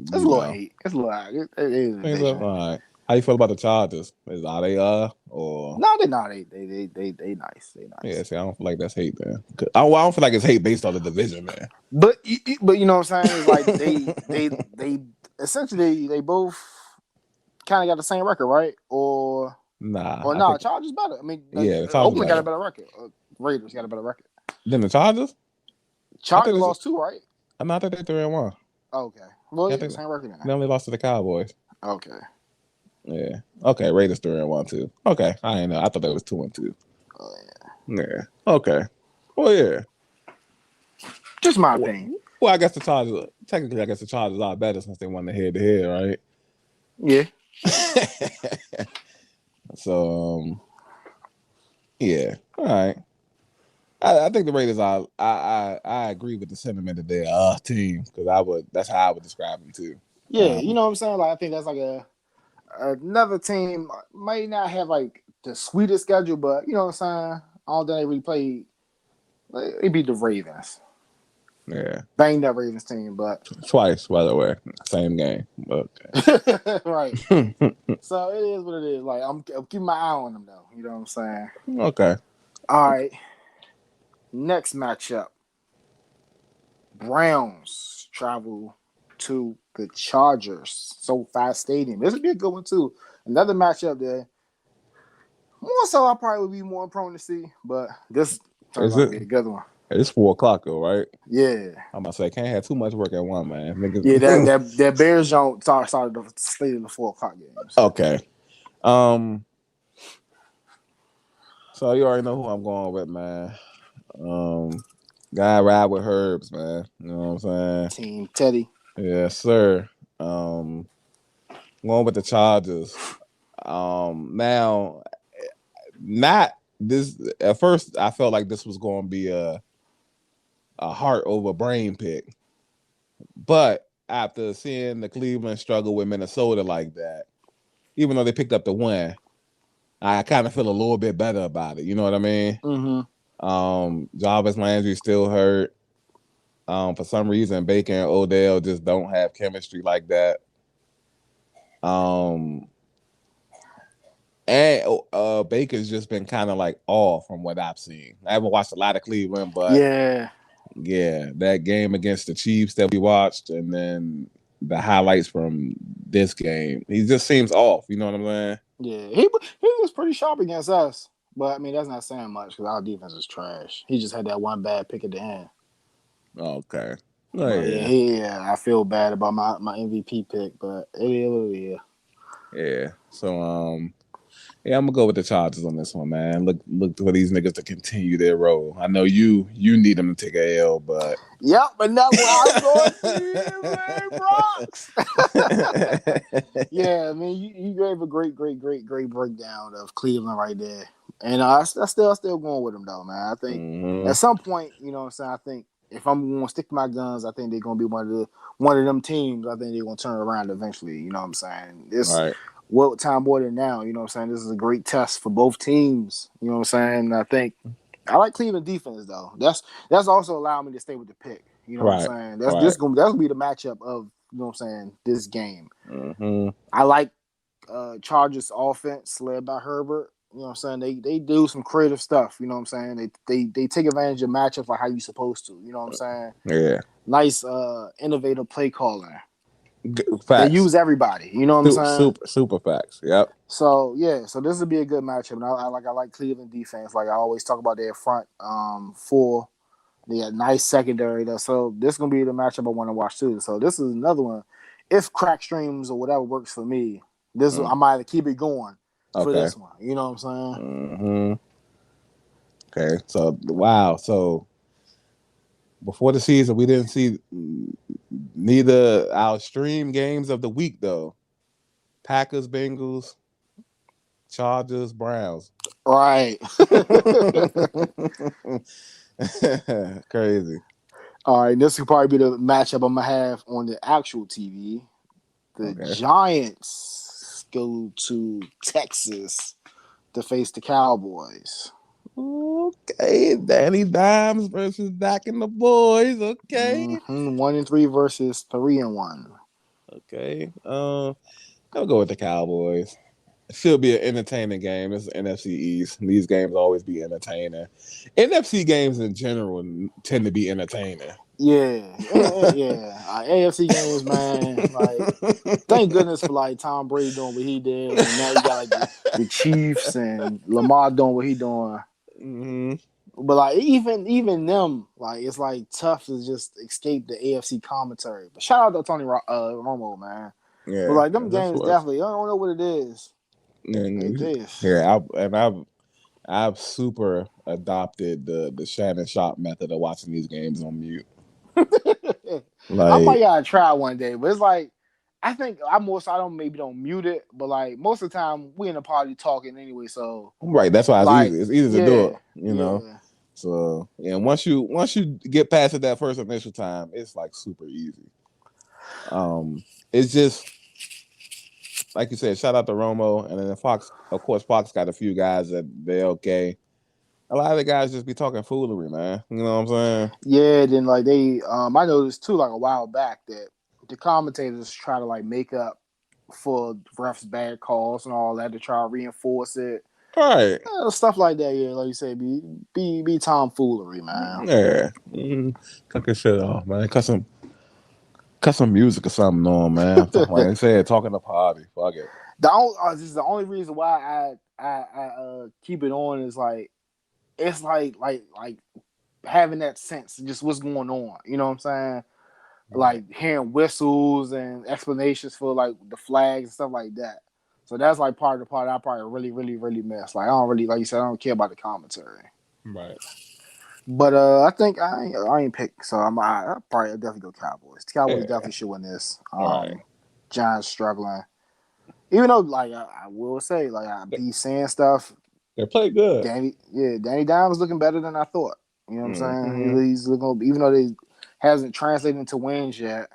It's a little hate. It's a little. It is a division. All right. How you feel about the Chargers? Are they or no? They're not. They nice. They nice. Yeah. See, I don't feel like that's hate, man. I don't feel like it's hate based on the division, man. But you know what I'm saying? It's like they essentially they both kind of got the same record, right? Or Chargers better. I mean, Oakland got a better record. Raiders got a better record. Then the Chargers? Chargers lost 2, right? I'm not that they 3-1. Okay. Well, the same record now. They only lost to the Cowboys. Okay. Yeah. Okay. Raiders 3-1 too. Okay. I didn't know. I thought that was 2-2. Oh yeah. Yeah. Okay. Well, yeah. Just my opinion. Well, I guess the Chargers. Technically, I guess the Chargers are better since they won the head-to-head, right? Yeah. So, yeah. All right. I think the Raiders are. I agree with the sentiment that they're a team because that's how I would describe them too. Yeah, you know what I'm saying. Like I think that's like another team might not have like the sweetest schedule, but you know what I'm saying. All day they really played. They beat the Ravens. Yeah, banged that Ravens team, but twice, by the way, same game. Okay. Right. So it is what it is. Like I'm keeping my eye on them though. You know what I'm saying? Okay. All right. Next matchup. Browns travel to the Chargers. SoFi Stadium. This would be a good one too. Another matchup there. More so, I probably would be more prone to see, but this turns out to be a good one. It's 4:00 though, right? Yeah. I'm about to say, can't have too much work at one, man. Niggas. Yeah, that Bears don't started the slate in the 4:00 games. Okay. So you already know who I'm going with, man. Guy ride with Herbs, man. You know what I'm saying? Team Teddy. Yes, sir. Going with the Chargers. Now, not this. At first, I felt like this was going to be a heart over brain pick, but after seeing the Cleveland struggle with Minnesota like that, even though they picked up the win, I kind of feel a little bit better about it. You know what I mean? Mm-hmm. Jarvis Landry still hurt. For some reason, Baker and Odell just don't have chemistry like that. And Baker's just been kind of like off from what I've seen. I haven't watched a lot of Cleveland, but yeah, that game against the Chiefs that we watched, and then the highlights from this game, he just seems off. You know what I'm saying? Yeah, he was pretty sharp against us, but I mean that's not saying much because our defense is trash. He just had that one bad pick at the end. Okay. Yeah, I feel bad about my MVP pick, but it is what it is. Yeah. So yeah, I'm gonna go with the Chargers on this one, man. Look for these niggas to continue their role. I know you need them to take a L, but but that's what I'm going to Bronx. Yeah, I mean you gave a great breakdown of Cleveland right there, and I still going with them though, man. I think at some point, you know what I'm saying. I think if I'm going to stick to my guns, I think they're going to be one of them teams. I think they're going to turn around eventually. You know what I'm saying? Right. What time more than now, you know what I'm saying? This is a great test for both teams. You know what I'm saying? I think I like Cleveland defense though. That's also allowed me to stay with the pick. You know what I'm saying? That's gonna be the matchup of, you know what I'm saying, this game. Mm-hmm. I like Chargers offense led by Herbert. You know what I'm saying? They do some creative stuff. You know what I'm saying? They take advantage of matchups like how you supposed to. You know what I'm saying? Yeah. nice innovative play calling. They Facts. use everybody. You know what I'm saying? Super facts. Yep. So yeah, so this would be a good matchup. And I like Cleveland defense. Like I always talk about their front four. They got nice secondary though. So this is gonna be the matchup I want to watch too. So this is another one. If crack streams or whatever works for me, I might have to keep it going for Okay. this one. You know what I'm saying? Mm-hmm. Okay. So wow. So before the season, we didn't see neither our stream games of the week though. Packers, Bengals, Chargers, Browns. Right. Crazy. All right, this could probably be the matchup I'm gonna have on the actual TV. The Okay. Giants go to Texas to face the Cowboys. Okay, Danny Dimes versus Dak and the boys. Okay. 1-3 versus 3-1. Okay. I'll go with the Cowboys. It should be an entertaining game. It's NFC East. These games always be entertaining. NFC games in general tend to be entertaining. Yeah. AFC games, man. Like, thank goodness for like Tom Brady doing what he did, and now you got like the Chiefs and Lamar doing what he doing. Mm-hmm. But like even them, like it's like tough to just escape the AFC commentary. But shout out to Tony Romo, man. Yeah, but like them games definitely, I don't know what it is. I've super adopted the Shannon Sharp method of watching these games on mute. I might gotta try one day, but it's like I think I don't mute it, but like most of the time we in the party talking anyway, so right. That's why like, it's easy to do it, you know. So yeah, once you get past it that first initial time, it's like super easy. It's just like you said, shout out to Romo, and then Fox. Of course, Fox got a few guys that they're okay. A lot of the guys just be talking foolery, man. You know what I'm saying? Yeah. Then like they, I noticed too, like a while back that the commentators try to like make up for refs' bad calls and all that to try to reinforce it. Right. Stuff like that, yeah. Like you said, be tomfoolery, man. Yeah. Cut this shit off, man. Cut some music or something on, man. Like I said, talking to party. Fuck it. This is the only reason why I keep it on is like it's like having that sense of just what's going on. You know what I'm saying? Like hearing whistles and explanations for like the flags and stuff like that. So that's like part of the part I probably really, really, really miss. Like I don't really, like you said, I don't care about the commentary. Right. But I think I ain't pick, so I probably definitely go Cowboys. The Cowboys definitely should win this. Right. Giants struggling, even though like I will say like I be saying stuff. They play good. Danny Dimes looking better than I thought. You know what I'm saying? He's looking, even though they hasn't translated into wins yet.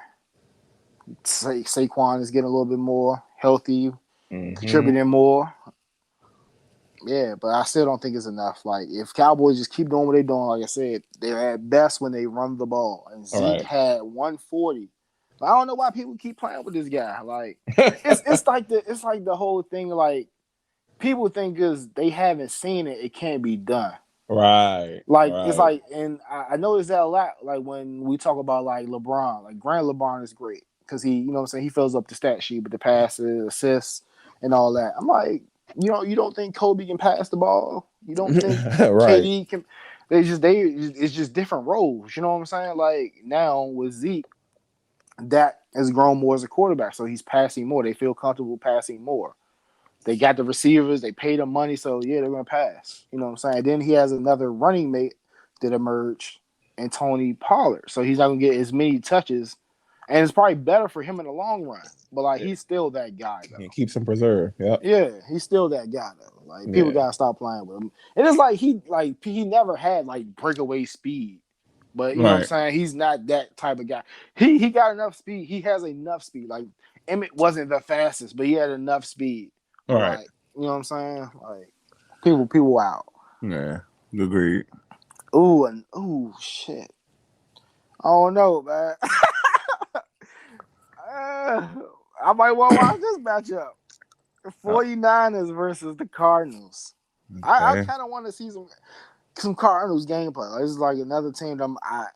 Saquon is getting a little bit more healthy, contributing more. Yeah, but I still don't think it's enough. Like, if Cowboys just keep doing what they're doing, like I said, they're at best when they run the ball. And Zeke had 140. I don't know why people keep playing with this guy. Like, it's like the whole thing. Like, people think because they haven't seen it, it can't be done. Right. Like it's like, and I noticed that a lot. Like when we talk about like LeBron, like Grant LeBron is great because he, you know what I'm saying, he fills up the stat sheet with the passes, assists, and all that. I'm like, you don't think Kobe can pass the ball? You don't think KD can? It's just different roles. You know what I'm saying? Like now with Zeke, that has grown more as a quarterback, so he's passing more. They feel comfortable passing more. They got the receivers. They paid them money, so yeah, they're gonna pass. You know what I'm saying? Then he has another running mate that emerged, and Tony Pollard. So he's not gonna get as many touches, and it's probably better for him in the long run. But like, he's still that guy. Though. He keeps him preserved. Yeah, he's still that guy though. Like people gotta stop playing with him. And it's like he never had like breakaway speed. But you know what I'm saying? He's not that type of guy. He got enough speed. He has enough speed. Like Emmett wasn't the fastest, but he had enough speed. Right. Like, you know what I'm saying? Like people out. Yeah. Agreed. Ooh, shit. I don't know, man. I might want to watch this matchup. The 49ers versus the Cardinals. Okay. I kind of want to see some Cardinals gameplay. Like, this is like another team that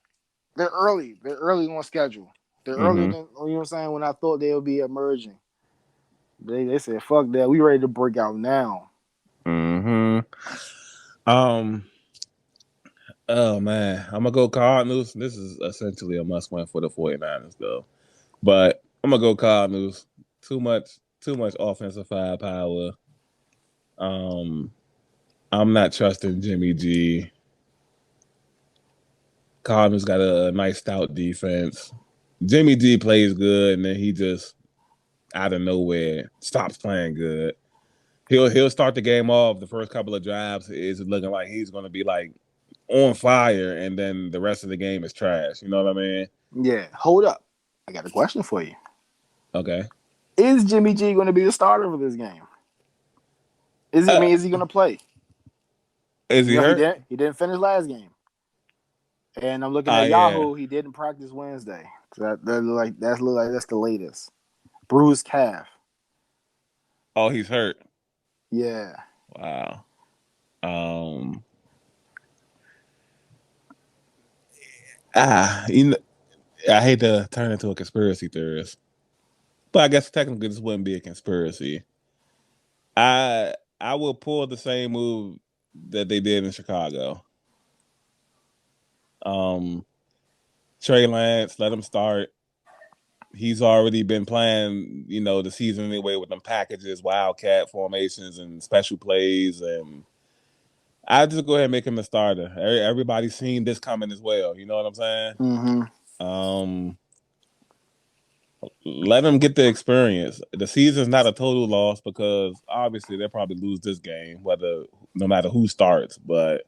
They're early. They're early on schedule. They're earlier than, you know what I'm saying, when I thought they would be emerging. They said, fuck that. We ready to break out now. Mm-hmm. Oh man, I'm gonna go Cardinals. This is essentially a must win for the 49ers though. But I'm gonna go Cardinals. Too much offensive firepower. Um I'm not trusting Jimmy G. Cardinals got a nice stout defense. Jimmy G plays good, and then he just out of nowhere stops playing good. He'll start the game off. The first couple of drives is looking like he's going to be like on fire, and then the rest of the game is trash. You know what I mean? Yeah. Hold up. I got a question for you. Okay. Is Jimmy G going to be the starter for this game? Is he going to play? Is he hurt? He didn't finish last game. And I'm looking at Yeah. Yahoo. He didn't practice Wednesday. So that's the latest. Bruised calf. Oh, he's hurt. Yeah. Wow. You know, I hate to turn into a conspiracy theorist, but I guess technically this wouldn't be a conspiracy. I will pull the same move that they did in Chicago. Trey Lance, let him start. He's already been playing, the season anyway with them packages, wildcat formations, and special plays. And I just go ahead and make him the starter. Everybody's seen this coming as well. You know what I'm saying? Mm-hmm. Let him get the experience. The season's not a total loss because obviously they'll probably lose this game, no matter who starts. But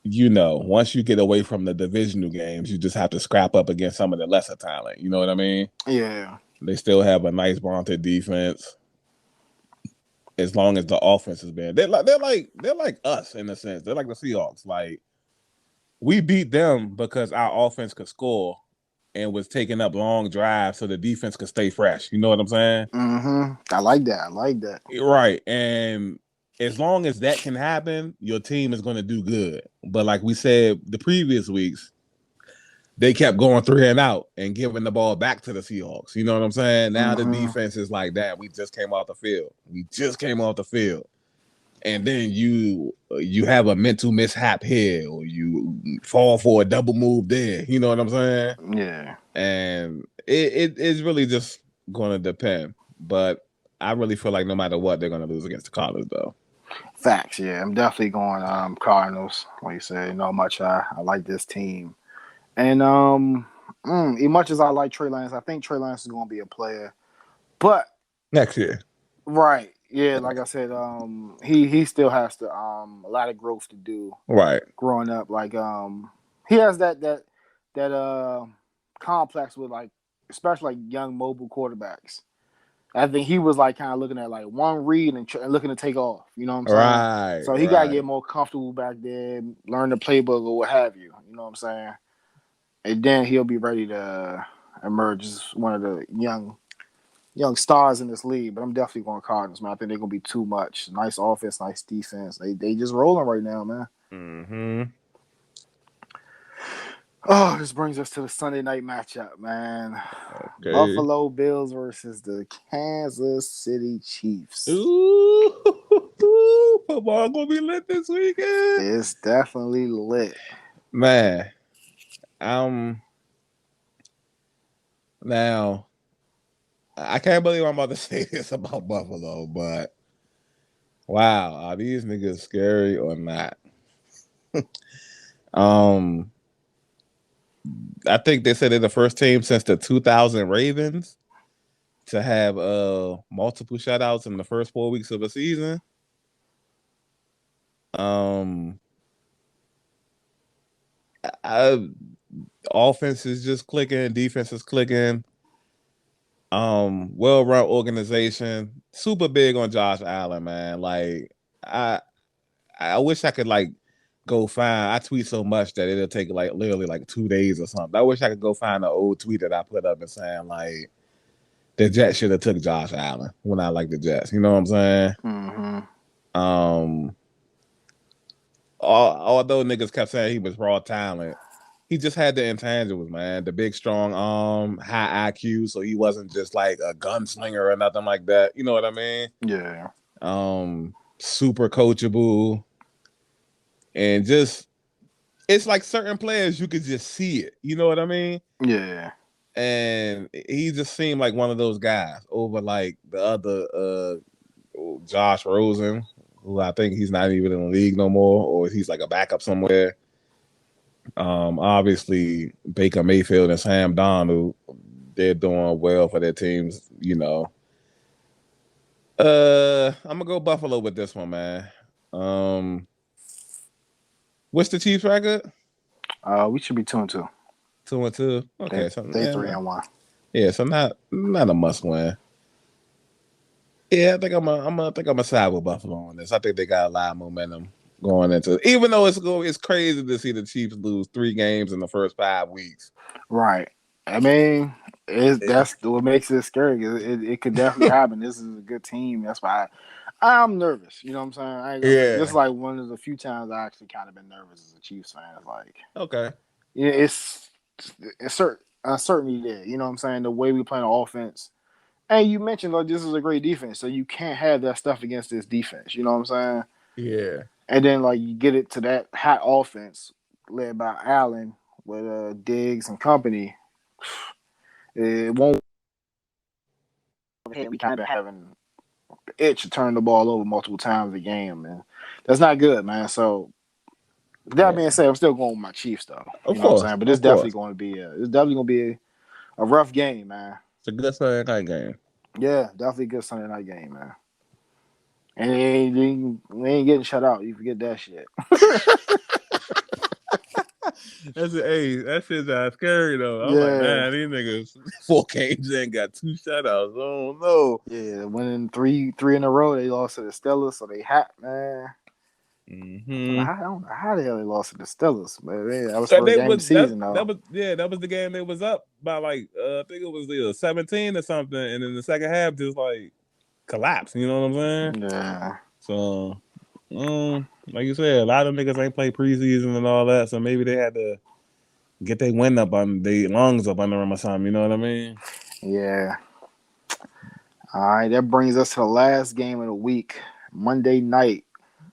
once you get away from the divisional games, you just have to scrap up against some of the lesser talent. You know what I mean? Yeah. They still have a nice vaunted defense. As long as the offense has been, they're like us in a sense. They're like the Seahawks. Like we beat them because our offense could score and was taking up long drives so the defense could stay fresh. You know what I'm saying? Mm-hmm. I like that. Right. And as long as that can happen, your team is going to do good. But like we said the previous weeks, they kept going 3 and out and giving the ball back to the Seahawks. You know what I'm saying? Now the defense is like that. We just came off the field. And then you have a mental mishap here, or you fall for a double move there. You know what I'm saying? Yeah. And it's really just going to depend. But I really feel like no matter what, they're going to lose against the Cardinals, though. Facts. Yeah, I'm definitely going Cardinals. Like you said, much I like this team. And as much as I like Trey Lance, I think Trey Lance is going to be a player. But next year, right? Yeah, like I said, he still has to a lot of growth to do. Right. Growing up, like he has that complex with like especially like young mobile quarterbacks. I think he was like kind of looking at like one read and looking to take off. You know what I'm saying? Right. So he got to get more comfortable back there, learn the playbook or what have you. You know what I'm saying? And then he'll be ready to emerge as one of the young stars in this league. But I'm definitely going Cardinals, man. I think they're gonna be too much. Nice offense, nice defense. They just rolling right now, man. Mm-hmm. Oh, this brings us to the Sunday night matchup, man. Okay. Buffalo Bills versus the Kansas City Chiefs. Ooh, football gonna be lit this weekend. It's definitely lit, man. Now, I can't believe I'm about to say this about Buffalo, but wow, are these niggas scary or not? I think they said they're the first team since the 2000 Ravens to have multiple shutouts in the first 4 weeks of a season. Offense is just clicking, defense is clicking. Well-run organization, super big on Josh Allen, man. Like I wish I could like go find. I tweet so much that it'll take like literally like 2 days or something. I wish I could go find an old tweet that I put up and saying like the Jets should have took Josh Allen when I like the Jets. You know what I'm saying? Mm-hmm. Although niggas kept saying he was raw talent, he just had the intangibles, man. The big, strong arm, high IQ, so he wasn't just like a gunslinger or nothing like that. You know what I mean? Yeah. Super coachable, and just it's like certain players you could just see it. You know what I mean? Yeah. And he just seemed like one of those guys over like the other Josh Rosen, who I think he's not even in the league no more, or he's like a backup somewhere. Obviously Baker Mayfield and Sam Darnold, they're doing well for their teams, you know. I'm gonna go Buffalo with this one, man. What's the Chiefs record? We should be 2-2. 2-2. Okay, so They 3-1. Yeah, so not a must win. Yeah, I think I'm a side with Buffalo on this. I think they got a lot of momentum going into it. Even though it's crazy to see the Chiefs lose 3 games in the first 5 weeks. Right. I mean, that's what makes it scary. It could definitely happen. This is a good team. That's why I'm nervous. You know what I'm saying? This is like one of the few times I actually kind of been nervous as a Chiefs fan. It's like, okay, yeah, it's uncertainty there. You know what I'm saying? The way we play the offense. And you mentioned like this is a great defense, so you can't have that stuff against this defense. You know what I'm saying? yeah. And then like you get it to that hot offense led by Allen with Diggs and company. It won't. We kind of having the itch to turn the ball over multiple times a game, and that's not good, man. So that being said, I'm still going with my Chiefs though. You know what I'm saying? But it's definitely going to be a rough game, man. It's a good Sunday night game. Yeah, definitely a good Sunday night game, man. And we ain't getting shut out. You forget that shit. That shit's scary though. I'm like, man, these niggas 4 games in got 2 shutouts. Oh no. Yeah, winning three in a row. They lost to the Steelers, so they hot, man. Mm-hmm. I don't know how the hell they lost to the Steelers, but man, that was first game of the season, though. That was the game they was up by like I think it was 17 or something, and in the second half just like collapsed. You know what I'm saying? Yeah. So, like you said, a lot of niggas ain't play preseason and all that, so maybe they had to get their wind up on their lungs up under them or something. You know what I mean? Yeah. All right, that brings us to the last game of the week, Monday night.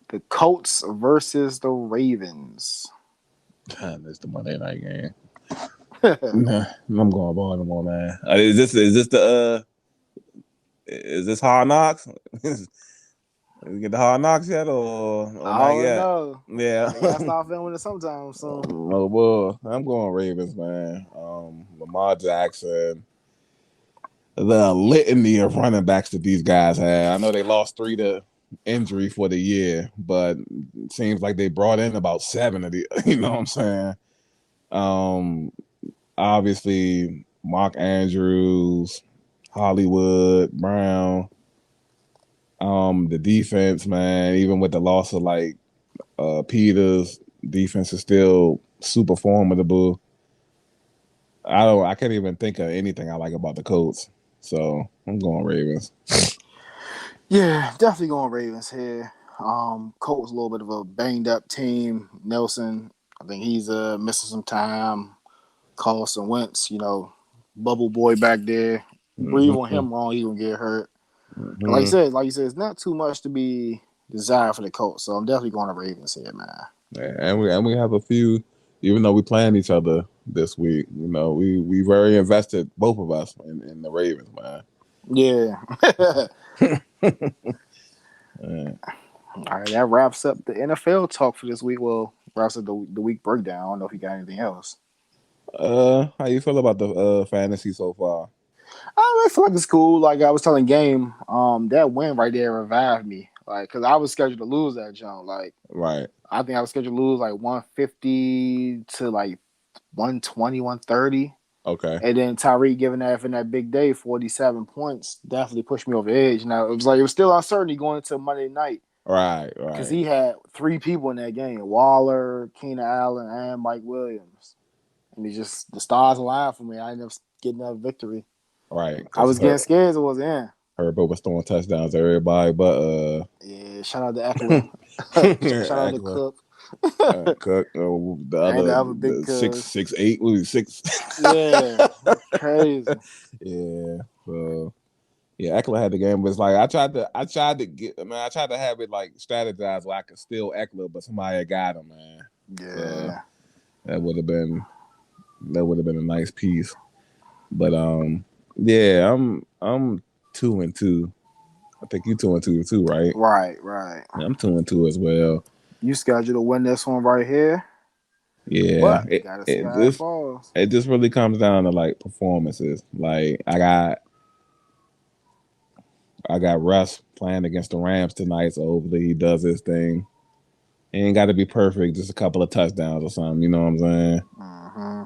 The Colts versus the Ravens. That's the Monday night game. Nah, I'm going Baltimore, man. Is this Hard Knocks? We get the Hard Knocks yet, or not yet? Know. Yeah, they gotta start filming it sometime soon. Oh boy, I'm going Ravens, man. Lamar Jackson, the litany of running backs that these guys had. I know they lost 3 to injury for the year, but it seems like they brought in about 7 of the. You know what I'm saying? Obviously Mark Andrews, Hollywood Brown. The defense, man, even with the loss of like Peters, defense is still super formidable. I can't even think of anything I like about the Colts. So I'm going Ravens. Yeah, definitely going Ravens here. Colts a little bit of a banged up team. Nelson, I think he's missing some time. Carson Wentz, bubble boy back there. Breathe on him wrong, he gonna get hurt. Mm-hmm. Like you said, it's not too much to be desired for the Colts. So I'm definitely going to Ravens here, man. Yeah, and we have a few, even though we playing each other this week. We very invested, both of us, in the Ravens, man. Yeah. All right, that wraps up the NFL talk for this week. Well, wraps up the week breakdown. I don't know if you got anything else. How you feel about the fantasy so far? I feel like it's cool. Like I was telling Game, that win right there revived me. Like, cause I was scheduled to lose that jump. Like, right. I think I was scheduled to lose like 150 to like 120, 130. Okay. And then Tyreek giving that in that big day, 47 points, definitely pushed me over the edge. Now it was still uncertainty going into Monday night. Right. Because he had 3 people in that game: Waller, Keenan Allen, and Mike Williams. And the stars aligned for me. I ended up getting that victory. Right. I was getting scared as it was in. Herbert was throwing touchdowns to everybody, but yeah, shout out to Eckler. Shout out to Cook. Cook. The And the other other big six cuz. 6'8", what was he, 6? Yeah. Crazy. Yeah. So yeah, Eckler had the game, but it's like I tried to have it like strategized where I could steal Eckler, but somebody had got him, man. So Yeah. that would have been a nice piece. But yeah, I'm 2-2. I think you 2-2 too, right? Right, right. Yeah, I'm 2-2 as well. You scheduled to win this one right here, Yeah, but gotta see it how it just falls. it just really comes down to like performances. Like I got Russ playing against the Rams tonight, so hopefully he does his thing. It ain't got to be perfect, just a couple of touchdowns or something. You know what I'm saying? Mm-hmm.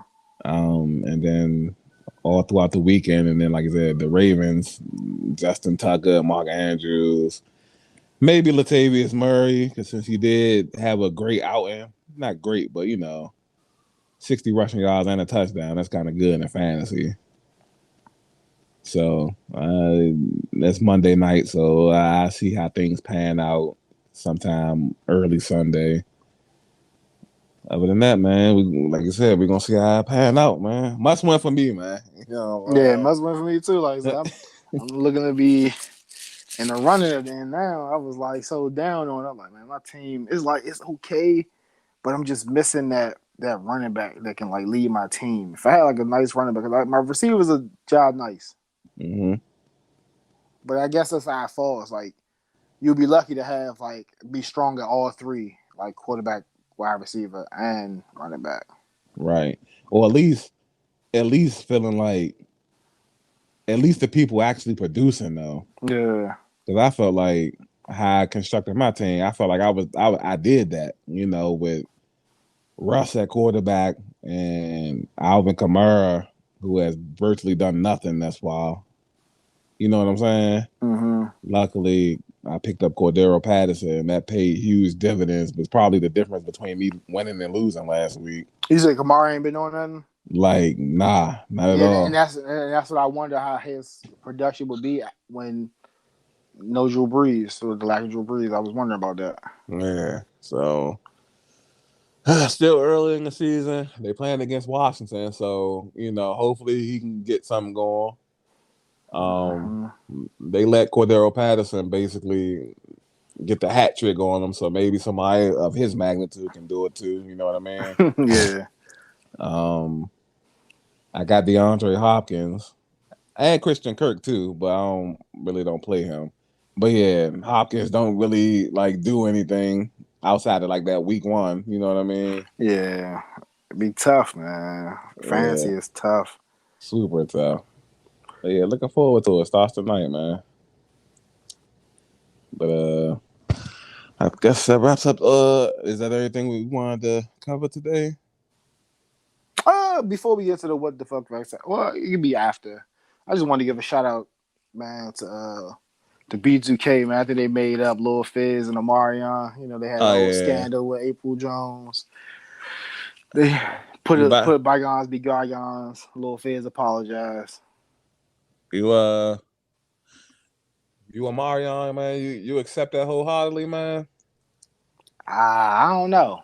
And then all throughout the weekend, and then like I said, the Ravens, Justin Tucker, Mark Andrews, maybe Latavius Murray, because since he did have a great outing, not great, but 60 rushing yards and a touchdown, that's kind of good in fantasy. So that's Monday night, so I see how things pan out sometime early Sunday. Other than that, man, like I said, we're gonna see how it pan out, man. Must win for me, man. Yeah, it must win for me too. Like I said, Uh, I'm looking to be in the running of it now. I was like so down on it. I'm like, man, my team is like it's okay, but I'm just missing that running back that can like lead my team. If I had like a nice running back, like my receivers are job nice, mm-hmm. but I guess that's how it falls. Like you'll be lucky to have like be strong at all three, like quarterback, wide receiver, and running back. Right, or at least feeling like at least the people actually producing though, Yeah, because I felt like how I constructed my team. I felt like I did that, with Russ at quarterback and Alvin Kamara, who has virtually done nothing thus far. You know what I'm saying? mm-hmm. Luckily, I picked up Cordero Patterson, and that paid huge dividends. But probably the difference between me winning and losing last week. You said Kamara ain't been doing nothing. Like, nah, not at Yeah, and all. that's what I wonder how his production would be when no Drew Brees or the lack of Drew Brees. I was wondering about that. Yeah. So still early in the season. They playing against Washington, so hopefully he can get something going. Um, Mm-hmm. they let Cordero Patterson basically get the hat trick on him, so maybe somebody of his magnitude can do it too. You know what I mean? Yeah, Um, I got DeAndre Hopkins. I had Christian Kirk too, but I don't play him. But yeah, Hopkins don't really like do anything outside of like that week one. You know what I mean? yeah, it'd be tough, man. Fantasy Yeah, is tough. super tough. But yeah, looking forward to it. Starts tonight, man. But I guess that wraps up. Is that everything we wanted to cover today? Before we get to the what the fuck facts, well, it could be after. I just want to give a shout out, man, to B2K, man. I think they made up Lil Fizz and Omarion. You know, they had a Oh whole yeah, scandal with April Jones. They but put bygones be bygones. Lil Fizz apologized. you you a Marion, man. You accept that wholeheartedly, man. I don't know.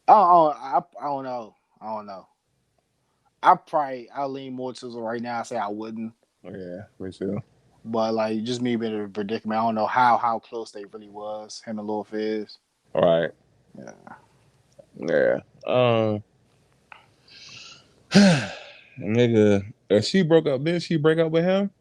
I don't know. I don't know. I'll lean more to right now. I say I wouldn't, Yeah, me too. but like just me being in a predicament. I don't know how close they really was. Him and Lil Fizz. All right. Yeah, Yeah. Nigga, she broke up. Didn't she break up with him?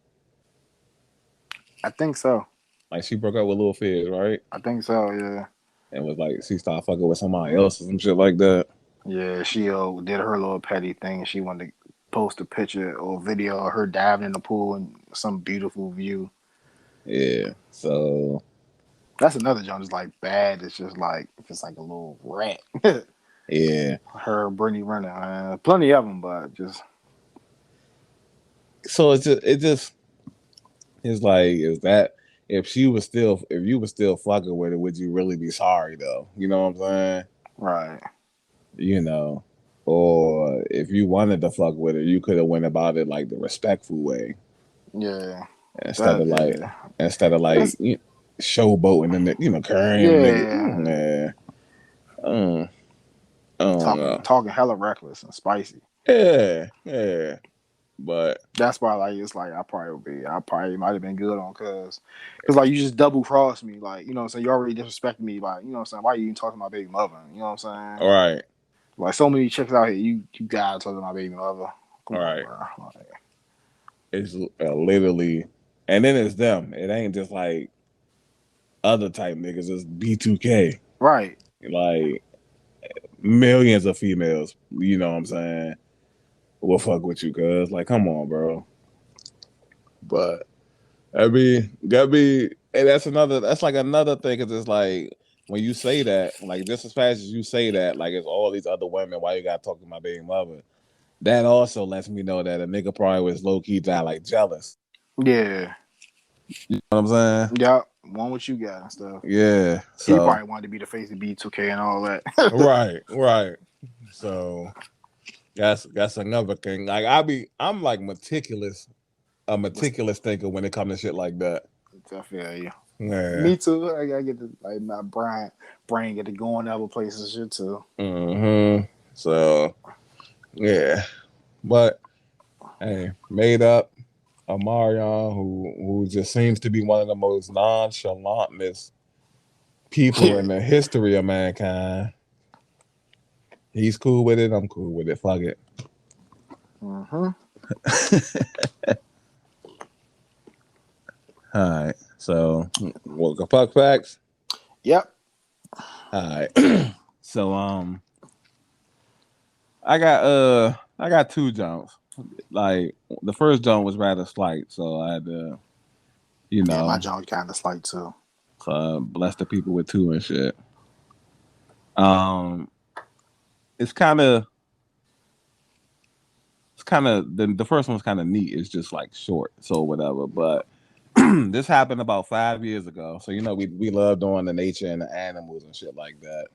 I think so. Like she broke up with Lil Fizz, right? I think so. Yeah, And was like she started fucking with somebody else or some shit like that. yeah. She did her little petty thing. She wanted to post a picture or video of her diving in the pool and some beautiful view. Yeah. So That's another joint. It's like bad. It's just like if it's like a little rat. yeah. Her Brittany Renner, plenty of them, but just So it's like is that if you were still fucking with it, would you really be sorry though? You know what I'm saying? right. You know, or if you wanted to fuck with it, you could have went about it like the respectful way Yeah, instead that of like yeah. It's showboating and currying the nigga. yeah. Yeah. I don't know. Talking hella reckless and spicy. Yeah. But That's why, like, it's like I probably might have been good on, cause like you just double crossed me, like, you know what I'm saying, you already disrespected me, like, you know what I'm saying, why you even talking to my baby mother, you know what I'm saying, all right. like so many chicks out here, you gotta talk to my baby mother, come All on, right. bro, like, It's literally, and then it's them. It ain't just like other type niggas. It's B2K. right, Like millions of females. You know what I'm saying? Will fuck with you, cuz. Like, come on, bro. But gotta be, and that's like another thing, cause it's like when you say that, like just as fast as you say that, like it's all these other women, why you gotta talk to my baby mother? That also lets me know that a nigga probably was low key down like jealous. yeah, You know what I'm saying? yeah, want what you got and stuff. Yeah. He So probably wanted to be the face of B2K and all that. right. So that's another thing. Like I'm like a meticulous thinker when it comes to shit like that. I feel you. Yeah. Me too. I gotta get to, like, my brain get to going other places and shit too. So yeah. But hey, made up Amarion, who just seems to be one of the most nonchalantest people in the history of mankind. He's cool with it. I'm cool with it. Fuck it. All right. So, welcome fuck facts. Yep. All right. So, I got two jumps. Like the first jump was rather slight, so I had to, Yeah, my junk kind of slight too. bless the people with two and shit. Um, it's kind of the first one's kind of neat. It's just like short, so whatever. But this happened about 5 years ago. So we love doing the nature and the animals and shit like that.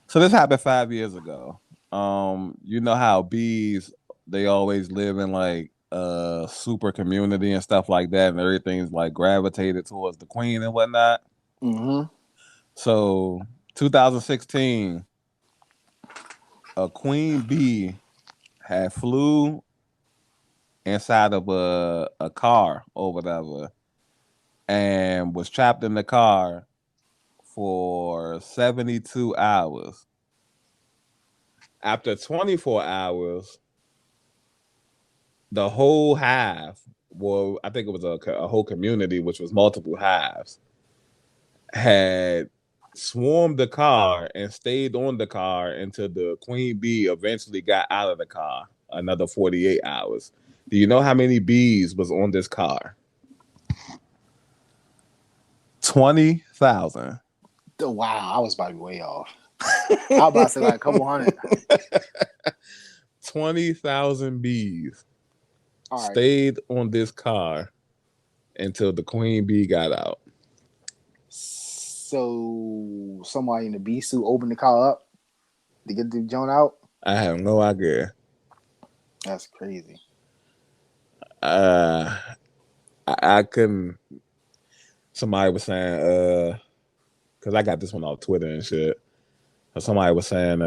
So this happened 5 years ago. You know how bees, they always live in like a super community and stuff like that, and everything's like gravitated towards the queen and whatnot. So 2016, a queen bee had flew inside of a car or whatever and was trapped in the car for 72 hours. After 24 hours, the whole hive, well, I think it was a whole community, which was multiple hives, had swarmed the car and stayed on the car until the queen bee eventually got out of the car. Another 48 hours. Do you know how many bees was on this car? 20,000. Wow, I was about to be way off. I was about to say like a couple hundred. 20,000 bees All right. stayed on this car until the queen bee got out. So somebody in the bee suit opened the car up to get the joint out. I have no idea. That's crazy. I couldn't. Somebody was saying, because I got this one off Twitter and shit. Somebody was saying,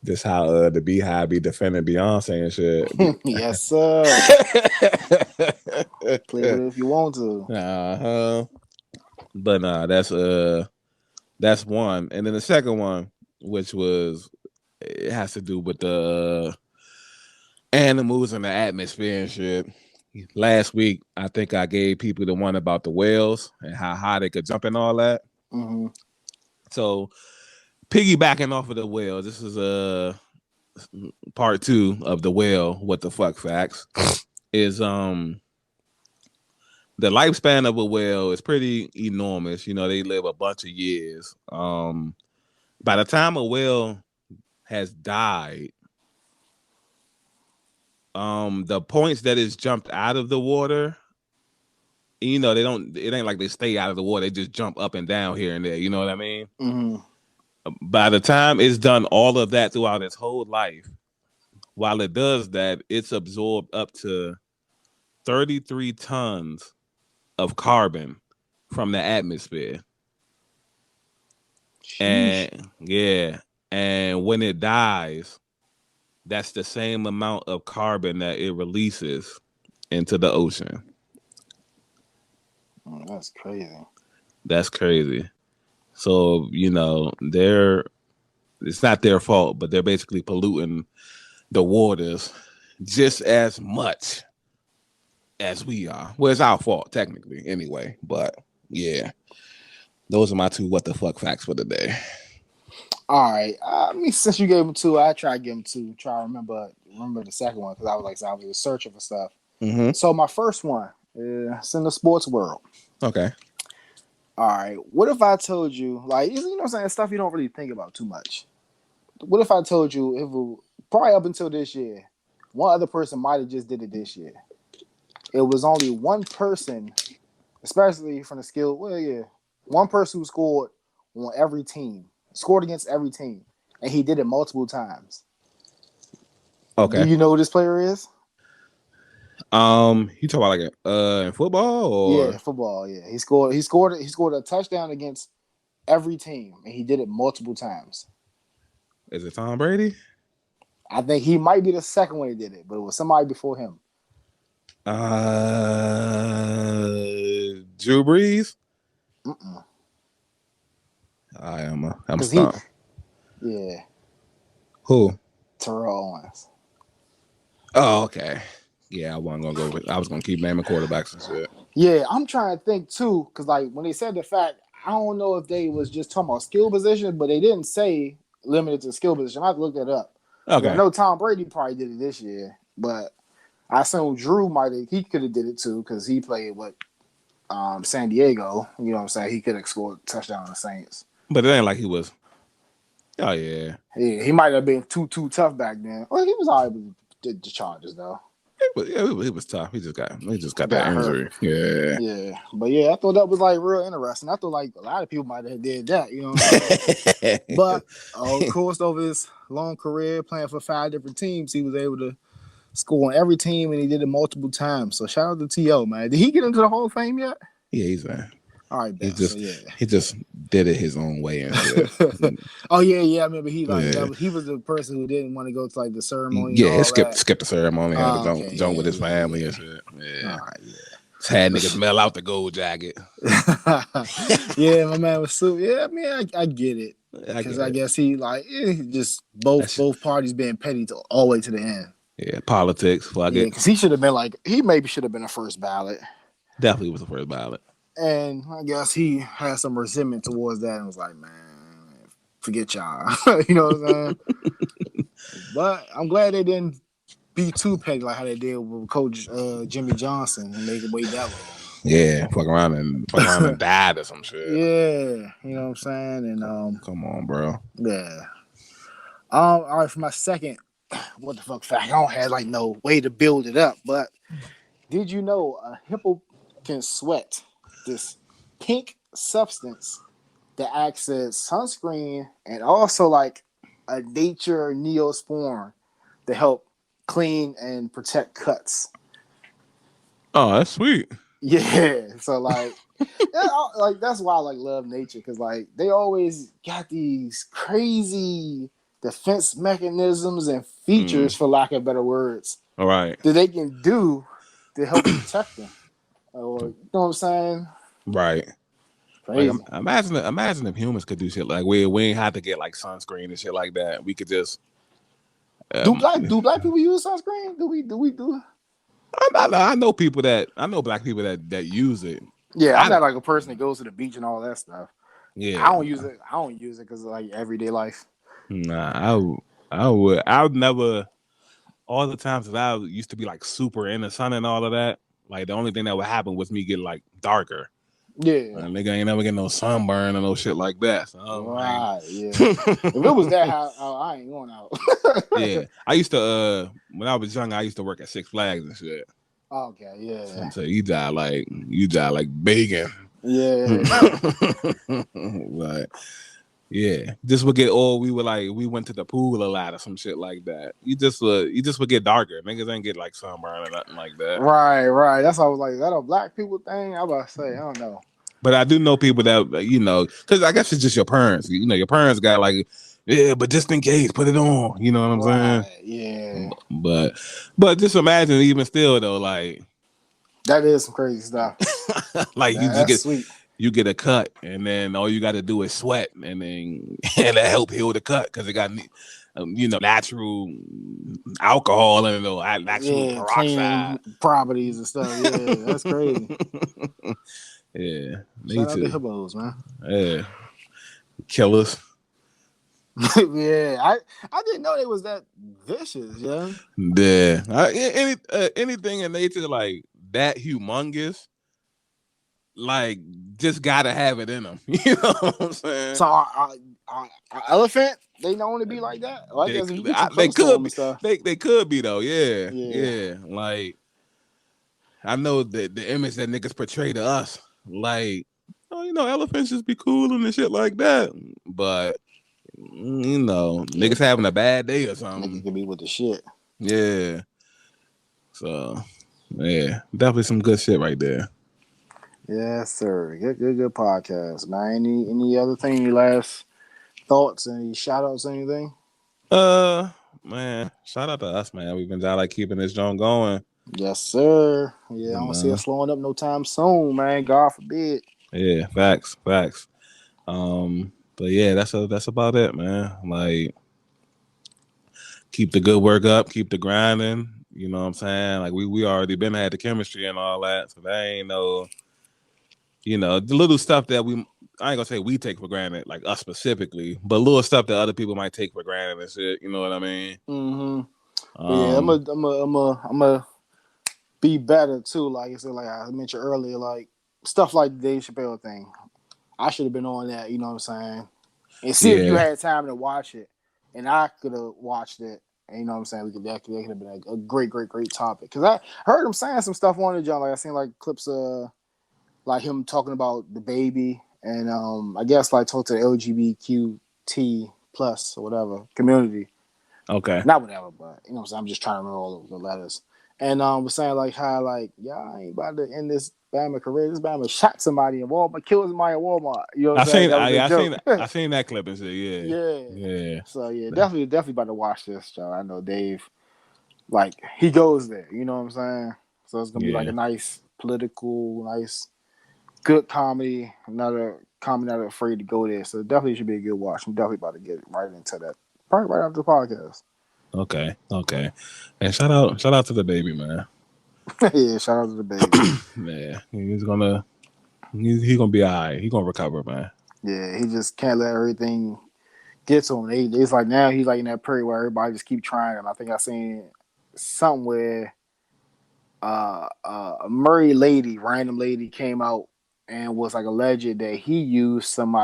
this how the Beehive be defending Beyonce and shit. Yes, sir. Play with it if you want to. But nah, that's one, and then the second one, which was, it has to do with the animals and the atmosphere and shit. Last week, I think I gave people the one about the whales and how high they could jump and all that. So, piggybacking off of the whales, this is part 2 of the whale. What the fuck facts is the lifespan of a whale is pretty enormous. You know, they live a bunch of years. By the time a whale has died, the points that it's jumped out of the water, you know, it ain't like they stay out of the water, they just jump up and down here and there, you know what I mean? By the time it's done all of that throughout its whole life, while it does that, it's absorbed up to 33 tons of carbon from the atmosphere. Sheesh. And when it dies, that's the same amount of carbon that it releases into the ocean. Oh, that's crazy. That's crazy. So, it's not their fault, but they're basically polluting the waters just as much as we are. Well, it's our fault, technically, anyway. But yeah, those are my two what the fuck facts for the day. All right. Since you gave him two, I try to give him two. Try to remember the second one because I was just searching for stuff. Mm-hmm. So my first one is in the sports world. Okay. All right. What if I told you, like, you know what I'm saying, stuff you don't really think about too much. What if I told you probably up until this year, one other person might have just did it this year. It was only one person, especially from the skill. Well, yeah, one person who scored on every team, scored against every team, and he did it multiple times. Okay. Do you know who this player is? You talk about like in football or Yeah, football. Yeah, he scored a touchdown against every team, and he did it multiple times. is it Tom Brady? I think he might be the second one he did it, but it was somebody before him. Drew Brees. Mm-mm. I'm stumped. Yeah. Who? Terrell Owens. Oh, okay. Yeah, I wasn't gonna go with. I was gonna keep naming quarterbacks and shit. Yeah, I'm trying to think too, because like when they said the fact, I don't know if they was just talking about skill position, but they didn't say limited to skill position. I have to look that up. Okay. I know Tom Brady probably did it this year, but I assume Drew he could have did it too because he played with San Diego. You know what I'm saying? He could have scored a touchdown on the Saints. But it ain't like he was. Oh yeah. Yeah, he might have been too tough back then. Well, he was all right with the Chargers though. He was tough. He just got that injury. Hurt. Yeah. But yeah, I thought that was like real interesting. I thought like a lot of people might have did that, you know what I'm saying? But of course, over his long career playing for 5 different teams, he was able to score on every team and he did it multiple times. So shout out to T.O., man. Did he get into the Hall of Fame yet? Yeah, he's there. All right, he just did it his own way and shit. Oh yeah. I remember he was the person who didn't want to go to like the ceremony. Yeah, he skipped the ceremony. Had to jump with his family and shit. Yeah. All right, yeah. Had niggas mail out the gold jacket. Yeah, my man was super. Yeah, I mean, I get it because I guess he just both parties being petty all the way to the end. Yeah, politics. Yeah, because he should have been he maybe should have been a first ballot. Definitely was the first ballot. And I guess he had some resentment towards that and was like, man, forget y'all. You know what I'm saying? But I'm glad they didn't be too petty like how they did with Coach Jimmy Johnson and make it wait that long. Yeah, fuck around and died or some shit. Yeah, you know what I'm saying? And come on, bro. Yeah. All right, for my second what the fuck fact, I don't have like no way to build it up, but did you know a hippo can sweat this pink substance that acts as sunscreen and also like a nature neosporin to help clean and protect cuts? Oh, that's sweet. Yeah, so like that's why I love nature, because like they always got these crazy defense mechanisms and features, for lack of better words, all right, that they can do to help protect them. Or, you know what I'm saying? Right. Crazy. Like, imagine if humans could do shit like we ain't have to get like sunscreen and shit like that. We could just do black people use sunscreen? Do we do? I know black people that use it. Yeah, I'm not like a person that goes to the beach and all that stuff. Yeah, I don't use it because of like everyday life. Nah, I would never. All the times that I used to be like super in the sun and all of that, like the only thing that would happen was me getting like darker. Yeah, nigga ain't never get no sunburn or no shit like that. So, right? Yeah. If it was that hot, I ain't going out. Yeah, I used to when I was young, I used to work at Six Flags and shit. Okay, yeah. So you die like bacon. Yeah. But yeah, just would get old. We went to the pool a lot or some shit like that. You just would get darker. Niggas ain't get like sunburn or nothing like that. Right. That's why I was like, is that a black people thing? I was about to say, I don't know. But I do know people that because I guess it's just your parents. Your parents got like, yeah, but just in case, put it on. You know what I'm saying? Yeah. But just imagine, even still though, like that is some crazy stuff. like That's sweet. you get a cut, and then all you got to do is sweat, and then and that help heal the cut because it got natural alcohol and natural peroxide cleaning properties and stuff. Yeah, that's crazy. Yeah, shout out to hippos, man. Yeah, killers. Yeah, I didn't know they was that vicious. Anything in nature like that humongous, like just gotta have it in them. You know what I'm saying? So, elephant, they known to be like that. Well, I guess if you get too close to them and stuff, they could be though. Yeah. Like I know the image that niggas portray to us, like elephants just be cool and shit like that, but. Niggas having a bad day or something. Niggas can be with the shit. Yeah. So, yeah, definitely some good shit right there. Yes, sir. Good podcast, man. Any other thing? Any last thoughts? Any shout outs? Anything? Man, shout out to us, man. We've been like keeping this joint going. Yes, sir. Yeah, I don't see us slowing up no time soon, man. God forbid. Yeah, facts. But yeah, that's about it, man. Like, keep the good work up, keep the grinding. You know what I'm saying? Like we already been had the chemistry and all that, so that ain't no, the little stuff that I ain't gonna say we take for granted, like us specifically, but little stuff that other people might take for granted and shit. You know what I mean? Mm-hmm. Yeah, I'm a be better too. Like I said, like I mentioned earlier, like stuff like the Dave Chappelle thing. I should have been on that. You know what I'm saying? And see if you had time to watch it, and I could have watched it. And you know what I'm saying? That could have been a great topic. Because I heard him saying some stuff on it, John. Like I seen like clips of like him talking about the baby, and I guess like talk to the LGBTQ plus or whatever community. Okay. Not whatever, but you know what I'm saying? I'm just trying to remember all of the letters. And was saying like how like I ain't about to end this Bama career. This Bama shot somebody in Walmart, killed somebody in Walmart. You know what I'm saying? I seen that clip and shit. Yeah. So yeah, definitely about to watch this, Joe. I know Dave, like he goes there. You know what I'm saying? So it's gonna be like a nice political, nice, good comedy. Another comedy not afraid to go there. So definitely should be a good watch. I'm definitely about to get right into that. Probably right after the podcast. Okay. And shout out to the baby, man. Yeah, shout out to the baby. Yeah, he's gonna be all right. He's gonna recover, man. Yeah, he just can't let everything get to him. It's like now he's like in that period where everybody just keep trying him. I think I seen something where a random lady came out and was like alleged that he used some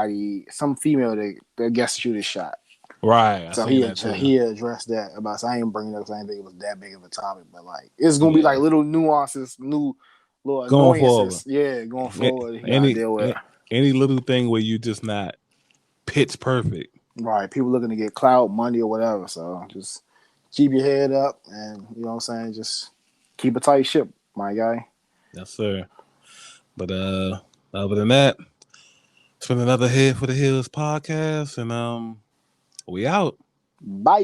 female that guess shoot his shot. Right. So he addressed that about. So I ain't bringing up because I didn't think it was that big of a topic, but like it's gonna be like little nuances, little going annoyances. Forward. Yeah, going forward. You gotta deal with any little thing where you just not pitch perfect. Right. People looking to get clout, money, or whatever. So just keep your head up, and you know what I'm saying. Just keep a tight ship, my guy. Yes, sir. But other than that, it's been another Head for the Hills podcast, and we out. Bye.